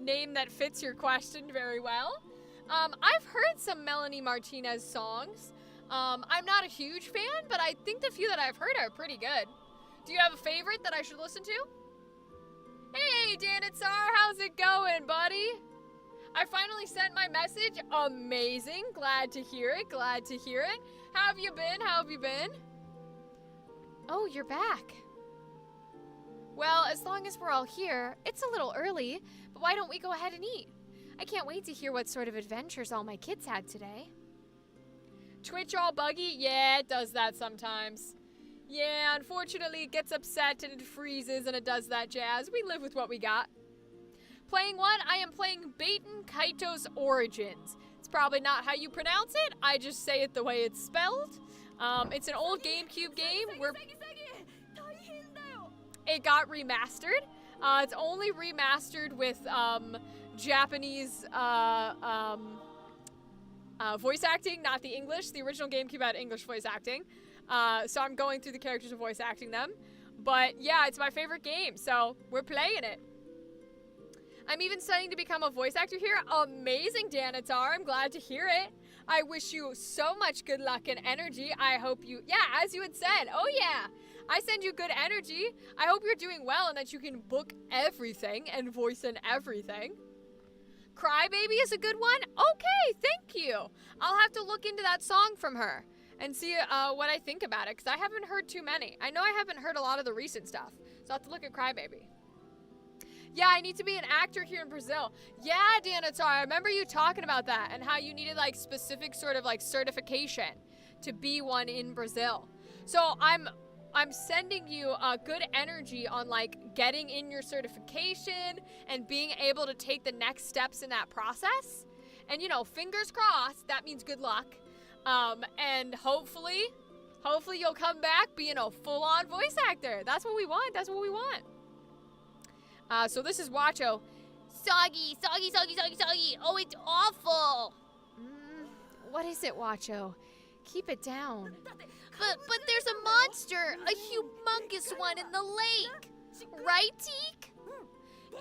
name that fits your question very well. I've heard some Melanie Martinez songs. I'm not a huge fan, but I think the few that I've heard are pretty good. Do you have a favorite that I should listen to? Hey, Danitsar, how's it going, buddy? I finally sent my message. Amazing. Glad to hear it. Glad to hear it. How have you been? How have you been? Oh, you're back. Well, as long as we're all here, it's a little early, but why don't we go ahead and eat? I can't wait to hear what sort of adventures all my kids had today. Twitch all buggy? Yeah, it does that sometimes. Yeah, unfortunately it gets upset and it freezes and it does that jazz. We live with what we got. Playing what? I am playing Baten Kaito's Origins. It's probably not how you pronounce it. I just say it the way it's spelled. It's an old GameCube game where it got remastered. It's only remastered with Japanese voice acting, not the English. The original GameCube had English voice acting. So I'm going through the characters and voice acting them. But yeah, it's my favorite game, so we're playing it. I'm even studying to become a voice actor here. Amazing, Danitar. I'm glad to hear it. I wish you so much good luck and energy. I hope you, yeah, as you had said. Oh yeah, I send you good energy. I hope you're doing well and that you can book everything and voice in everything. Crybaby is a good one? Okay, thank you. I'll have to look into that song from her and see what I think about it, because I haven't heard too many. I know I haven't heard a lot of the recent stuff, so I'll have to look at Crybaby. Yeah, I need to be an actor here in Brazil. Yeah, Danitar, I remember you talking about that and how you needed like specific sort of like certification to be one in Brazil. So I'm sending you good energy on like getting in your certification and being able to take the next steps in that process. And you know, fingers crossed, that means good luck. And hopefully you'll come back being a full-on voice actor. That's what we want. That's what we want. So this is Wacho. Soggy. Oh, it's awful. What is it, Wacho? Keep it down. But there's a monster, a humongous one in the lake. Right, Teak?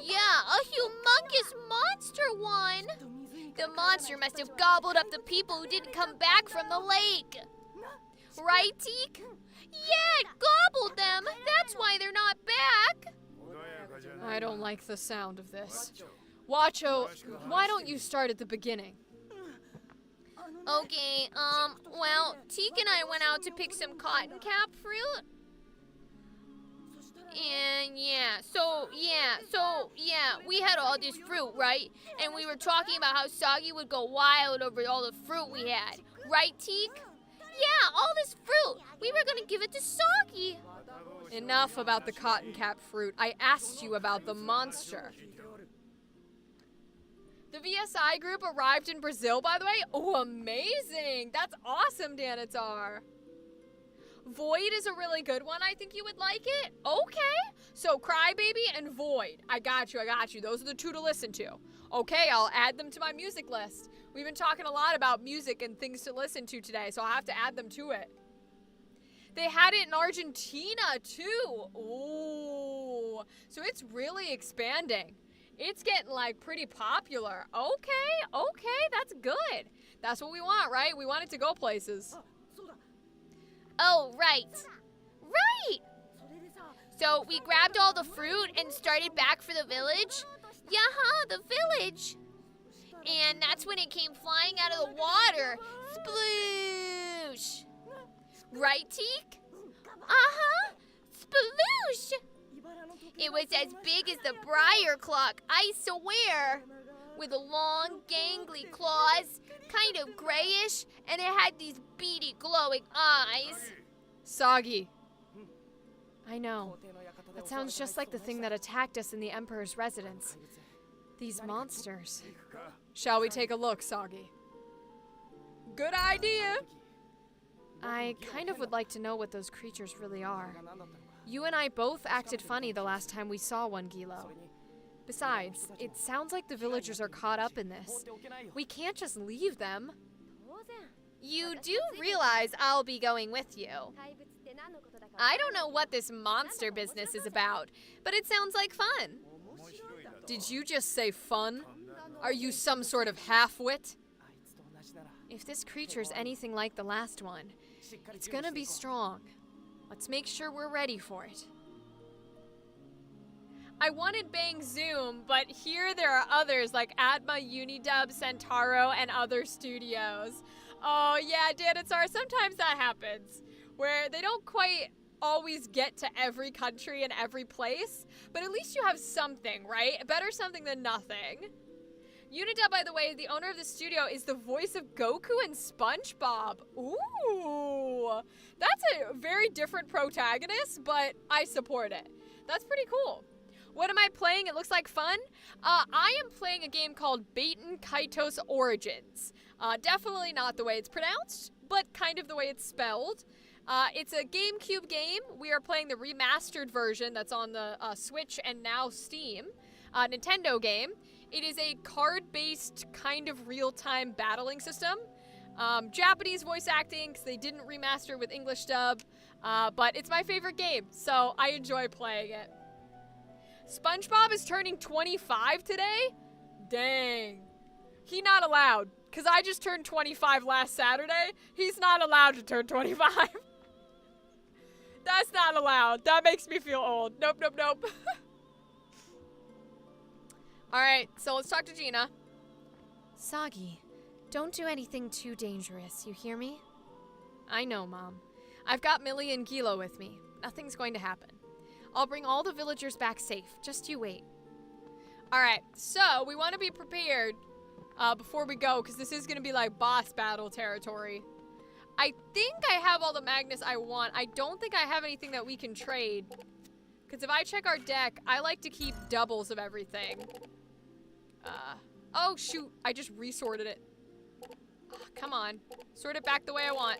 Yeah, a humongous monster one. The monster must have gobbled up the people who didn't come back from the lake. Right, Teak? Yeah, it gobbled them. That's why they're not back. I don't like the sound of this. Wacho, why don't you start at the beginning? Okay, well, Teak and I went out to pick some cotton cap fruit. And we had all this fruit, right? And we were talking about how Soggy would go wild over all the fruit we had. Right, Teak? Yeah, all this fruit. We were gonna give it to Soggy. Enough about the cotton cap fruit. I asked you about the monster. The VSI group arrived in Brazil, by the way. Oh, amazing. That's awesome, Danatar. Void is a really good one. I think you would like it. Okay. So Crybaby and Void. I got you. Those are the two to listen to. Okay, I'll add them to my music list. We've been talking a lot about music and things to listen to today, so I'll have to add them to it. They had it in Argentina, too. Ooh. So it's really expanding. It's getting, like, pretty popular. Okay, that's good. That's what we want, right? We want it to go places. Oh, right. So we grabbed all the fruit and started back for the village? Yeah, the village. And that's when it came flying out of the water. Sploosh. Right, Teak? Sploosh. It was as big as the briar clock, I swear. With long, gangly claws, kind of grayish, and it had these beady, glowing eyes. Soggy. I know. That sounds just like the thing that attacked us in the Emperor's residence. These monsters. Shall we take a look, Soggy? Good idea! I kind of would like to know what those creatures really are. You and I both acted funny the last time we saw one, Gilo. Besides, it sounds like the villagers are caught up in this. We can't just leave them. You do realize I'll be going with you. I don't know what this monster business is about, but it sounds like fun. Did you just say fun? Are you some sort of half-wit? If this creature's anything like the last one, it's gonna be strong. Let's make sure we're ready for it. I wanted Bang Zoom, but here there are others like Atma, Unidub, Centauro, and other studios. Oh yeah, Danatar, sometimes that happens, where they don't quite always get to every country and every place, but at least you have something, right? Better something than nothing. Unidub, by the way, the owner of the studio, is the voice of Goku and SpongeBob. Ooh, that's a very different protagonist, but I support it. That's pretty cool. What am I playing? It looks like fun. I am playing a game called Baten Kaitos Origins. Definitely not the way it's pronounced, but kind of the way it's spelled. It's a GameCube game. We are playing the remastered version that's on the Switch and now Steam. Nintendo game. It is a card-based kind of real-time battling system. Japanese voice acting, because they didn't remaster with English dub. But it's my favorite game, so I enjoy playing it. SpongeBob is turning 25 today? Dang. He not allowed, because I just turned 25 last Saturday. He's not allowed to turn 25. That's not allowed. That makes me feel old. Nope. Alright, so let's talk to Gina. Soggy, don't do anything too dangerous, you hear me? I know, Mom. I've got Millie and Gilo with me. Nothing's going to happen. I'll bring all the villagers back safe. Just you wait. Alright, so we want to be prepared before we go, because this is going to be like boss battle territory. I think I have all the magnets I want. I don't think I have anything that we can trade. Because if I check our deck, I like to keep doubles of everything. Oh shoot, I just resorted it. Come on, sort it back the way I want.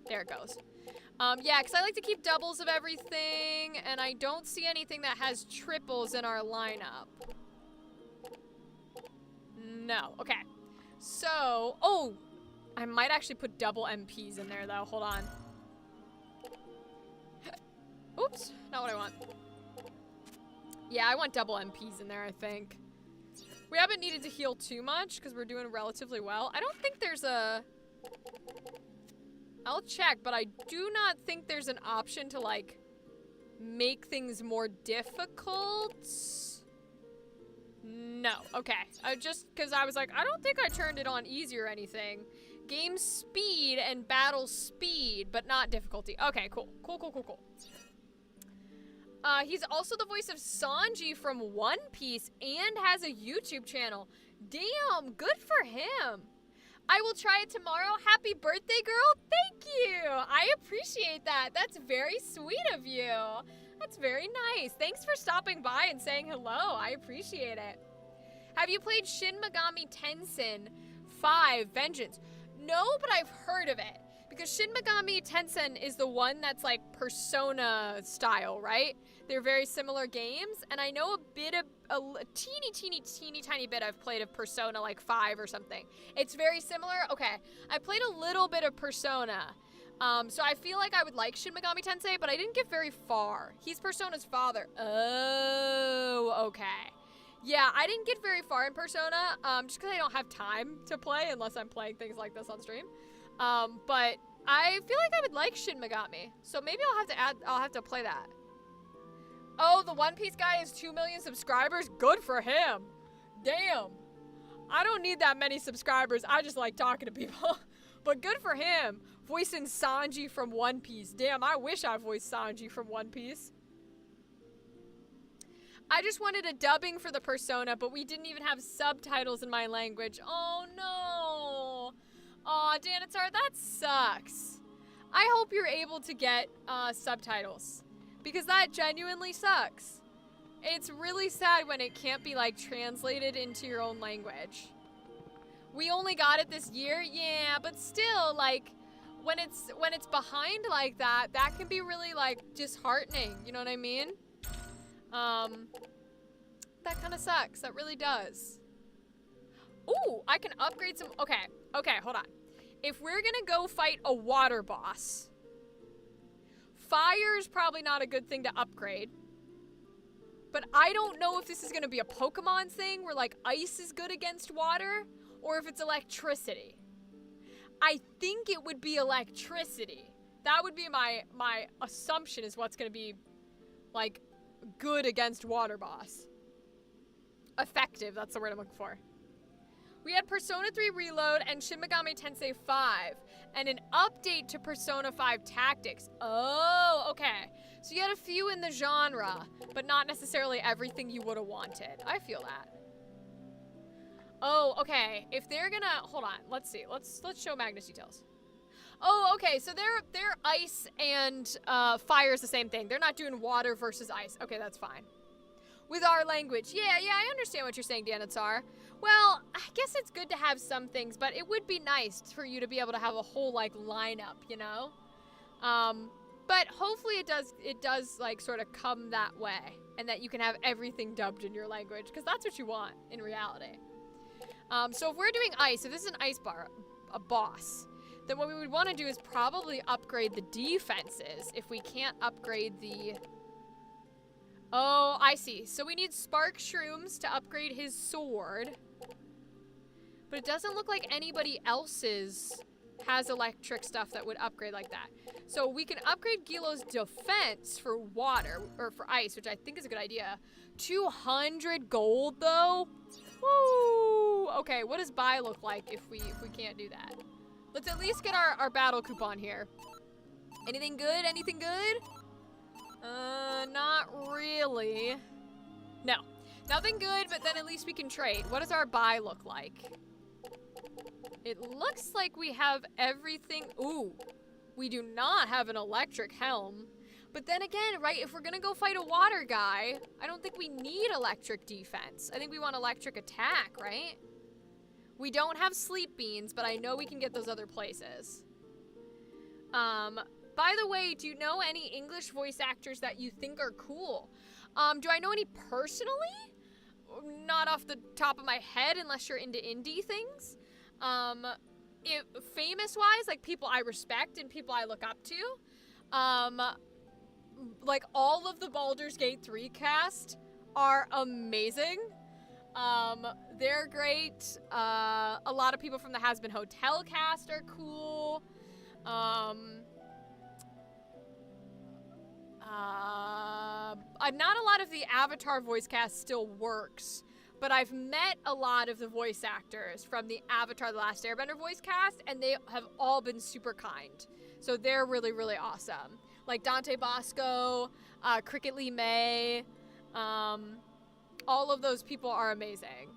There it goes. Yeah, because I like to keep doubles of everything, and I don't see anything that has triples in our lineup. No, okay. So, oh, I might actually put double MPs in there though, hold on. Oops, not what I want. Yeah, I want double MPs in there, I think. We haven't needed to heal too much because we're doing relatively well. I don't think there's a... I'll check, but I do not think there's an option to, like, make things more difficult. No, okay. Just because I was like, I don't think I turned it on easy or anything. Game speed and battle speed, but not difficulty. Okay, cool. Cool. He's also the voice of Sanji from One Piece and has a YouTube channel. Damn, good for him. I will try it tomorrow. Happy birthday, girl. Thank you. I appreciate appreciate that. That's very sweet of you. That's very nice. Thanks for stopping by and saying hello. I appreciate it. Have you played Shin Megami Tensei 5 Vengeance? No, but I've heard of it. Because Shin Megami Tensei is the one that's like Persona style, right? They're very similar games, and I know a teeny tiny bit I've played of Persona like 5 or something. It's very similar. Okay, I played a little bit of Persona. So I feel like I would like Shin Megami Tensei, but I didn't get very far. He's Persona's father. Oh, okay. Yeah, I didn't get very far in Persona, just because I don't have time to play unless I'm playing things like this on stream. But I feel like I would like Shin Megami, so maybe I'll have to play that. Oh, the One Piece guy has 2 million subscribers? Good for him. Damn. I don't need that many subscribers. I just like talking to people. But good for him. Voicing Sanji from One Piece. Damn, I wish I voiced Sanji from One Piece. I just wanted a dubbing for the Persona, but we didn't even have subtitles in my language. Oh, no. Aw, Danitar, that sucks. I hope you're able to get subtitles. Because that genuinely sucks. It's really sad when it can't be like translated into your own language. We only got it this year, yeah, but still, like, when it's behind like that, that can be really like disheartening. You know what I mean? That kind of sucks. That really does. Ooh, I can upgrade some. Okay, hold on. If we're gonna go fight a water boss, fire's probably not a good thing to upgrade. But I don't know if this is gonna be a Pokemon thing where like ice is good against water, or if it's electricity. I think it would be electricity. That would be my assumption is what's gonna be like good against water boss. Effective, that's the word I'm looking for. We had Persona 3 Reload and Shin Megami Tensei 5, and an update to Persona 5 Tactics. Oh, okay. So you had a few in the genre, but not necessarily everything you would have wanted. I feel that. Oh, okay. If they're gonna, hold on. Let's see. Let's show Magnus details. Oh, okay. So they're ice and fire is the same thing. They're not doing water versus ice. Okay, that's fine. With our language. Yeah, I understand what you're saying, Danatsar. Well, I guess it's good to have some things, but it would be nice for you to be able to have a whole, like, lineup, you know? But hopefully it does, like, sort of come that way, and that you can have everything dubbed in your language, because that's what you want in reality. So if we're doing ice, if this is an ice bar, a boss, then what we would want to do is probably upgrade the defenses if we can't upgrade the... Oh, I see. So we need spark shrooms to upgrade his sword. But it doesn't look like anybody else's has electric stuff that would upgrade like that. So we can upgrade Gilo's defense for water, or for ice, which I think is a good idea. 200 gold, though? Woo! Okay, what does buy look like if we can't do that? Let's at least get our battle coupon here. Anything good? Anything good? Not really. No. Nothing good, but then at least we can trade. What does our buy look like? It looks like we have everything. Ooh. We do not have an electric helm. But then again, right, if we're gonna go fight a water guy, I don't think we need electric defense. I think we want electric attack, right? We don't have sleep beans, but I know we can get those other places. By the way, do you know any English voice actors that you think are cool? Do I know any personally? Not off the top of my head, unless you're into indie things. Famous-wise, like people I respect and people I look up to. Like all of the Baldur's Gate 3 cast are amazing. They're great. A lot of people from the Has Been Hotel cast are cool. Not a lot of the Avatar voice cast still works, but I've met a lot of the voice actors from the Avatar The Last Airbender voice cast, and they have all been super kind. So they're really, really awesome. Like Dante Bosco, Cricket Lee May, all of those people are amazing.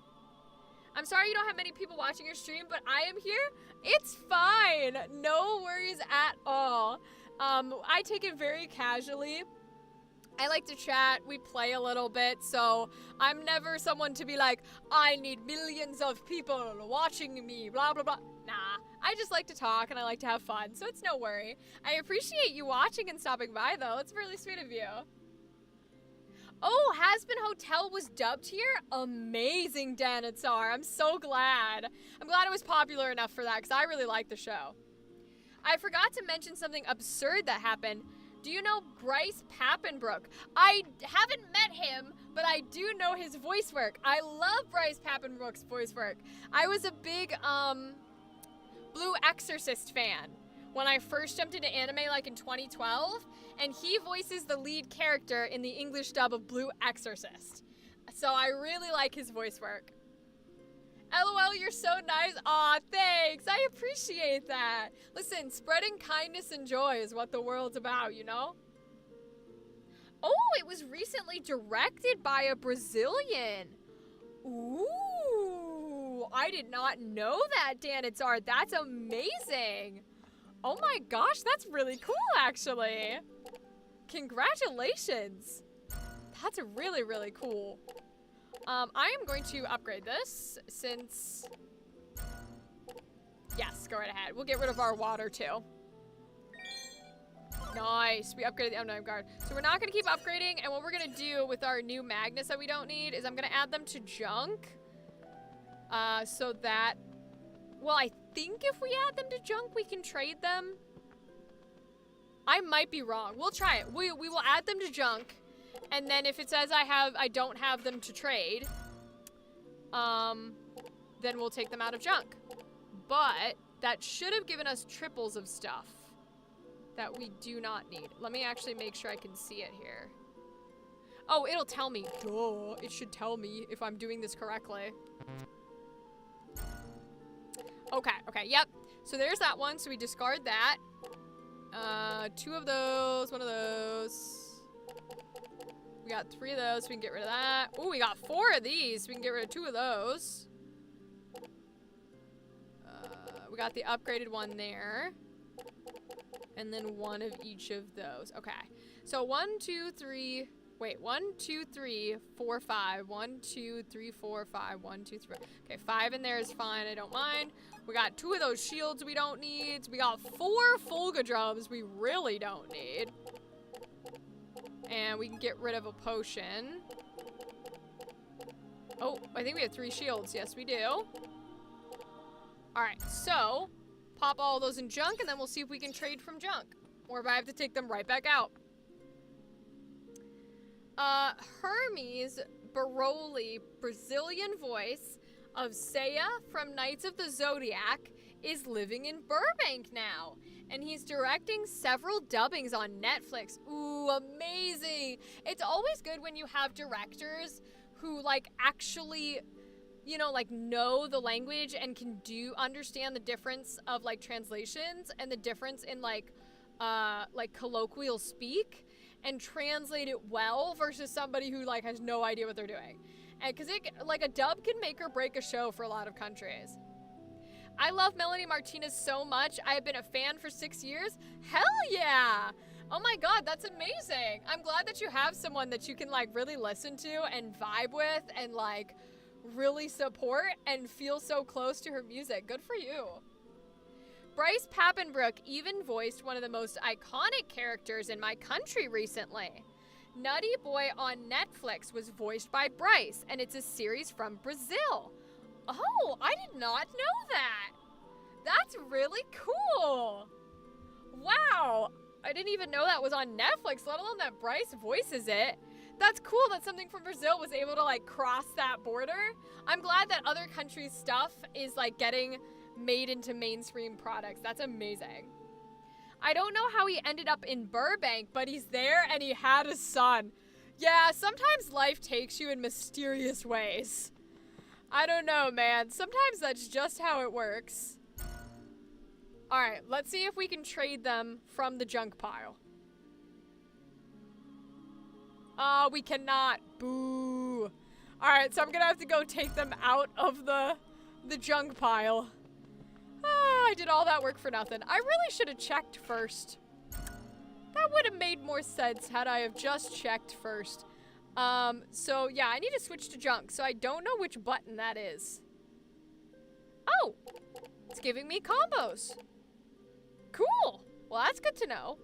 I'm sorry you don't have many people watching your stream, but I am here. It's fine. No worries at all. I take it very casually. I like to chat, we play a little bit, so I'm never someone to be like, I need millions of people watching me, blah, blah, blah. Nah, I just like to talk and I like to have fun, so it's no worry. I appreciate you watching and stopping by, though. It's really sweet of you. Oh, Hasbin Hotel was dubbed here? Amazing, Danitsar. I'm so glad. I'm glad it was popular enough for that, because I really like the show. I forgot to mention something absurd that happened. Do you know Bryce Papenbrook? I haven't met him, but I do know his voice work. I love Bryce Papenbrook's voice work. I was a big, Blue Exorcist fan when I first jumped into anime, like in 2012, and he voices the lead character in the English dub of Blue Exorcist. So I really like his voice work. LOL, you're so nice. Aw, thanks. I appreciate that. Listen, spreading kindness and joy is what the world's about, you know? Oh, it was recently directed by a Brazilian. Ooh, I did not know that, Danitsar. That's amazing. Oh my gosh, that's really cool, actually. Congratulations. That's really, really cool. I am going to upgrade this since... Yes, go right ahead. We'll get rid of our water, too. Nice. We upgraded the M9 guard. So we're not going to keep upgrading, and what we're going to do with our new magnets that we don't need is I'm going to add them to junk. So that... Well, I think if we add them to junk, we can trade them. I might be wrong. We'll try it. We will add them to junk. And then if it says I don't have them to trade, then we'll take them out of junk. But that should have given us triples of stuff that we do not need. Let me actually make sure I can see it here. Oh, it'll tell me. Duh. It should tell me if I'm doing this correctly. Okay, okay, yep. So there's that one, so we discard that. 2 of those, 1 of those. We got 3 of those, so we can get rid of that. Oh, we got 4 of these, so we can get rid of 2 of those. We got the upgraded one there. And then 1 of each of those. Okay. So 1, 2, 3. Wait, 1, 2, 3, 4, 5. 1, 2, 3, 4, 5. 1, 2, 3. Okay, 5 in there is fine. I don't mind. We got 2 of those shields we don't need. So we got 4 Fulga drums we really don't need. And we can get rid of a potion. Oh, I think we have 3 shields. Yes, we do. Alright, so pop all those in junk, and then we'll see if we can trade from junk. Or if I have to take them right back out. Hermes Baroli, Brazilian voice of Seiya from Knights of the Zodiac, is living in Burbank now. And he's directing several dubbings on Netflix. Ooh, amazing. It's always good when you have directors who, like, actually, you know, like, know the language and can understand the difference of, like, translations and the difference in, like colloquial speak and translate it well versus somebody who, like, has no idea what they're doing. And because like, a dub can make or break a show for a lot of countries. I love Melanie Martinez so much. I have been a fan for 6 years. Hell yeah! Oh my god, that's amazing. I'm glad that you have someone that you can, like, really listen to and vibe with and, like, really support and feel so close to her music. Good for you. Bryce Papenbrook even voiced one of the most iconic characters in my country recently. Nutty Boy on Netflix was voiced by Bryce, and it's a series from Brazil. Oh, I did not know that. That's really cool. Wow. I didn't even know that was on Netflix, let alone that Bryce voices it. That's cool that something from Brazil was able to, like, cross that border. I'm glad that other countries' stuff is, like, getting made into mainstream products. That's amazing. I don't know how he ended up in Burbank, but he's there and he had a son. Yeah, sometimes life takes you in mysterious ways. I don't know, man. Sometimes that's just how it works. Alright, let's see if we can trade them from the junk pile. We cannot. Boo. Alright, so I'm gonna have to go take them out of the junk pile. I did all that work for nothing. I really should have checked first. That would have made more sense had I have just checked first. So yeah, I need to switch to junk, so I don't know which button that is. Oh! It's giving me combos. Cool! Well, that's good to know.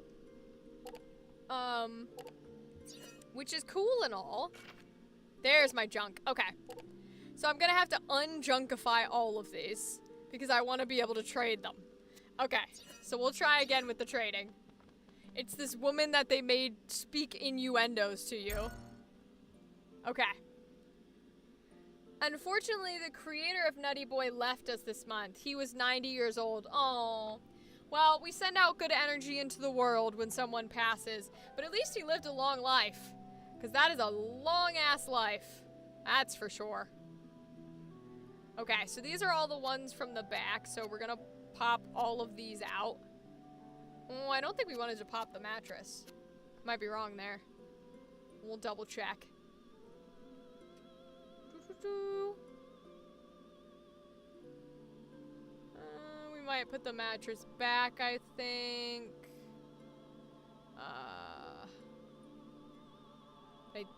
Which is cool and all. There's my junk. Okay. So I'm gonna have to unjunkify all of these because I want to be able to trade them. Okay. So we'll try again with the trading. It's this woman that they made speak innuendos to you. Okay. Unfortunately, the creator of Nutty Boy left us this month. He was 90 years old. Oh. Well, we send out good energy into the world when someone passes, but at least he lived a long life. Because that is a long-ass life. That's for sure. Okay, so these are all the ones from the back, so we're gonna pop all of these out. Oh, I don't think we wanted to pop the mattress. Might be wrong there. We'll double check. We might put the mattress back, I think. I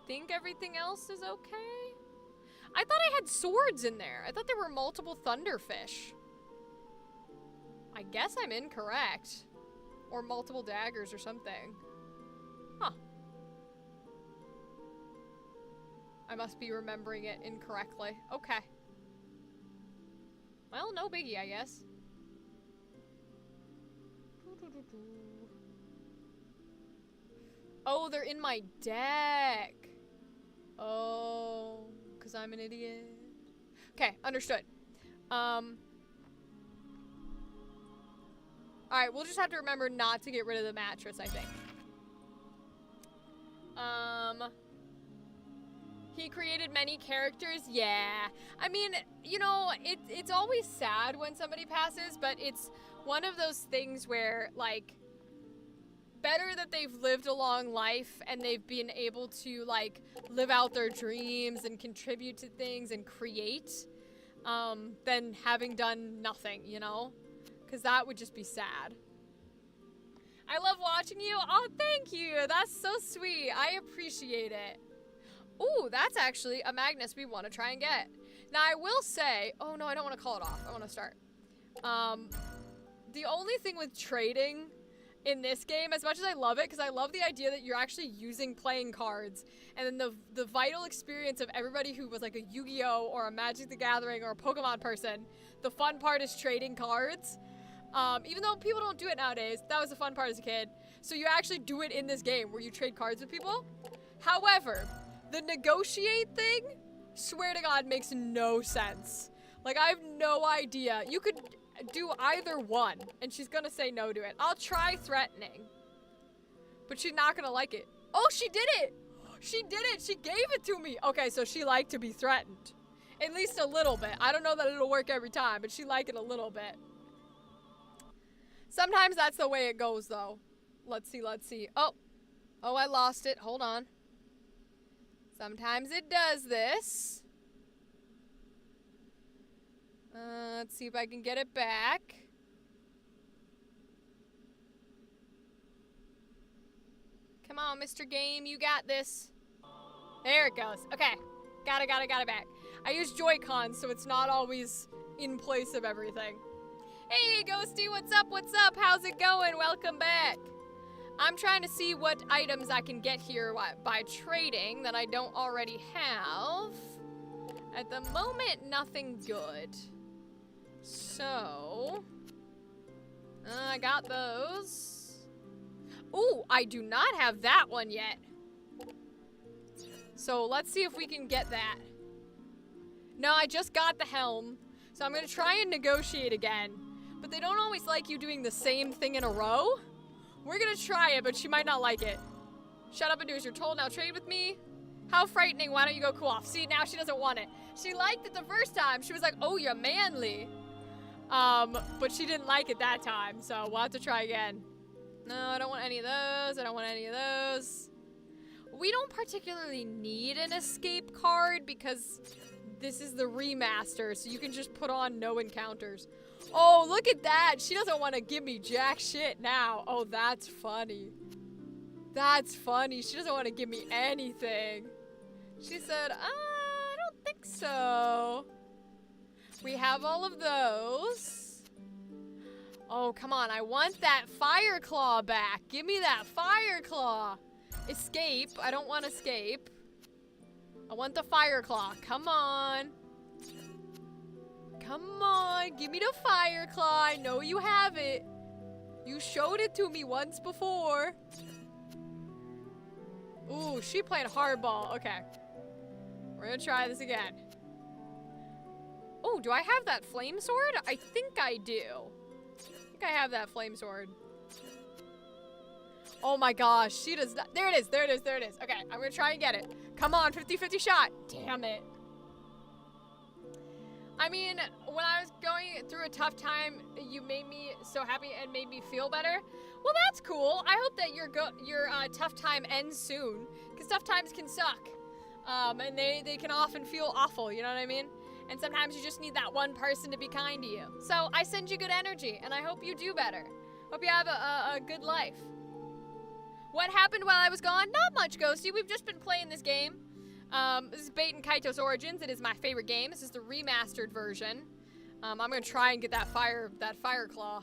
think everything else is okay. I thought I had swords in there. I thought there were multiple thunderfish. I guess I'm incorrect. Or multiple daggers or something. Huh. I must be remembering it incorrectly. Okay. Well, no biggie, I guess. Oh, they're in my deck. Oh, because I'm an idiot. Okay, understood. Alright, we'll just have to remember not to get rid of the mattress, I think. He created many characters? Yeah. I mean, you know, it's always sad when somebody passes, but it's one of those things where, like, better that they've lived a long life and they've been able to, like, live out their dreams and contribute to things and create, than having done nothing, you know? Because that would just be sad. I love watching you. Oh, thank you. That's so sweet. I appreciate it. Ooh, that's actually a Magnus we want to try and get. Now, I will say... Oh, no, I don't want to call it off. I want to start. The only thing with trading in this game, as much as I love it, because I love the idea that you're actually using playing cards, and then the vital experience of everybody who was like a Yu-Gi-Oh! Or a Magic the Gathering or a Pokemon person, the fun part is trading cards. Even though people don't do it nowadays, that was the fun part as a kid. So you actually do it in this game where you trade cards with people. However, the negotiate thing, swear to God, makes no sense. Like, I have no idea. You could do either one, and she's gonna say no to it. I'll try threatening, but she's not gonna like it. Oh, she did it! She did it! She gave it to me! Okay, so she liked to be threatened. At least a little bit. I don't know that it'll work every time, but she liked it a little bit. Sometimes that's the way it goes, though. Let's see, let's see. Oh, I lost it. Hold on. Sometimes it does this. Let's see if I can get it back. Come on, Mr. Game, you got this. There it goes. Okay, got it back. I use Joy-Cons, so it's not always in place of everything. Hey, Ghosty, what's up? What's up? How's it going? Welcome back. I'm trying to see what items I can get here by trading that I don't already have. At the moment, nothing good. So, I got those. Ooh, I do not have that one yet. So let's see if we can get that. No, I just got the helm. So I'm gonna try and negotiate again. But they don't always like you doing the same thing in a row. We're gonna try it, but she might not like it. Shut up and do as you're told. Now trade with me. How frightening. Why don't you go cool off? See, now she doesn't want it. She liked it the first time. She was like, oh, you're manly. But she didn't like it that time, so we'll have to try again. No, I don't want any of those. I don't want any of those. We don't particularly need an escape card because this is the remaster, so you can just put on no encounters. Oh, look at that. She doesn't want to give me jack shit now. Oh, that's funny. That's funny. She doesn't want to give me anything. She said, I don't think so. We have all of those. Oh, come on. I want that fire claw back. Give me that fire claw. Escape. I don't want escape. I want the fire claw. Come on. Come on. Give me the fire claw. I know you have it. You showed it to me once before. Ooh, she played hardball. Okay. We're gonna try this again. Oh, do I have that flame sword? I think I do. I think I have that flame sword. Oh my gosh, she does not. There it is, there it is, there it is. Okay, I'm gonna try and get it. Come on, 50-50 shot. Damn it. I mean, when I was going through a tough time, you made me so happy and made me feel better. Well, that's cool. I hope that your tough time ends soon, because tough times can suck. And they can often feel awful, you know what I mean? And sometimes you just need that one person to be kind to you. So I send you good energy, and I hope you do better. Hope you have a good life. What happened while I was gone? Not much, Ghosty. We've just been playing this game. This is Bait and Kaitos Origins. It is my favorite game. This is the remastered version. I'm gonna try and get that fire claw.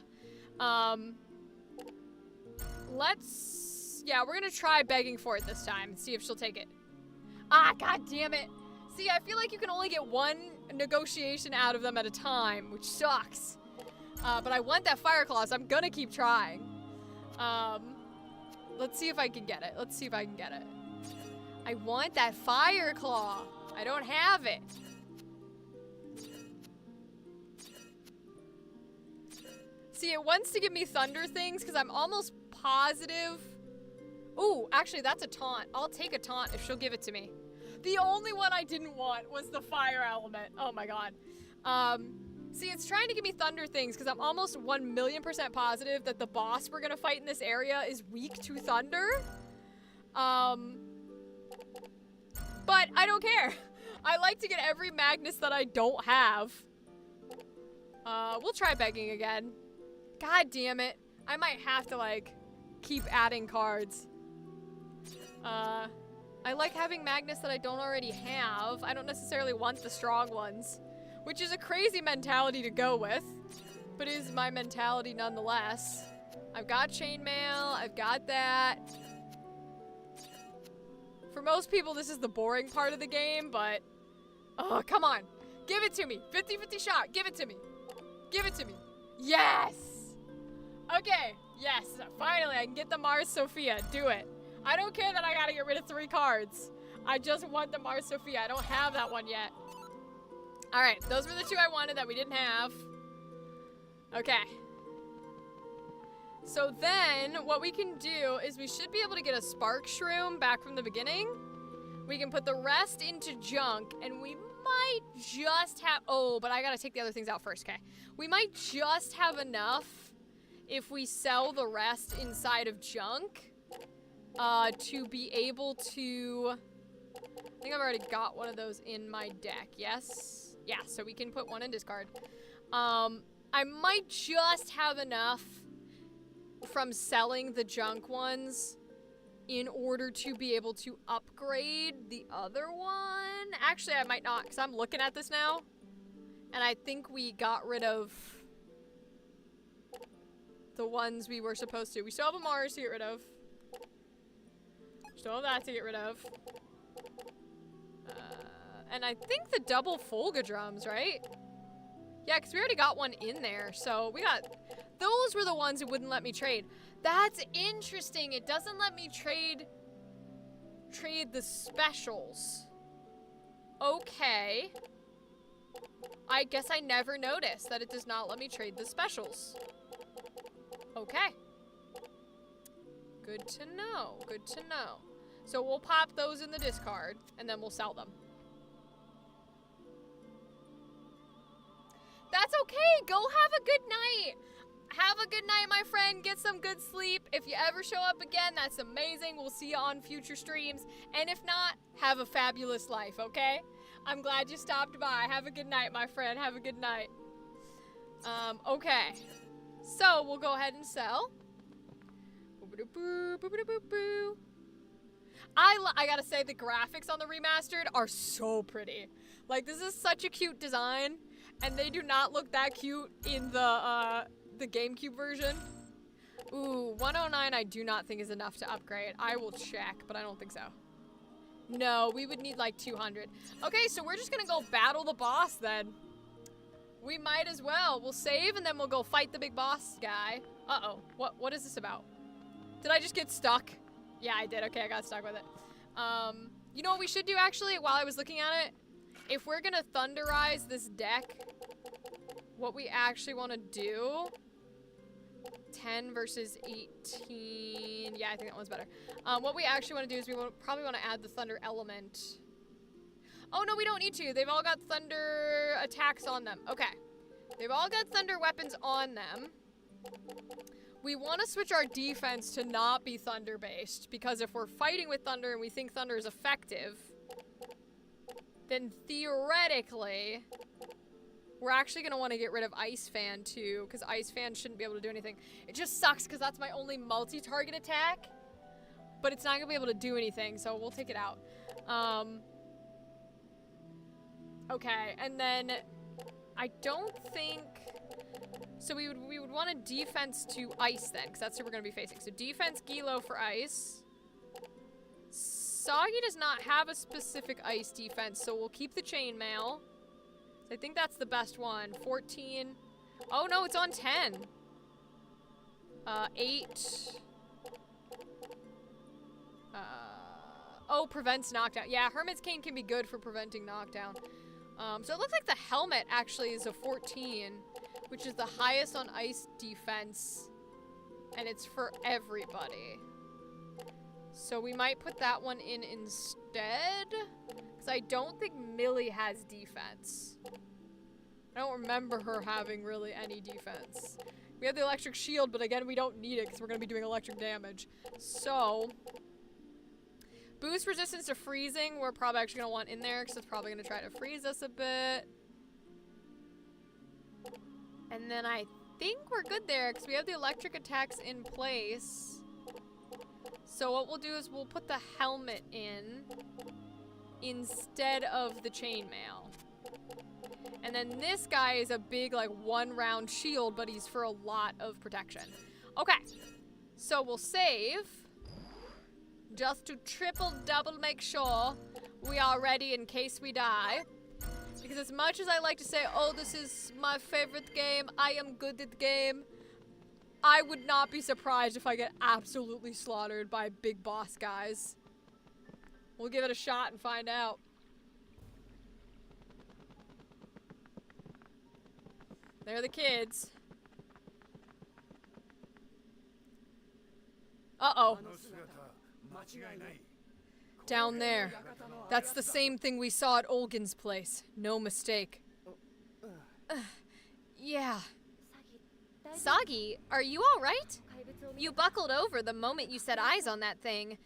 We're gonna try begging for it this time and see if she'll take it. Ah, god damn it. See, I feel like you can only get one negotiation out of them at a time, which sucks. But I want that fire claw, so I'm gonna keep trying. Let's see if I can get it. Let's see if I can get it. I want that fire claw. I don't have it. See, it wants to give me thunder things because I'm almost positive. Ooh, actually, that's a taunt. I'll take a taunt if she'll give it to me. The only one I didn't want was the fire element. Oh my god. See, it's trying to give me thunder things because I'm almost 1,000,000% positive that the boss we're gonna fight in this area is weak to thunder. But I don't care. I like to get every Magnus that I don't have. We'll try begging again. God damn it. I might have to, like, keep adding cards. I like having Magnus that I don't already have. I don't necessarily want the strong ones, which is a crazy mentality to go with, but is my mentality nonetheless. I've got chainmail. I've got that. For most people, this is the boring part of the game, but... Oh, come on. Give it to me. 50-50 shot. Give it to me. Give it to me. Yes! Okay. Yes. Finally, I can get the Mars Sophia. Do it. I don't care that I gotta get rid of 3 cards. I just want the Mars Sophia. I don't have that one yet. Alright. Those were the 2 I wanted that we didn't have. Okay. So then, what we can do is we should be able to get a spark shroom back from the beginning. We can put the rest into junk, and we might just have... Oh, but I gotta take the other things out first, okay? We might just have enough if we sell the rest inside of junk to be able to... I think I've already got one of those in my deck, yes? Yeah, so we can put one in discard. I might just have enough from selling the junk ones in order to be able to upgrade the other one. Actually, I might not, because I'm looking at this now, and I think we got rid of the ones we were supposed to. We still have a Mars to get rid of. Still have that to get rid of. And I think the double Folga drums, right? Yeah, because we already got one in there, so we got... Those were the ones who wouldn't let me trade. That's interesting. It doesn't let me trade the specials. Okay. I guess I never noticed that it does not let me trade the specials. Okay. Good to know. Good to know. So we'll pop those in the discard, and then we'll sell them. That's okay. Go have a good night. Have a good night, my friend. Get some good sleep. If you ever show up again, that's amazing. We'll see you on future streams. And if not, have a fabulous life, okay? I'm glad you stopped by. Have a good night, my friend. Have a good night. Okay. So, we'll go ahead and sell. I gotta say, the graphics on the remastered are so pretty. Like, this is such a cute design, and they do not look that cute in the GameCube version. Ooh, 109 I do not think is enough to upgrade. I will check, but I don't think so. No, we would need like 200. Okay, so we're just gonna go battle the boss then. We might as well. We'll save and then we'll go fight the big boss guy. Uh-oh. What is this about? Did I just get stuck? Yeah, I did. Okay, I got stuck with it. You know what we should do actually while I was looking at it? If we're gonna thunderize this deck, what we actually want to do... 10 versus 18. Yeah, I think that one's better. What we actually want to do is we probably want to add the thunder element. Oh, no, we don't need to. They've all got thunder attacks on them. Okay. They've all got thunder weapons on them. We want to switch our defense to not be thunder-based, because if we're fighting with thunder and we think thunder is effective, then theoretically... we're actually going to want to get rid of Ice Fan, too, because Ice Fan shouldn't be able to do anything. It just sucks, because that's my only multi-target attack. But it's not going to be able to do anything, so we'll take it out. Okay, and then I don't think... so we would want a defense to Ice, then, because that's who we're going to be facing. So defense Gilo for Ice. Soggy does not have a specific Ice defense, so we'll keep the Chainmail. I think that's the best one. 14. Oh, no, it's on 10. 8. Oh, prevents knockdown. Yeah, Hermit's Cane can be good for preventing knockdown. So it looks like the helmet actually is a 14, which is the highest on ice defense, and it's for everybody. So we might put that one in instead, because I don't think Millie has defense. I don't remember her having really any defense. We have the electric shield, but again, we don't need it because we're going to be doing electric damage. So, boost resistance to freezing, we're probably actually going to want in there because it's probably going to try to freeze us a bit. And then I think we're good there because we have the electric attacks in place. So what we'll do is we'll put the helmet in instead of the chainmail. And then this guy is a big, like, one-round shield, but he's for a lot of protection. Okay. So we'll save. Just to triple-double make sure we are ready in case we die. Because as much as I like to say, oh, this is my favorite game, I am good at the game, I would not be surprised if I get absolutely slaughtered by big boss guys. We'll give it a shot and find out. They're the kids. Uh-oh. Down there. That's the same thing we saw at Olgin's place. No mistake. Yeah. Sagi, are you alright? You buckled over the moment you set eyes on that thing.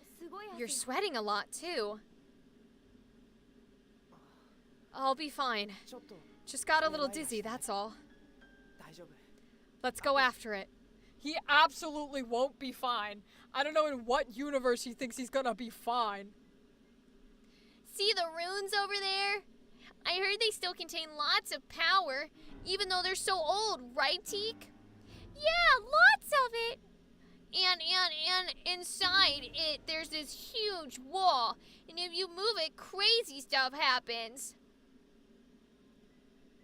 You're sweating a lot, too. I'll be fine. Just got a little dizzy, that's all. Let's go after it. He absolutely won't be fine. I don't know in what universe he thinks he's gonna be fine. See the runes over there? I heard they still contain lots of power, even though they're so old, right, Teak? Yeah, lots of it. And inside it, there's this huge wall, and if you move it, crazy stuff happens.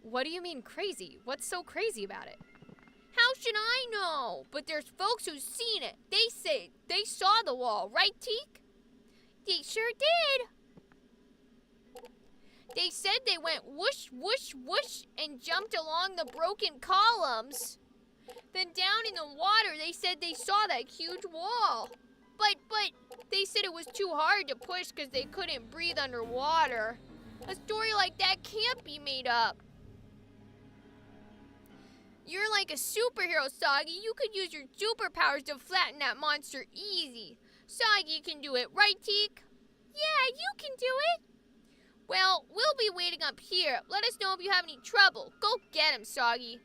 What do you mean crazy? What's so crazy about it? How should I know? But there's folks who've seen it. They say they saw the wall, right, Teak? They sure did. They said they went whoosh, whoosh, whoosh and jumped along the broken columns. Then down in the water, they said they saw that huge wall. But they said it was too hard to push because they couldn't breathe underwater. A story like that can't be made up. You're like a superhero, Soggy. You could use your superpowers to flatten that monster easy. Soggy can do it, right, Teak? Yeah, you can do it. Well, we'll be waiting up here. Let us know if you have any trouble. Go get him, Soggy.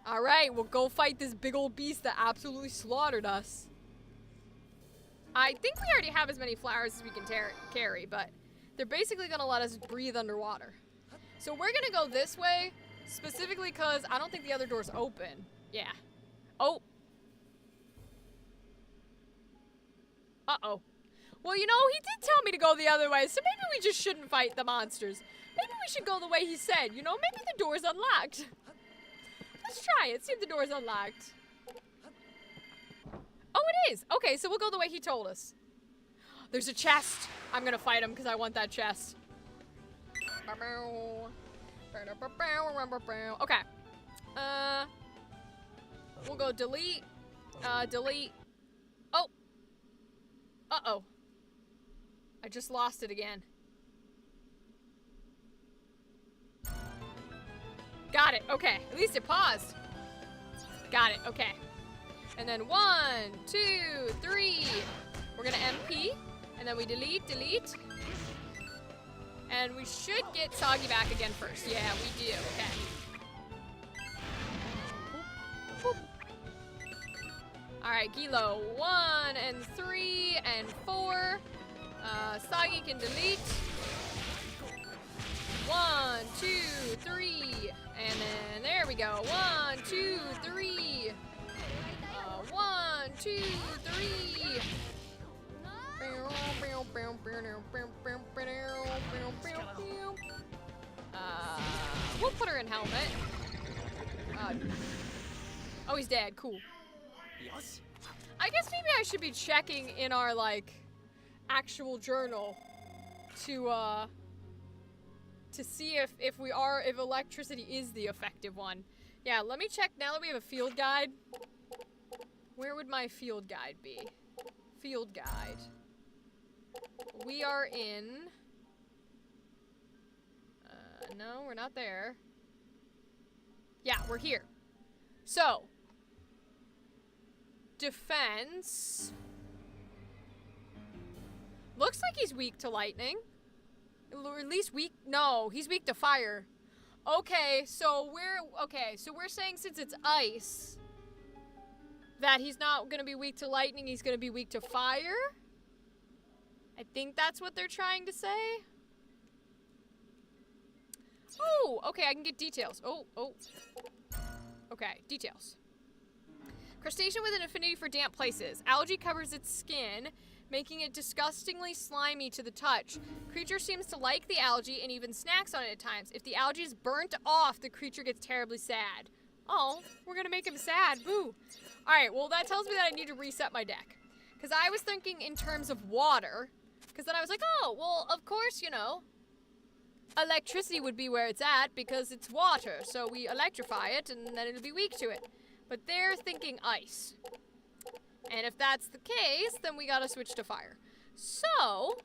Alright, we'll go fight this big old beast that absolutely slaughtered us. I think we already have as many flowers as we can carry, but they're basically gonna let us breathe underwater. So we're gonna go this way, specifically because I don't think the other door's open. Yeah. Oh. Uh-oh. Well, you know, he did tell me to go the other way, so maybe we just shouldn't fight the monsters. Maybe we should go the way he said, you know? Maybe the door's unlocked. Let's try it, see if the door's unlocked. Oh, it is! Okay, so we'll go the way he told us. There's a chest. I'm gonna fight him because I want that chest. Okay. We'll go delete. Delete. Oh. Uh-oh. I just lost it again. Got it. Okay. At least it paused. Got it. Okay. And then 1, 2, 3. We're gonna MP. And then we delete. And we should get Soggy back again first. Yeah, we do. Okay. Boop. Alright, Gilo. 1 and 3 and 4. Soggy can delete. 1, 2, 3. And then there we go. 1, 2, 3. 1, 2, 3. We'll put her in helmet. Oh, he's dead. Cool. I guess maybe I should be checking in our, like, actual journal to see if electricity is the effective one. Yeah, let me check now that we have a field guide. Where would my field guide be? Field guide. We are in... no, we're not there. Yeah, we're here. So, defense. Looks like he's weak to lightning. Or at least weak, no, he's weak to fire. Okay, so we're saying since it's ice, that he's not gonna be weak to lightning, he's gonna be weak to fire? I think that's what they're trying to say. Oh, okay, I can get details. Oh. Okay, details. Crustacean with an affinity for damp places. Algae covers its skin, making it disgustingly slimy to the touch. Creature seems to like the algae and even snacks on it at times. If the algae is burnt off, the creature gets terribly sad. Oh, we're gonna make him sad. Boo. Alright, well that tells me that I need to reset my deck. Because I was thinking in terms of water. Because then I was like, oh, well, of course, you know, electricity would be where it's at because it's water. So we electrify it and then it'll be weak to it. But they're thinking ice. And if that's the case, then we gotta switch to fire. So,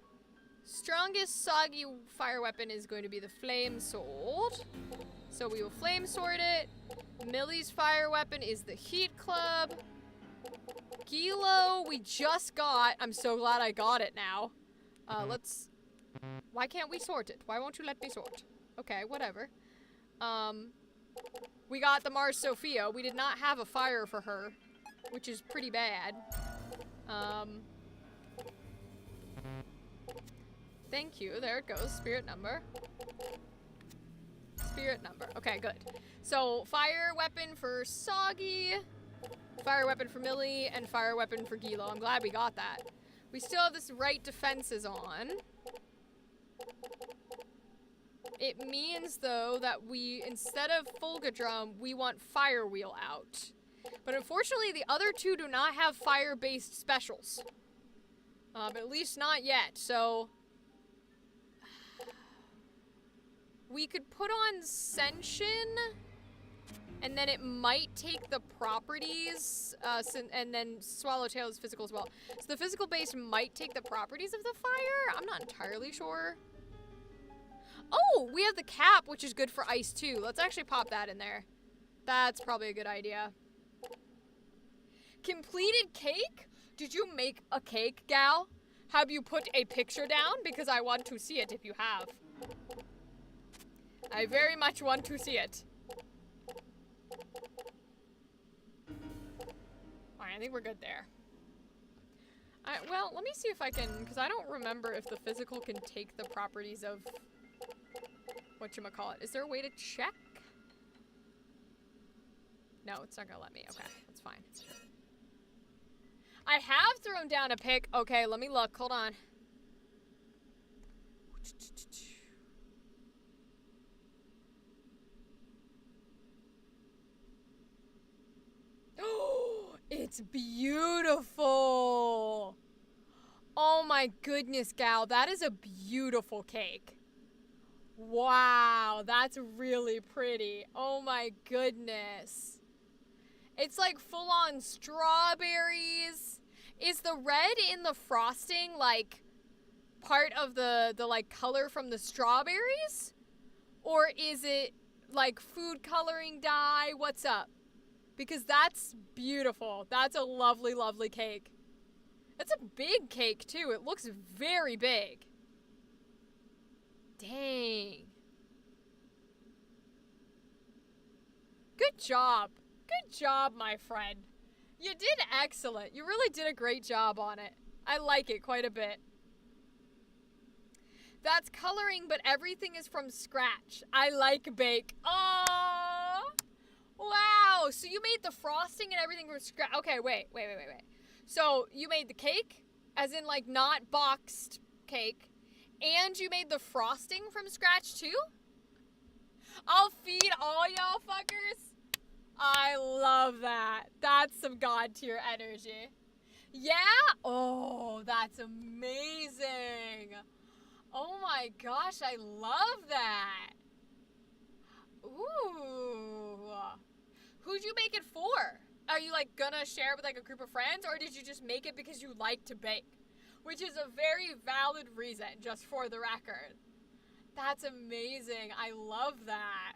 strongest soggy fire weapon is going to be the flame sword. So we will flame sword it. Millie's fire weapon is the heat club. Gilo, we just got. I'm so glad I got it now. Why can't we sort it? Why won't you let me sort? Okay, whatever. We got the Mars Sophia. We did not have a fire for her, which is pretty bad. Thank you. There it goes. Spirit number. Spirit number. Okay, good. So, fire weapon for Soggy, fire weapon for Millie, and fire weapon for Gilo. I'm glad we got that. We still have this right defenses on. It means, though, that we, instead of Fulgadrum, we want Fire Wheel out. But unfortunately, the other two do not have fire-based specials. At least not yet, so... We could put on Senshin, and then it might take the properties, and then Swallowtail is physical as well. So the physical base might take the properties of the fire? I'm not entirely sure. Oh, we have the cap, which is good for ice too. Let's actually pop that in there. That's probably a good idea. Completed cake? Did you make a cake, gal? Have you put a picture down? Because I want to see it if you have. I very much want to see it. Alright, I think we're good there. well, let me see if I can, because I don't remember if the physical can take the properties of whatchamacallit. Is there a way to check? No, it's not gonna let me. Okay, that's fine. I have thrown down a pick. Okay, let me look. Hold on. Oh, it's beautiful. Oh my goodness, gal. That is a beautiful cake. Wow, that's really pretty. Oh my goodness. It's like full-on strawberries. Is the red in the frosting like part of the like color from the strawberries? Or is it like food coloring dye? What's up? Because that's beautiful. That's a lovely, lovely cake. It's a big cake too. It looks very big. Dang. Good job. Good job, my friend. You did excellent. You really did a great job on it. I like it quite a bit. That's coloring, but everything is from scratch. I like bake. Oh, wow. So you made the frosting and everything from scratch. Okay, wait. So you made the cake, as in like not boxed cake, and you made the frosting from scratch too? I'll feed all y'all fuckers. I love that. That's some god tier energy. Yeah? Oh, that's amazing. Oh my gosh, I love that. Ooh. Who'd you make it for? Are you like gonna share with like a group of friends, or did you just make it because you like to bake? Which is a very valid reason, just for the record. That's amazing. I love that.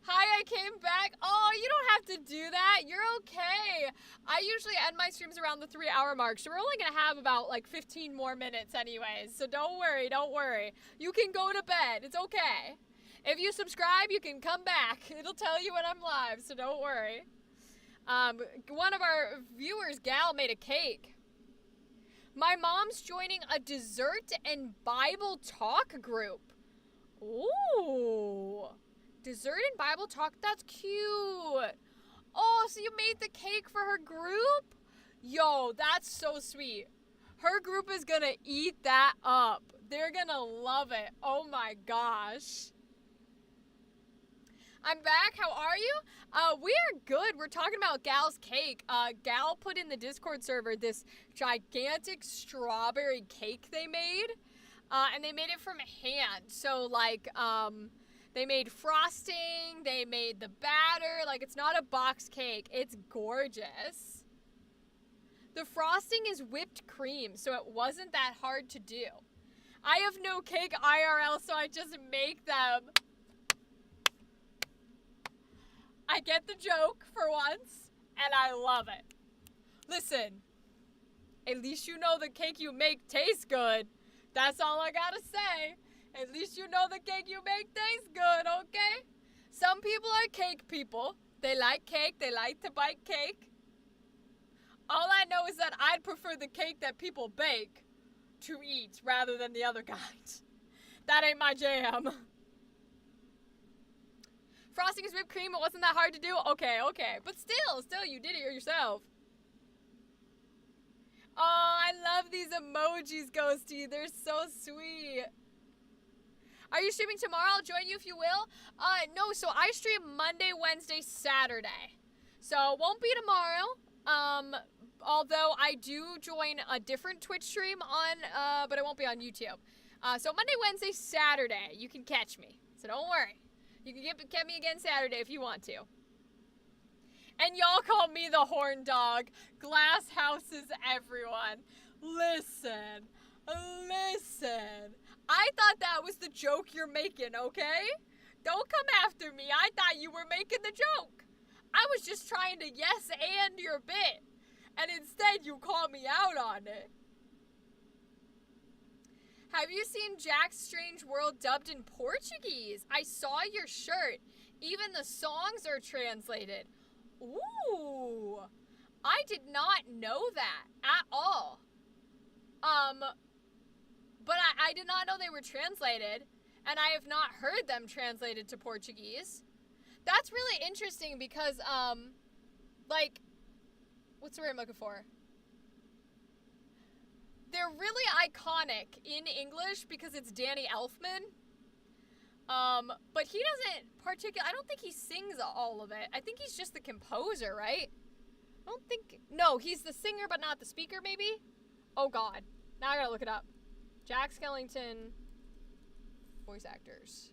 Hi, I came back. Oh, you don't have to do that. You're okay. I usually end my streams around the 3-hour mark, so we're only going to have about like 15 more minutes anyways. So don't worry, don't worry. You can go to bed. It's okay. If you subscribe, you can come back. It'll tell you when I'm live, so don't worry. One of our viewers, Gal, made a cake. My mom's joining a dessert and Bible talk group. Ooh. Dessert and Bible talk? That's cute. Oh, so you made the cake for her group? Yo, that's so sweet. Her group is gonna eat that up. They're gonna love it. Oh my gosh. I'm back. How are you? We are good. We're talking about Gal's cake. Gal put in the Discord server this gigantic strawberry cake they made. And they made it from hand. So, like, they made frosting. They made the batter. Like, it's not a box cake. It's gorgeous. The frosting is whipped cream, so it wasn't that hard to do. I have no cake IRL, so I just make them. I get the joke for once, and I love it. Listen, at least you know the cake you make tastes good. That's all I gotta say. At least you know the cake you make tastes good, okay? Some people are cake people. They like cake. They like to bite cake. All I know is that I'd prefer the cake that people bake to eat rather than the other kind. That ain't my jam. Frosting is whipped cream. It wasn't that hard to do. Okay. But still, you did it yourself. Oh, I love these emojis, Ghosty. They're so sweet. Are you streaming tomorrow? I'll join you if you will. No, so I stream Monday, Wednesday, Saturday. So it won't be tomorrow. Although I do join a different Twitch stream on, but it won't be on YouTube. So Monday, Wednesday, Saturday, you can catch me. So don't worry. You can get me again Saturday if you want to. And y'all call me the horn dog. Glass houses, everyone. Listen. I thought that was the joke you're making, okay? Don't come after me. I thought you were making the joke. I was just trying to yes and your bit. And instead you call me out on it. Have you seen Jack's Strange World dubbed in Portuguese? I saw your shirt. Even the songs are translated. Ooh. I did not know that at all. But I did not know they were translated, and I have not heard them translated to Portuguese. That's really interesting because, like, what's the word I'm looking for? They're really iconic in English because it's Danny Elfman. But he doesn't I don't think he sings all of it. I think he's just the composer, right? I don't think, no, he's the singer but not the speaker, maybe? Oh god. Now I gotta look it up. Jack Skellington voice actors.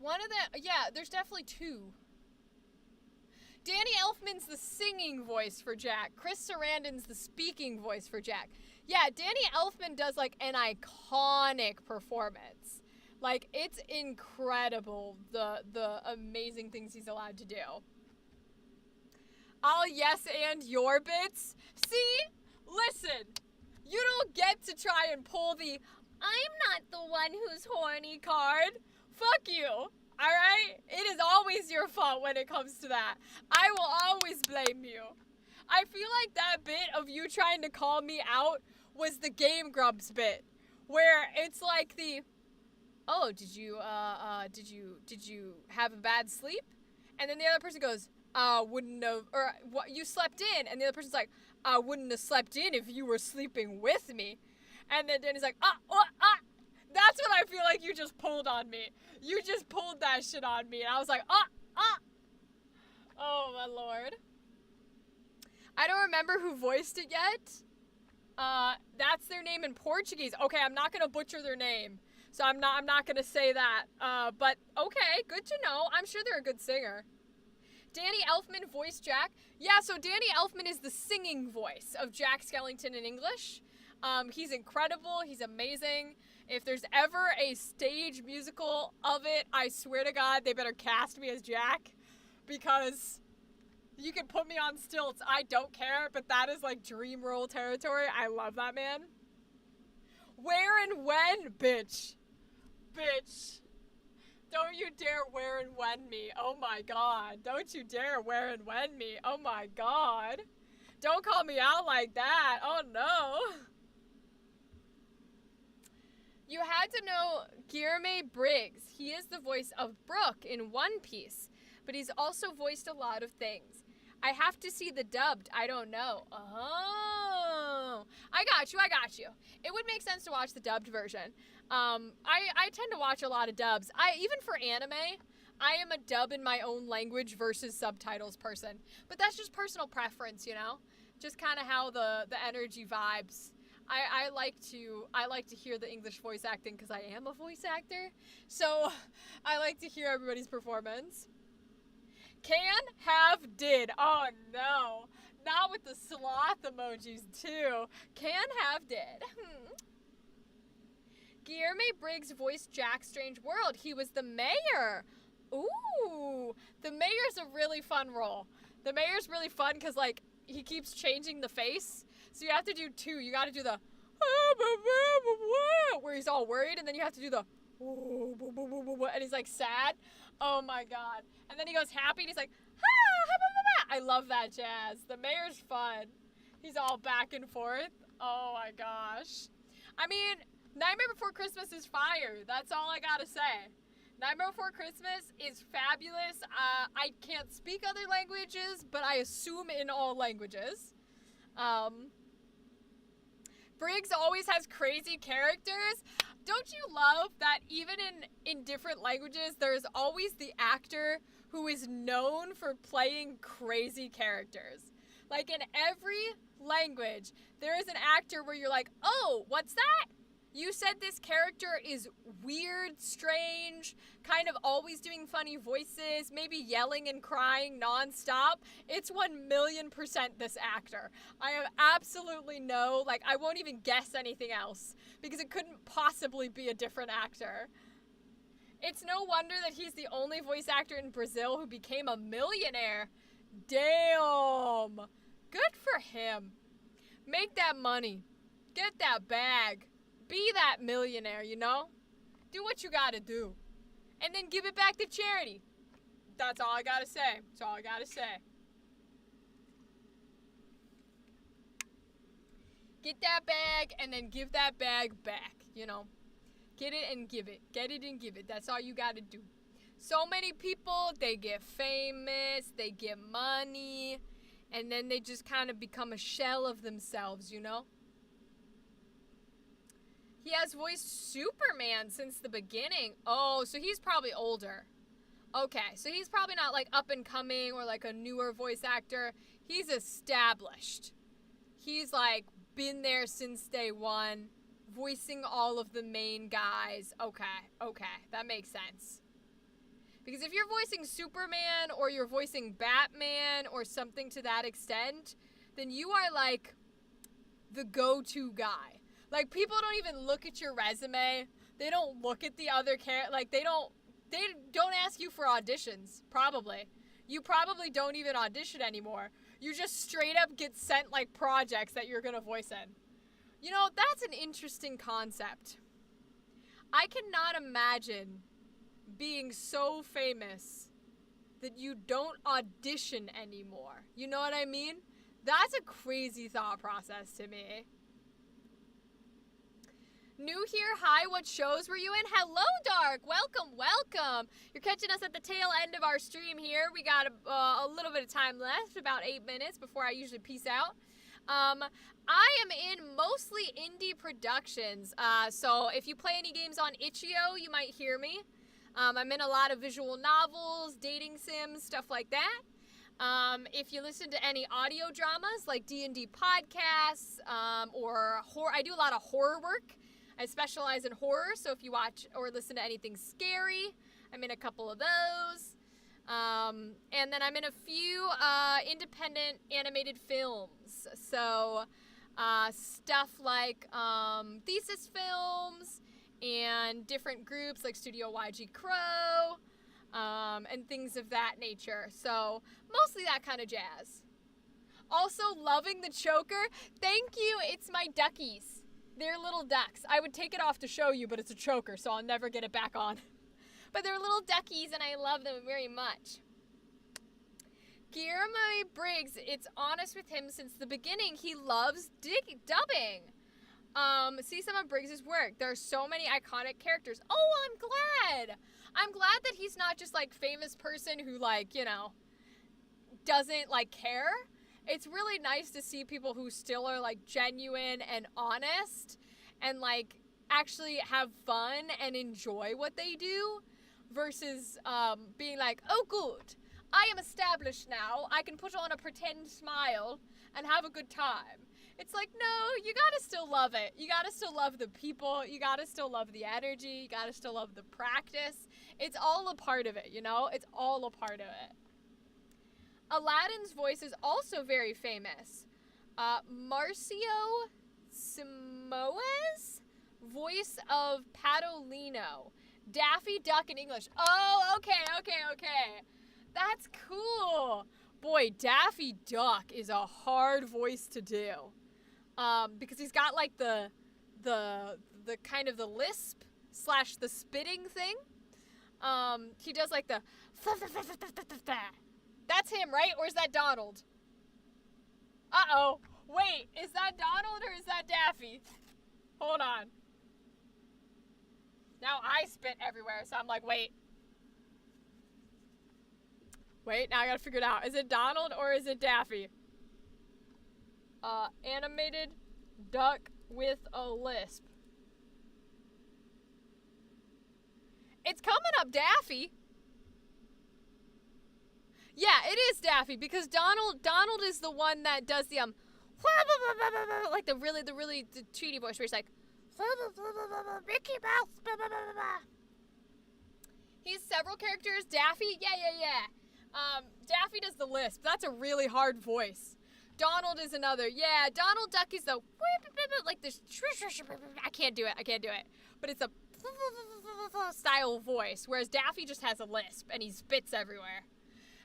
One of them, yeah, there's definitely two. Danny Elfman's the singing voice for Jack. Chris Sarandon's the speaking voice for Jack. Yeah, Danny Elfman does like an iconic performance. Like, it's incredible, the amazing things he's allowed to do. I'll yes and your bits. See? Listen, you don't get to try and pull the I'm not the one who's horny card. Fuck you. Alright? It is always your fault when it comes to that. I will always blame you. I feel like that bit of you trying to call me out was the Game Grumps bit. Where it's like the, oh, did you have a bad sleep? And then the other person goes, wouldn't have, or what, you slept in. And the other person's like, I wouldn't have slept in if you were sleeping with me. And then Danny's like, that's what I feel like you just pulled on me. You just pulled that shit on me. And I was like, oh my lord. I don't remember who voiced it yet. That's their name in Portuguese. Okay, I'm not gonna butcher their name. So I'm not gonna say that. But okay, good to know. I'm sure they're a good singer. Danny Elfman voiced Jack. Yeah, so Danny Elfman is the singing voice of Jack Skellington in English. He's incredible. He's amazing. If there's ever a stage musical of it, I swear to God, they better cast me as Jack. Because you can put me on stilts. I don't care, but that is like dream role territory. I love that man. Where and when, bitch. Bitch. Don't you dare where and when me. Oh my god. Don't you dare where and when me. Oh my god. Don't call me out like that. Oh no. You had to know Guilherme Briggs. He is the voice of Brooke in One Piece, but he's also voiced a lot of things. I have to see the dubbed. I don't know. Oh. I got you. It would make sense to watch the dubbed version. I tend to watch a lot of dubs. Even for anime, I am a dub in my own language versus subtitles person. But that's just personal preference, you know? Just kind of how the energy vibes. I like to hear the English voice acting because I am a voice actor. So I like to hear everybody's performance. Can, have, did. Oh no. Not with the sloth emojis too. Can, have, did. Guilherme Briggs voiced Jack Strange World. He was the mayor. Ooh. The mayor's a really fun role. The mayor's really fun because, like, he keeps changing the face. So you have to do two. You got to do the where he's all worried, and then you have to do the and he's like sad. Oh my god. And then he goes happy and he's like I love that jazz. The mayor's fun. He's all back and forth. Oh my gosh. I mean, Nightmare Before Christmas is fire. That's all I gotta say. Nightmare Before Christmas is fabulous. I can't speak other languages, but I assume in all languages. Briggs always has crazy characters. Don't you love that even in different languages, there's always the actor who is known for playing crazy characters? Like, in every language, there is an actor where you're like, oh, what's that? You said this character is weird, strange, kind of always doing funny voices, maybe yelling and crying nonstop. It's 1,000,000% this actor. I have absolutely I won't even guess anything else because it couldn't possibly be a different actor. It's no wonder that he's the only voice actor in Brazil who became a millionaire. Damn. Good for him. Make that money. Get that bag. Be that millionaire, you know? Do what you gotta do. And then give it back to charity. That's all I gotta say. That's all I gotta say. Get that bag and then give that bag back, you know? Get it and give it. Get it and give it. That's all you gotta do. So many people, they get famous, they get money, and then they just kind of become a shell of themselves, you know? He has voiced Superman since the beginning. Oh, so he's probably older. Okay, so he's probably not like up and coming or like a newer voice actor. He's established. He's like been there since day one, voicing all of the main guys. Okay, that makes sense. Because if you're voicing Superman or you're voicing Batman or something to that extent, then you are like the go-to guy. Like, people don't even look at your resume. They don't look at the other like, they don't ask you for auditions, probably. You probably don't even audition anymore. You just straight up get sent, like, projects that you're gonna voice in. You know, that's an interesting concept. I cannot imagine being so famous that you don't audition anymore. You know what I mean? That's a crazy thought process to me. New here, hi, what shows were you in? Hello, Dark, welcome. You're catching us at the tail end of our stream here. We got a little bit of time left, about 8 minutes before I usually peace out. I am in mostly indie productions, so if you play any games on Itch.io, you might hear me. I'm in a lot of visual novels, dating sims, stuff like that. If you listen to any audio dramas like D&D podcasts, or horror, I do a lot of horror work. I specialize in horror, so if you watch or listen to anything scary, I'm in a couple of those. And then I'm in a few independent animated films. So stuff like thesis films and different groups like Studio YG Crow and things of that nature. So mostly that kind of jazz. Also loving the choker. Thank you. It's my duckies. They're little ducks. I would take it off to show you, but it's a choker, so I'll never get it back on. But they're little duckies, and I love them very much. Guillermo Briggs, it's honest with him since the beginning. He loves dubbing. See some of Briggs' work. There are so many iconic characters. Oh, I'm glad. I'm glad that he's not just, like, famous person who, like, you know, doesn't, like, care. It's really nice to see people who still are, like, genuine and honest and, like, actually have fun and enjoy what they do versus being like, oh, good, I am established now. I can put on a pretend smile and have a good time. It's like, no, you gotta still love it. You gotta still love the people. You gotta still love the energy. You gotta still love the practice. It's all a part of it, you know? It's all a part of it. Aladdin's voice is also very famous. Marcio Simoes, voice of Patolino. Daffy Duck in English. Oh, okay. That's cool. Boy, Daffy Duck is a hard voice to do. Because he's got like the kind of the lisp / the spitting thing. He does like the That's him, right? Or is that Donald? Uh-oh. Wait, is that Donald or is that Daffy? Hold on. Now I spit everywhere, so I'm like, wait. Wait, now I gotta figure it out. Is it Donald or is it Daffy? Animated duck with a lisp. It's coming up Daffy. Yeah, it is Daffy because Donald is the one that does the like the really cheaty voice where he's like Mickey Mouse. He's several characters. Daffy, yeah. Daffy does the lisp. That's a really hard voice. Donald is another. Yeah, Donald Duck is the like this. I can't do it. But it's a style voice, whereas Daffy just has a lisp and he spits everywhere.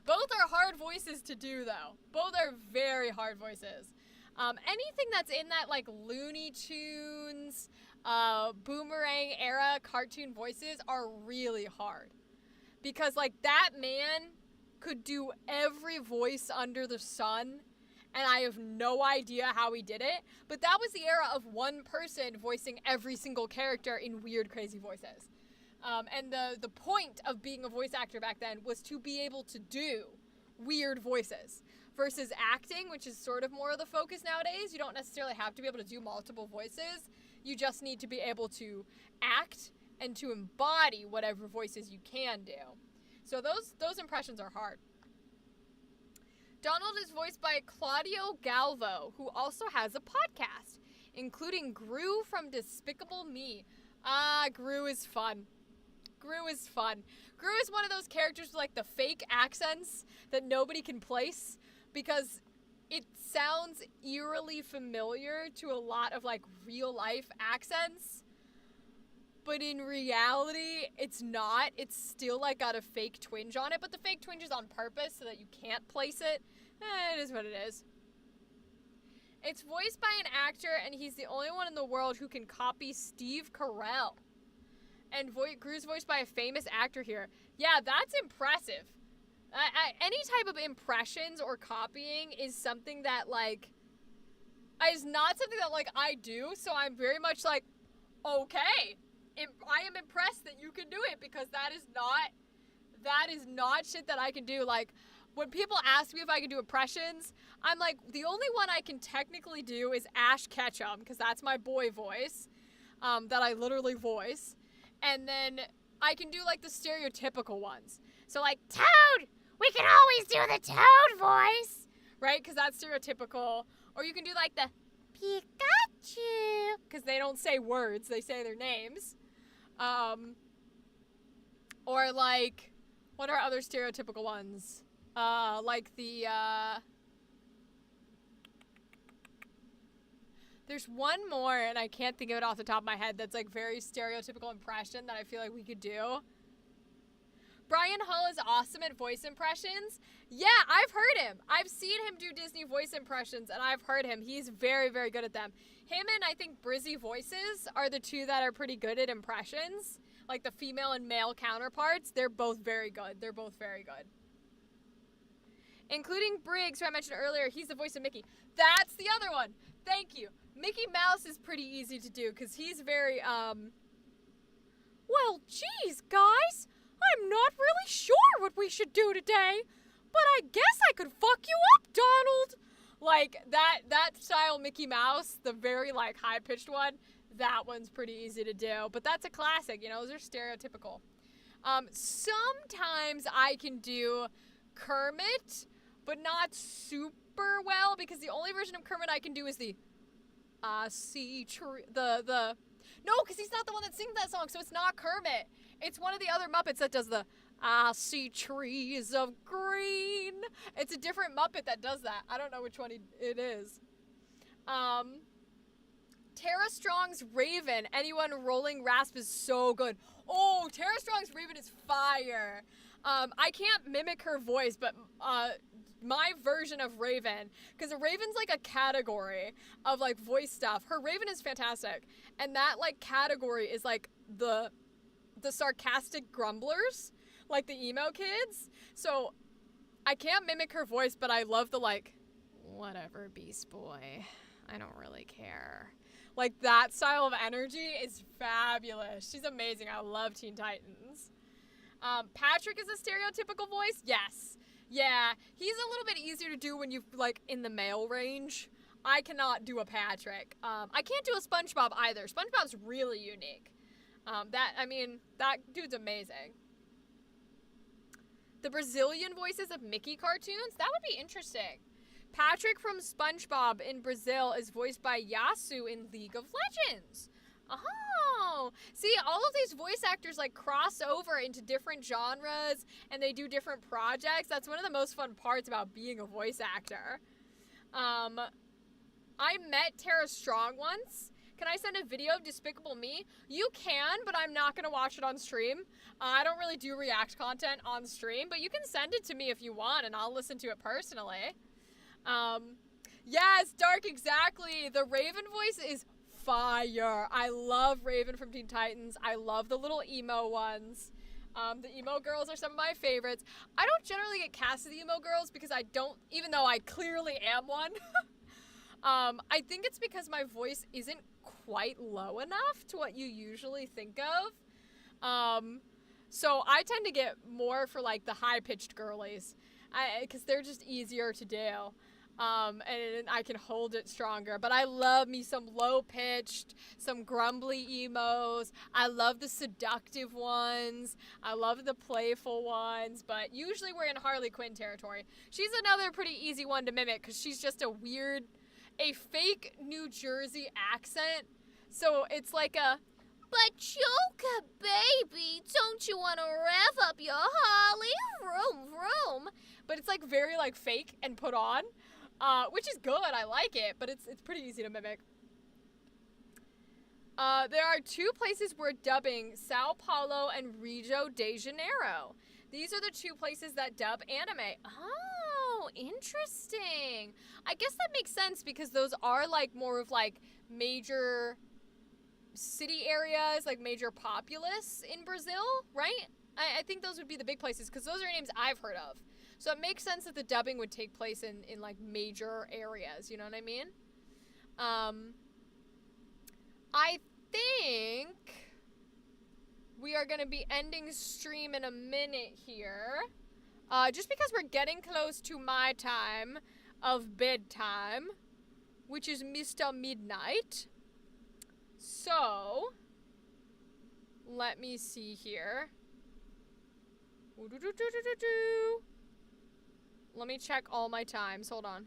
Both are hard voices to do, though. Both are very hard voices. Anything that's in that like Looney Tunes, Boomerang era cartoon voices are really hard. Because like that man could do every voice under the sun, and I have no idea how he did it. But that was the era of one person voicing every single character in weird, crazy voices. And the point of being a voice actor back then was to be able to do weird voices. Versus acting, which is sort of more of the focus nowadays. You don't necessarily have to be able to do multiple voices. You just need to be able to act and to embody whatever voices you can do. So those impressions are hard. Donald is voiced by Claudio Galvo, who also has a podcast, including Gru from Despicable Me. Gru is fun. Gru is fun. Gru is one of those characters with like the fake accents that nobody can place, because it sounds eerily familiar to a lot of like real life accents, but in reality it's not. It's still like got a fake twinge on it, but the fake twinge is on purpose so that you can't place it. It is what it is. It's voiced by an actor, and he's the only one in the world who can copy Steve Carell. And Gru's voiced by a famous actor here. Yeah, that's impressive. Any type of impressions or copying is something that, like, is not something that, like, I do, so I'm very much like, okay, I am impressed that you can do it, because that is not shit that I can do. Like, when people ask me if I can do impressions, I'm like, the only one I can technically do is Ash Ketchum, because that's my boy voice, that I literally voice, and then I can do, like, the stereotypical ones. So, like, Toad! We can always do the Toad voice, right? Because that's stereotypical. Or you can do like the Pikachu, because they don't say words, they say their names. Or like, what are other stereotypical ones? Like the, there's one more, and I can't think of it off the top of my head, that's like very stereotypical impression that I feel like we could do. Brian Hull is awesome at voice impressions. Yeah, I've heard him. I've seen him do Disney voice impressions, and I've heard him. He's very, very good at them. Him and I think Brizzy Voices are the two that are pretty good at impressions. Like the female and male counterparts, they're both very good. They're both very good. Including Briggs, who I mentioned earlier, he's the voice of Mickey. That's the other one. Thank you. Mickey Mouse is pretty easy to do, because he's very, well, geez, guys. I'm not really sure what we should do today, but I guess I could fuck you up, Donald. Like, that style Mickey Mouse, the very, like, high-pitched one, that one's pretty easy to do. But that's a classic, you know, those are stereotypical. Sometimes I can do Kermit, but not super well, because the only version of Kermit I can do is the no, because he's not the one that sings that song, so it's not Kermit. It's one of the other Muppets that does the I see trees of green. It's a different Muppet that does that. I don't know which one it is. Tara Strong's Raven, Anyone Rolling Rasp is so good. Oh, Tara Strong's Raven is fire. I can't mimic her voice, but my version of Raven, because a Raven's like a category of like voice stuff. Her Raven is fantastic, and that like category is like the sarcastic grumblers, like the emo kids. So I can't mimic her voice, but I love the like, whatever, Beast Boy, I don't really care. Like that style of energy is fabulous. She's amazing. I love Teen Titans. Patrick is a stereotypical voice. Yes. Yeah, he's a little bit easier to do when you're, like, in the male range. I cannot do a Patrick. I can't do a SpongeBob either. SpongeBob's really unique. That dude's amazing. The Brazilian voices of Mickey cartoons? That would be interesting. Patrick from SpongeBob in Brazil is voiced by Yasu in League of Legends. Oh, see, all of these voice actors like cross over into different genres, and they do different projects. That's one of the most fun parts about being a voice actor. I met Tara Strong once. Can I send a video of Despicable Me? You can, but I'm not going to watch it on stream. I don't really do react content on stream, but you can send it to me if you want, and I'll listen to it personally. Yes, Dark, exactly. The Raven voice is fire. I love Raven from Teen Titans. I love the little emo ones. The emo girls are some of my favorites. I don't generally get cast as the emo girls because I don't, even though I clearly am one. I think it's because my voice isn't quite low enough to what you usually think of. So I tend to get more for like the high-pitched girlies, because they're just easier to do. And I can hold it stronger. But I love me some low-pitched, some grumbly emos. I love the seductive ones. I love the playful ones. But usually we're in Harley Quinn territory. She's another pretty easy one to mimic because she's just a fake New Jersey accent. So it's like a, But Joker, baby, don't you want to rev up your Harley? Vroom, vroom. but it's like very like fake and put on. Which is good, I like it, but it's pretty easy to mimic. There are two places we're dubbing, Sao Paulo and Rio de Janeiro. These are the two places that dub anime. Oh, interesting. I guess that makes sense because those are like more of like major city areas, like major populace in Brazil, right? I think those would be the big places because those are names I've heard of. So it makes sense that the dubbing would take place in like major areas, you know what I mean? I think we are going to be ending stream in a minute here. Just because we're getting close to my time of bedtime, which is Mr. Midnight. So, let me see here. Let me check all my times. Hold on.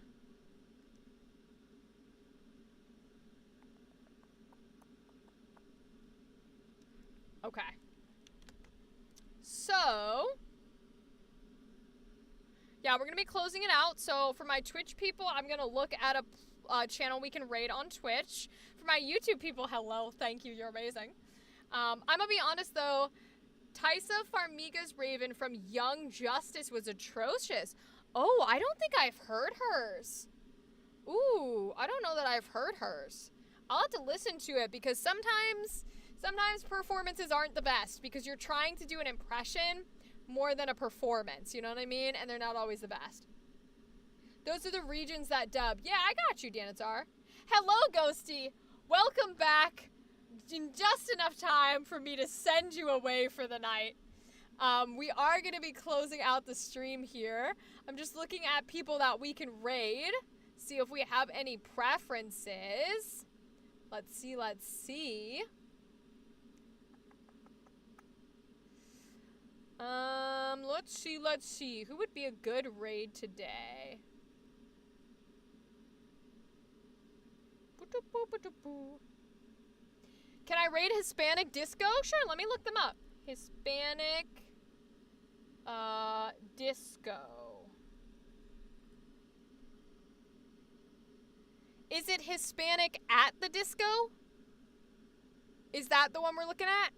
Okay. So, yeah, we're going to be closing it out. So, for my Twitch people, I'm going to look at a channel we can raid on Twitch. For my YouTube people, hello. Thank you. You're amazing. I'm going to be honest, though. Taisa Farmiga's Raven from Young Justice was atrocious. Oh, I don't think I've heard hers. Ooh, I don't know that I've heard hers. I'll have to listen to it because sometimes performances aren't the best because you're trying to do an impression more than a performance, you know what I mean? And they're not always the best. Those are the regions that dub. Yeah, I got you, Danatar. Hello, Ghosty. Welcome back. In just enough time for me to send you away for the night. We are going to be closing out the stream here. I'm just looking at people that we can raid. See if we have any preferences. Let's see. Let's see. Who would be a good raid today? Can I raid Hispanic Disco? Sure, let me look them up. Hispanic Disco. Is it Hispanic at the Disco? Is that the one we're looking at?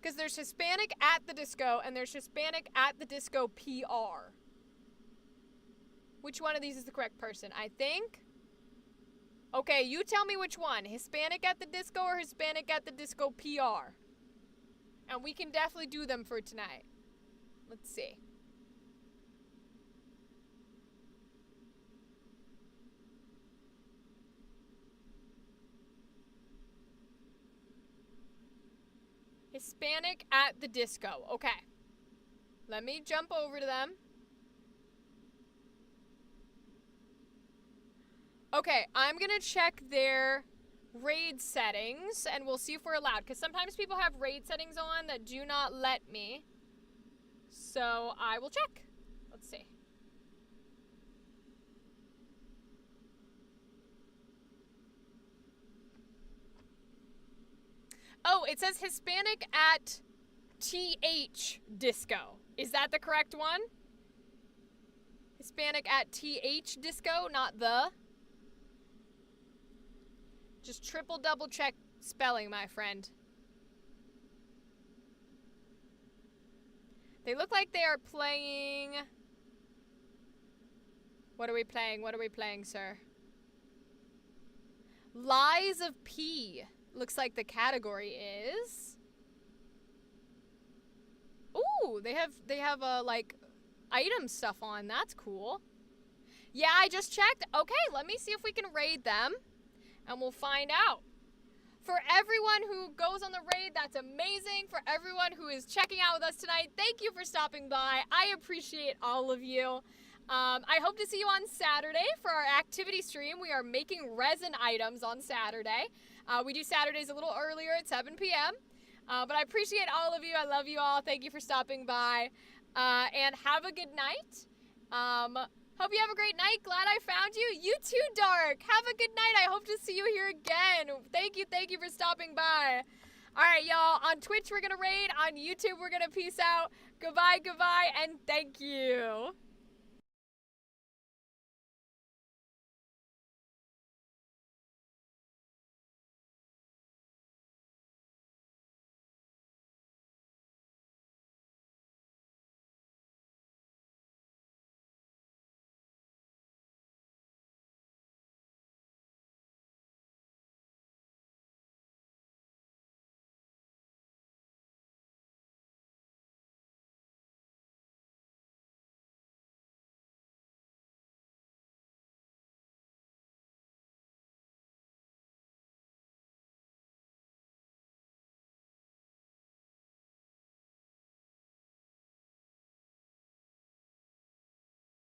Because there's Hispanic at the Disco and there's Hispanic at the Disco PR. Which one of these is the correct person? I think. Okay, you tell me which one. Hispanic at the Disco or Hispanic at the Disco PR? And we can definitely do them for tonight. Let's see. Hispanic at the Disco. Okay. Let me jump over to them. Okay, I'm going to check their raid settings, and we'll see if we're allowed. Because sometimes people have raid settings on that do not let me. So I will check. Let's see. Oh, it says Hispanic at TH Disco. Is that the correct one? Hispanic at TH Disco, not the. Just double check spelling, my friend. They look like they are playing What are we playing? What are we playing, sir? Lies of P. Looks like the category is... Ooh, they have like item stuff on. That's cool. Yeah, I just checked. Okay, let me see if we can raid them, and we'll find out. For everyone who goes on the raid, that's amazing. For everyone who is checking out with us tonight, thank you for stopping by. I appreciate all of you. I hope to see you on Saturday for our activity stream. We are making resin items on Saturday. We do Saturdays a little earlier at 7 p.m. But I appreciate all of you. I love you all. Thank you for stopping by. And have a good night. Hope you have a great night. Glad I found you. You too, Dark. Have a good night. I hope to see you here again. Thank you for stopping by. All right, y'all. On Twitch, we're going to raid. On YouTube, we're going to peace out. Goodbye, and thank you.